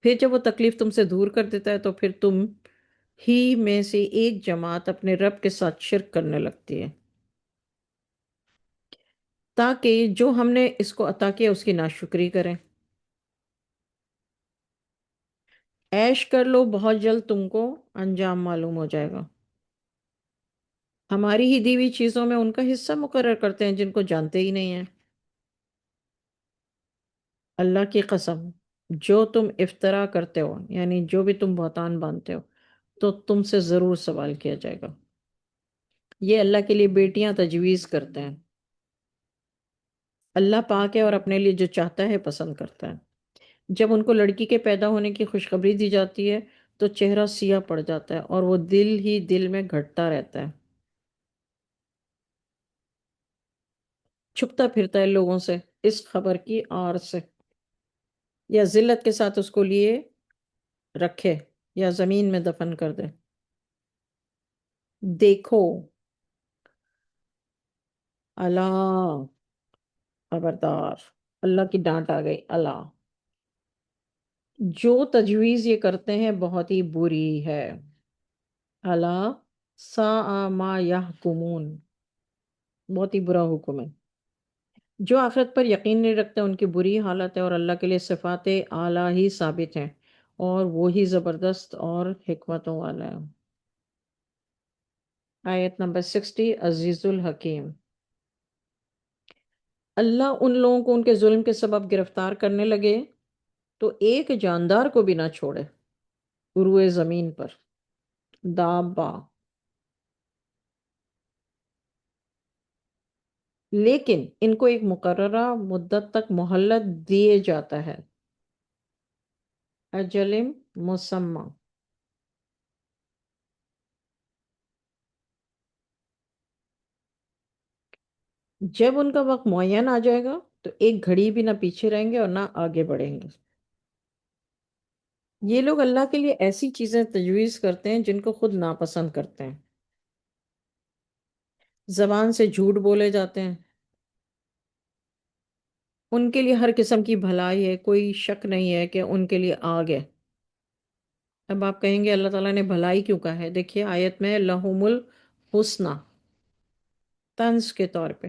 پھر جب وہ تکلیف تم سے دور کر دیتا ہے تو پھر تم ہی میں سے ایک جماعت اپنے رب کے ساتھ شرک کرنے لگتی ہے، تاکہ جو ہم نے اس کو عطا کیا اس کی ناشکری کریں۔ عیش کر لو، بہت جلد تم کو انجام معلوم ہو جائے گا۔ ہماری ہی دی ہوئی چیزوں میں ان کا حصہ مقرر کرتے ہیں جن کو جانتے ہی نہیں ہیں۔ اللہ کی قسم، جو تم افطرا کرتے ہو، یعنی جو بھی تم بہتان باندھتے ہو، تو تم سے ضرور سوال کیا جائے گا۔ یہ اللہ کے لیے بیٹیاں تجویز کرتے ہیں، اللہ پاک ہے اور اپنے لیے جو چاہتا ہے پسند کرتا ہے۔ جب ان کو لڑکی کے پیدا ہونے کی خوشخبری دی جاتی ہے تو چہرہ سیاہ پڑ جاتا ہے، اور وہ دل ہی دل میں گھٹتا رہتا ہے، چھپتا پھرتا ہے لوگوں سے اس خبر کی آڑ سے، یا ذلت کے ساتھ اس کو لیے رکھے، یا زمین میں دفن کر دے۔ دیکھو، اللہ، خبردار، اللہ کی ڈانٹ آ گئی، اللہ، جو تجویز یہ کرتے ہیں بہت ہی بری ہے، اللہ ساء ما یحکمون، بہت ہی برا حکم ہے۔ جو آخرت پر یقین نہیں رکھتے ان کی بری حالت ہے، اور اللہ کے لیے صفات اعلیٰ ہی ثابت ہیں، اور وہی زبردست اور حکمتوں والا ہے۔ آیت نمبر 60، عزیز الحکیم۔ اللہ ان لوگوں کو ان کے ظلم کے سبب گرفتار کرنے لگے تو ایک جاندار کو بھی نہ چھوڑے روئے زمین پر، دابا، لیکن ان کو ایک مقررہ مدت تک مہلت دیے جاتا ہے، اجل مسمى۔ جب ان کا وقت معین آ جائے گا تو ایک گھڑی بھی نہ پیچھے رہیں گے اور نہ آگے بڑھیں گے۔ یہ لوگ اللہ کے لیے ایسی چیزیں تجویز کرتے ہیں جن کو خود ناپسند کرتے ہیں، زبان سے جھوٹ بولے جاتے ہیں، ان کے لیے ہر قسم کی بھلائی ہے، کوئی شک نہیں ہے کہ ان کے لیے آگ ہے۔ اب آپ کہیں گے اللہ تعالیٰ نے بھلائی کیوں کہا ہے؟ دیکھیے آیت میں لہم الحسنہ، طنز کے طور پہ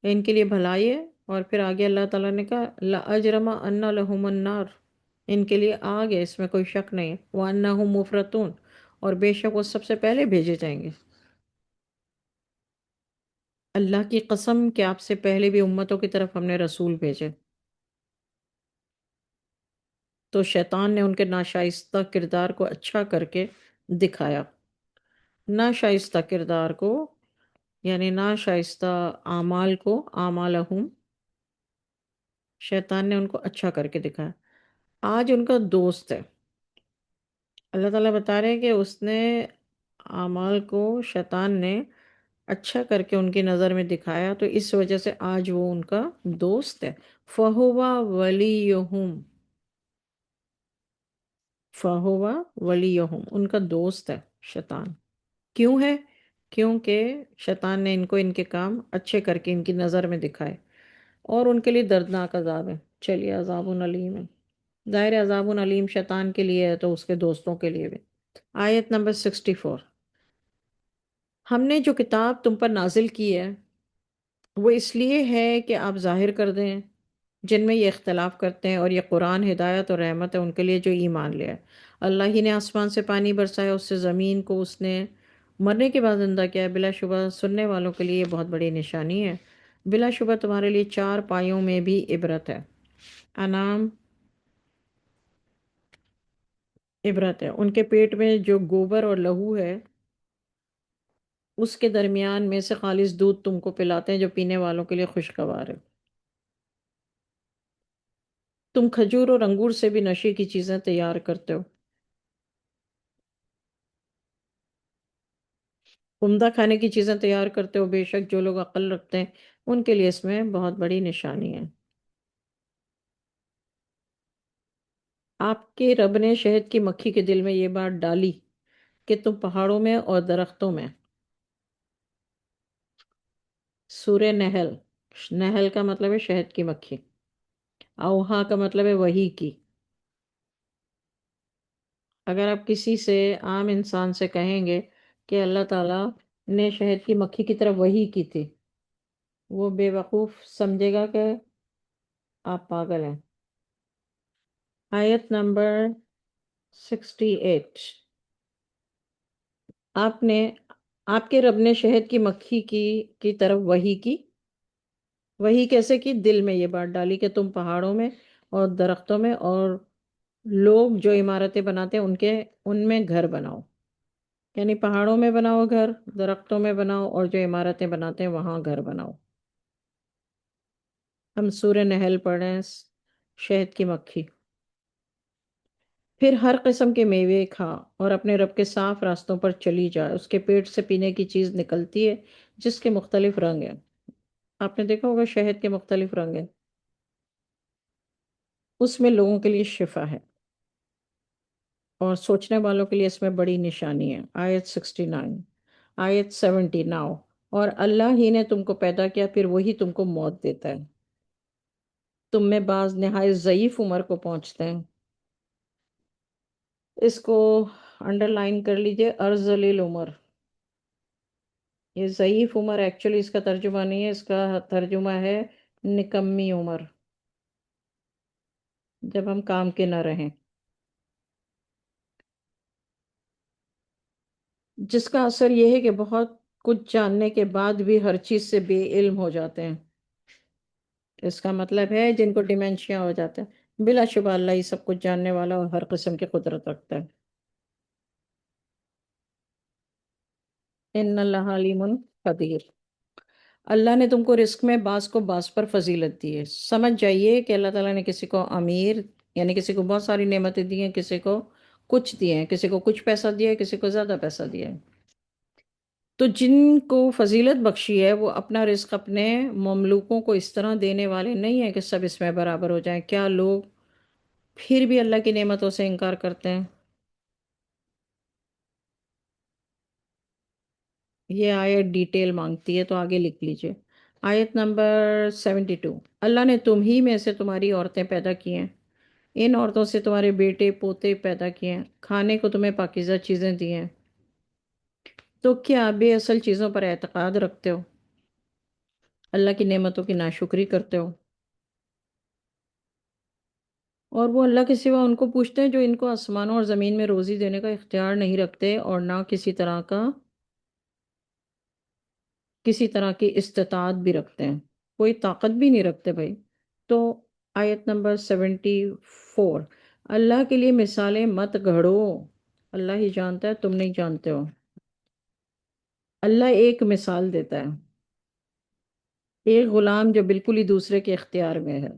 ان کے لیے بھلائی ہے، اور پھر آگے اللہ تعالیٰ نے کہا لَأَجْرَمَ أَنَّ لَهُمُ النَّارِ، ان کے لیے آگ ہے، اس میں کوئی شک نہیں ہے، وَأَنَّهُمْ مُفْرَطُونَ، اور بے شک وہ سب سے پہلے بھیجے جائیں گے۔ اللہ کی قسم کہ آپ سے پہلے بھی امتوں کی طرف ہم نے رسول بھیجے، تو شیطان نے ان کے ناشائستہ کردار کو اچھا کر کے دکھایا۔ ناشائستہ کردار کو یعنی ناشائستہ اعمال کو، اعمالہم، شیطان نے ان کو اچھا کر کے دکھایا۔ آج ان کا دوست ہے، اللہ تعالیٰ بتا رہے ہیں کہ اس نے اعمال کو، شیطان نے اچھا کر کے ان کی نظر میں دکھایا، تو اس وجہ سے آج وہ ان کا دوست ہے۔ فَهُوَ وَلِيُّهُمْ، فَهُوَ وَلِيُّهُمْ، ان کا دوست ہے شیطان۔ کیوں ہے؟ کیونکہ شیطان نے ان کو ان کے کام اچھے کر کے ان کی نظر میں دکھائے، اور ان کے لیے دردناک عذاب ہے۔ چلیے عذاب علیم ہے، ظاہر عذاب علیم شیطان کے لیے ہے تو اس کے دوستوں کے لیے بھی۔ آیت نمبر 64، ہم نے جو کتاب تم پر نازل کی ہے وہ اس لیے ہے کہ آپ ظاہر کر دیں جن میں یہ اختلاف کرتے ہیں، اور یہ قرآن ہدایت اور رحمت ہے ان کے لیے جو ایمان لے آئے۔ اللہ ہی نے آسمان سے پانی برسایا، اس سے زمین کو اس نے مرنے کے بعد زندہ کیا ہے، بلا شبہ سننے والوں کے لیے یہ بہت بڑی نشانی ہے۔ بلا شبہ تمہارے لیے چار پایوں میں بھی عبرت ہے۔ انعام، عبرت ہے، ان کے پیٹ میں جو گوبر اور لہو ہے اس کے درمیان میں سے خالص دودھ تم کو پلاتے ہیں جو پینے والوں کے لیے خوشگوار ہے۔ تم کھجور اور انگور سے بھی نشے کی چیزیں تیار کرتے ہو، عمدہ کھانے کی چیزیں تیار کرتے ہو، بے شک جو لوگ عقل رکھتے ہیں ان کے لیے اس میں بہت بڑی نشانی ہے۔ آپ کے رب نے شہد کی مکھی کے دل میں یہ بات ڈالی کہ تم پہاڑوں میں اور درختوں میں، سورہ نحل، نحل کا مطلب ہے شہد کی مکھی، اوہا کا مطلب ہے وحی کی۔ اگر آپ کسی سے، عام انسان سے کہیں گے کہ اللہ تعالیٰ نے شہد کی مکھی کی طرف وحی کی تھی، وہ بے وقوف سمجھے گا کہ آپ پاگل ہیں۔ آیت نمبر 68، آپ نے، آپ کے رب نے شہد کی مکھی کی طرف وحی کی، وحی کیسے کی؟ دل میں یہ بات ڈالی کہ تم پہاڑوں میں اور درختوں میں اور لوگ جو عمارتیں بناتے ہیں ان میں گھر بناؤ، یعنی پہاڑوں میں بناؤ گھر، درختوں میں بناؤ، اور جو عمارتیں بناتے ہیں وہاں گھر بناؤ۔ ہم سورہ نحل پڑھ رہے ہیں، شہد کی مکھی۔ پھر ہر قسم کے میوے کھا اور اپنے رب کے صاف راستوں پر چلی جا، اس کے پیٹ سے پینے کی چیز نکلتی ہے جس کے مختلف رنگ ہیں۔ آپ نے دیکھا ہوگا شہد کے مختلف رنگ ہیں، اس میں لوگوں کے لیے شفا ہے، اور سوچنے والوں کے لیے اس میں بڑی نشانی ہے۔ آیت 69، آیت 70 ناؤ، اور اللہ ہی نے تم کو پیدا کیا، پھر وہی تم کو موت دیتا ہے۔ تم میں بعض نہایت ضعیف عمر کو پہنچتے ہیں، اس کو انڈر لائن کر لیجئے، ارذل العمر۔ یہ ضعیف عمر ایکچولی اس کا ترجمہ نہیں ہے، اس کا ترجمہ ہے نکمی عمر، جب ہم کام کے نہ رہیں، جس کا اثر یہ ہے کہ بہت کچھ جاننے کے بعد بھی ہر چیز سے بے علم ہو جاتے ہیں۔ اس کا مطلب ہے جن کو ڈیمنشیا ہو جاتا ہے، بلا شبہ اللہ ہی سب کچھ جاننے والا اور ہر قسم کی قدرت رکھتا ہے۔ ان اللہ علیم قدیر، اللہ نے تم کو رزق میں بعض کو بعض پر فضیلت دی ہے۔ سمجھ جائیے کہ اللہ تعالیٰ نے کسی کو امیر، یعنی کسی کو بہت ساری نعمتیں دی ہیں، کسی کو کچھ دیے ہیں، کسی کو کچھ پیسہ دیا ہے، کسی کو زیادہ پیسہ دیا ہے۔ تو جن کو فضیلت بخشی ہے وہ اپنا رزق اپنے مملوکوں کو اس طرح دینے والے نہیں ہیں کہ سب اس میں برابر ہو جائیں۔ کیا لوگ پھر بھی اللہ کی نعمتوں سے انکار کرتے ہیں؟ یہ آیت ڈیٹیل مانگتی ہے تو آگے لکھ لیجئے۔ آیت نمبر 72۔ اللہ نے تم ہی میں سے تمہاری عورتیں پیدا کی ہیں، ان عورتوں سے تمہارے بیٹے پوتے پیدا کیے ہیں، کھانے کو تمہیں پاکیزہ چیزیں دی ہیں، تو کیا بے اصل چیزوں پر اعتقاد رکھتے ہو؟ اللہ کی نعمتوں کی ناشکری کرتے ہو؟ اور وہ اللہ کے سوا ان کو پوچھتے ہیں جو ان کو آسمانوں اور زمین میں روزی دینے کا اختیار نہیں رکھتے اور نہ کسی طرح کی استطاعت بھی رکھتے ہیں، کوئی طاقت بھی نہیں رکھتے بھائی۔ تو آیت نمبر 74۔ اللہ کے لیے مثالیں مت گھڑو، اللہ ہی جانتا ہے، تم نہیں جانتے ہو۔ اللہ ایک مثال دیتا ہے، ایک غلام جو بالکل ہی دوسرے کے اختیار میں ہے،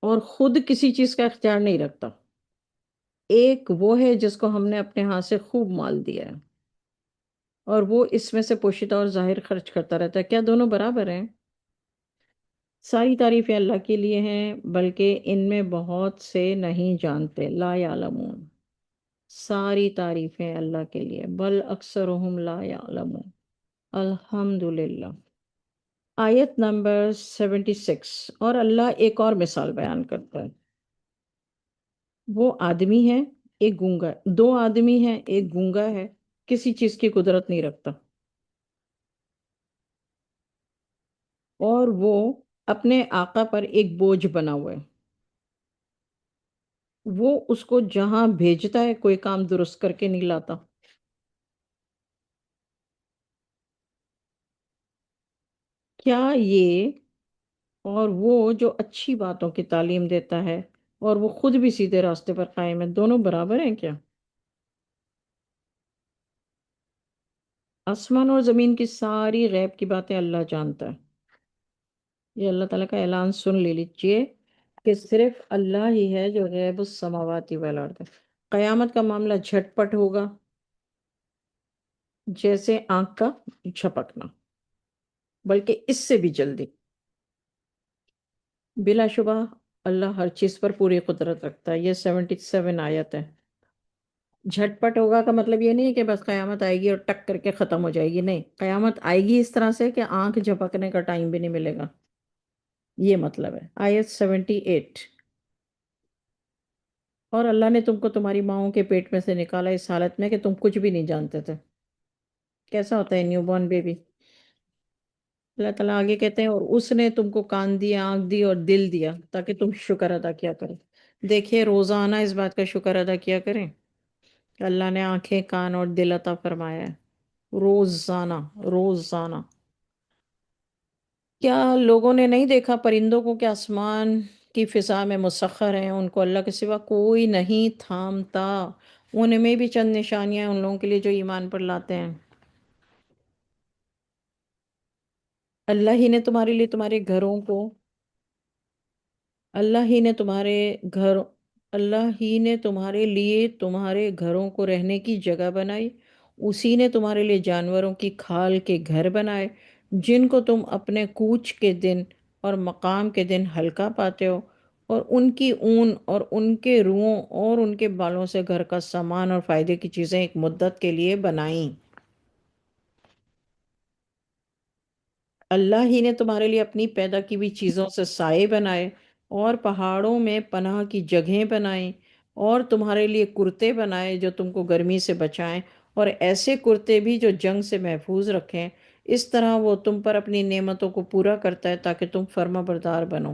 اور خود کسی چیز کا اختیار نہیں رکھتا۔ ایک وہ ہے جس کو ہم نے اپنے ہاتھ سے خوب مال دیا ہے، اور وہ اس میں سے پوشیدہ اور ظاہر خرچ کرتا رہتا ہے۔ کیا دونوں برابر ہیں؟ ساری تعریفیں اللہ کے لیے ہیں، بلکہ ان میں بہت سے نہیں جانتے، لا یعلمون۔ ساری تعریفیں اللہ کے لیے، بل اکثرهم لا یعلمون۔ الحمدللہ۔ آیت نمبر 76۔ اور اللہ ایک اور مثال بیان کرتا ہے، وہ آدمی ہے، ایک گونگا ہے، دو آدمی ہیں، ایک گونگا ہے، کسی چیز کی قدرت نہیں رکھتا، اور وہ اپنے آقا پر ایک بوجھ بنا ہوا ہے، وہ اس کو جہاں بھیجتا ہے کوئی کام درست کر کے نہیں لاتا۔ کیا یہ اور وہ جو اچھی باتوں کی تعلیم دیتا ہے اور وہ خود بھی سیدھے راستے پر قائم ہے، دونوں برابر ہیں کیا؟ آسمان اور زمین کی ساری غیب کی باتیں اللہ جانتا ہے۔ یہ اللہ تعالیٰ کا اعلان سن لے لیجئے کہ صرف اللہ ہی ہے جو غیب السماواتی والارض ہے۔ قیامت کا معاملہ جھٹ پٹ ہوگا، جیسے آنکھ کا جھپکنا، بلکہ اس سے بھی جلدی۔ بلا شبہ اللہ ہر چیز پر پوری قدرت رکھتا ہے۔ یہ 77 آیت ہے۔ جھٹ پٹ ہوگا کا مطلب یہ نہیں ہے کہ بس قیامت آئے گی اور ٹک کر کے ختم ہو جائے گی، نہیں، قیامت آئے گی اس طرح سے کہ آنکھ جھپکنے کا ٹائم بھی نہیں ملے گا، یہ مطلب ہے۔ آیت 78۔ اور اللہ نے تم کو تمہاری ماؤں کے پیٹ میں سے نکالا اس حالت میں کہ تم کچھ بھی نہیں جانتے تھے۔ کیسا ہوتا ہے نیو بورن بیبی؟ اللہ تعالیٰ آگے کہتے ہیں، اور اس نے تم کو کان دیا، آنکھ دی اور دل دیا تاکہ تم شکر ادا کیا کریں۔ دیکھیے روزانہ اس بات کا شکر ادا کیا کریں کہ اللہ نے آنکھیں، کان اور دل عطا فرمایا ہے، روزانہ، روزانہ۔ کیا لوگوں نے نہیں دیکھا پرندوں کو کہ آسمان کی فضا میں مسخر ہیں، ان کو اللہ کے سوا کوئی نہیں تھامتا؟ ان میں بھی چند نشانیاں ہیں ان لوگوں کے لیے جو ایمان پر لاتے ہیں۔ اللہ ہی نے تمہارے لیے تمہارے گھروں کو اللہ ہی نے تمہارے گھر اللہ ہی نے تمہارے لیے تمہارے گھروں کو رہنے کی جگہ بنائی، اسی نے تمہارے لیے جانوروں کی کھال کے گھر بنائے جن کو تم اپنے کوچ کے دن اور مقام کے دن ہلکا پاتے ہو، اور ان کی اون اور ان کے روؤں اور ان کے بالوں سے گھر کا سامان اور فائدے کی چیزیں ایک مدت کے لیے بنائیں۔ اللہ ہی نے تمہارے لیے اپنی پیدا کی ہوئی چیزوں سے سائے بنائے اور پہاڑوں میں پناہ کی جگہیں بنائیں، اور تمہارے لیے کرتے بنائے جو تم کو گرمی سے بچائیں، اور ایسے کرتے بھی جو جنگ سے محفوظ رکھیں۔ اس طرح وہ تم پر اپنی نعمتوں کو پورا کرتا ہے تاکہ تم فرما بردار بنو۔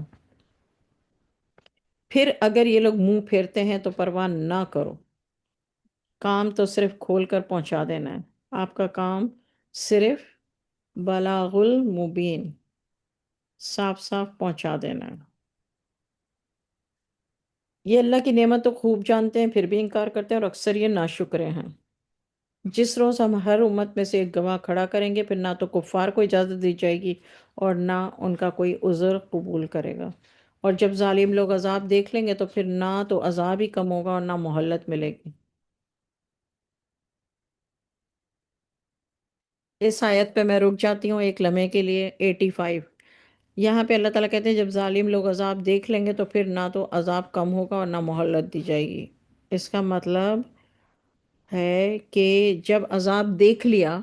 پھر اگر یہ لوگ منہ پھیرتے ہیں تو پرواہ نہ کرو، کام تو صرف کھول کر پہنچا دینا ہے، آپ کا کام صرف بلاغ المبین، صاف صاف پہنچا دینا ہے۔ یہ اللہ کی نعمت تو خوب جانتے ہیں پھر بھی انکار کرتے ہیں، اور اکثر یہ ناشکرے ہیں۔ جس روز ہم ہر امت میں سے ایک گواہ کھڑا کریں گے، پھر نہ تو کفار کو اجازت دی جائے گی اور نہ ان کا کوئی عذر قبول کرے گا، اور جب ظالم لوگ عذاب دیکھ لیں گے تو پھر نہ تو عذاب ہی کم ہوگا اور نہ مہلت ملے گی۔ اس آیت پہ میں رک جاتی ہوں ایک لمحے کے لیے۔ 85۔ یہاں پہ اللہ تعالیٰ کہتے ہیں جب ظالم لوگ عذاب دیکھ لیں گے تو پھر نہ تو عذاب کم ہوگا اور نہ مہلت دی جائے گی۔ اس کا مطلب ہے کہ جب عذاب دیکھ لیا،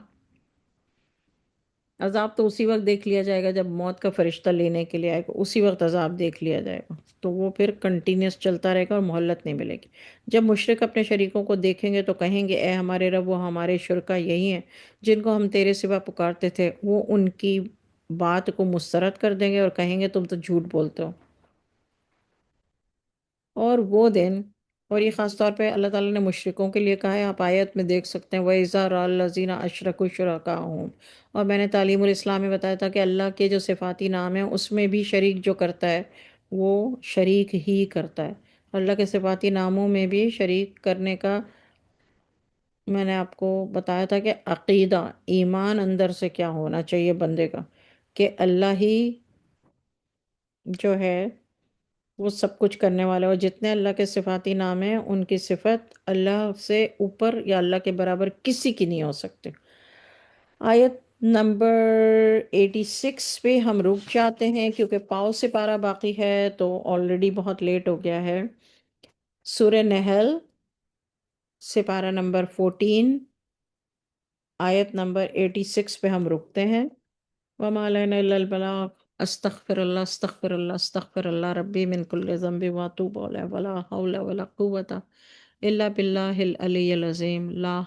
عذاب تو اسی وقت دیکھ لیا جائے گا جب موت کا فرشتہ لینے کے لیے آئے گا، اسی وقت عذاب دیکھ لیا جائے گا، تو وہ پھر کنٹینیوس چلتا رہے گا اور مہلت نہیں ملے گی۔ جب مشرک اپنے شریکوں کو دیکھیں گے تو کہیں گے اے ہمارے رب، وہ ہمارے شرکا یہی ہیں جن کو ہم تیرے سوا پکارتے تھے، وہ ان کی بات کو مسترد کر دیں گے اور کہیں گے تم تو جھوٹ بولتے ہو۔ اور وہ دن، اور یہ خاص طور پہ اللہ تعالیٰ نے مشرکوں کے لیے کہا ہے، آپ آیت میں دیکھ سکتے ہیں وَإِذَا رَأَى الَّذِينَ أَشْرَكُوا شُرَكَاءَهُمْ، اور میں نے تعلیم الاسلام میں بتایا تھا کہ اللہ کے جو صفاتی نام ہیں اس میں بھی شریک جو کرتا ہے وہ شریک ہی کرتا ہے۔ اللہ کے صفاتی ناموں میں بھی شریک کرنے کا میں نے آپ کو بتایا تھا کہ عقیدہ، ایمان اندر سے کیا ہونا چاہیے بندے کا، کہ اللہ ہی جو ہے وہ سب کچھ کرنے والا ہے، اور جتنے اللہ کے صفاتی نام ہیں ان کی صفت اللہ سے اوپر یا اللہ کے برابر کسی کی نہیں ہو سکتے۔ آیت نمبر 86 پہ ہم رک جاتے ہیں کیونکہ پاؤ سے پارہ باقی ہے تو آلریڈی بہت لیٹ ہو گیا ہے۔ سورہ نحل سے پارہ نمبر 14، آیت نمبر 86 پہ ہم رکتے ہیں۔ وما علینا الا البلاغ، استغفر اللہ استغفر اللہ استغفر اللہ ربی من کل ذنب واتوب الیہ، ولا حول ولا قوة الا باللہ العلی العظیم، لا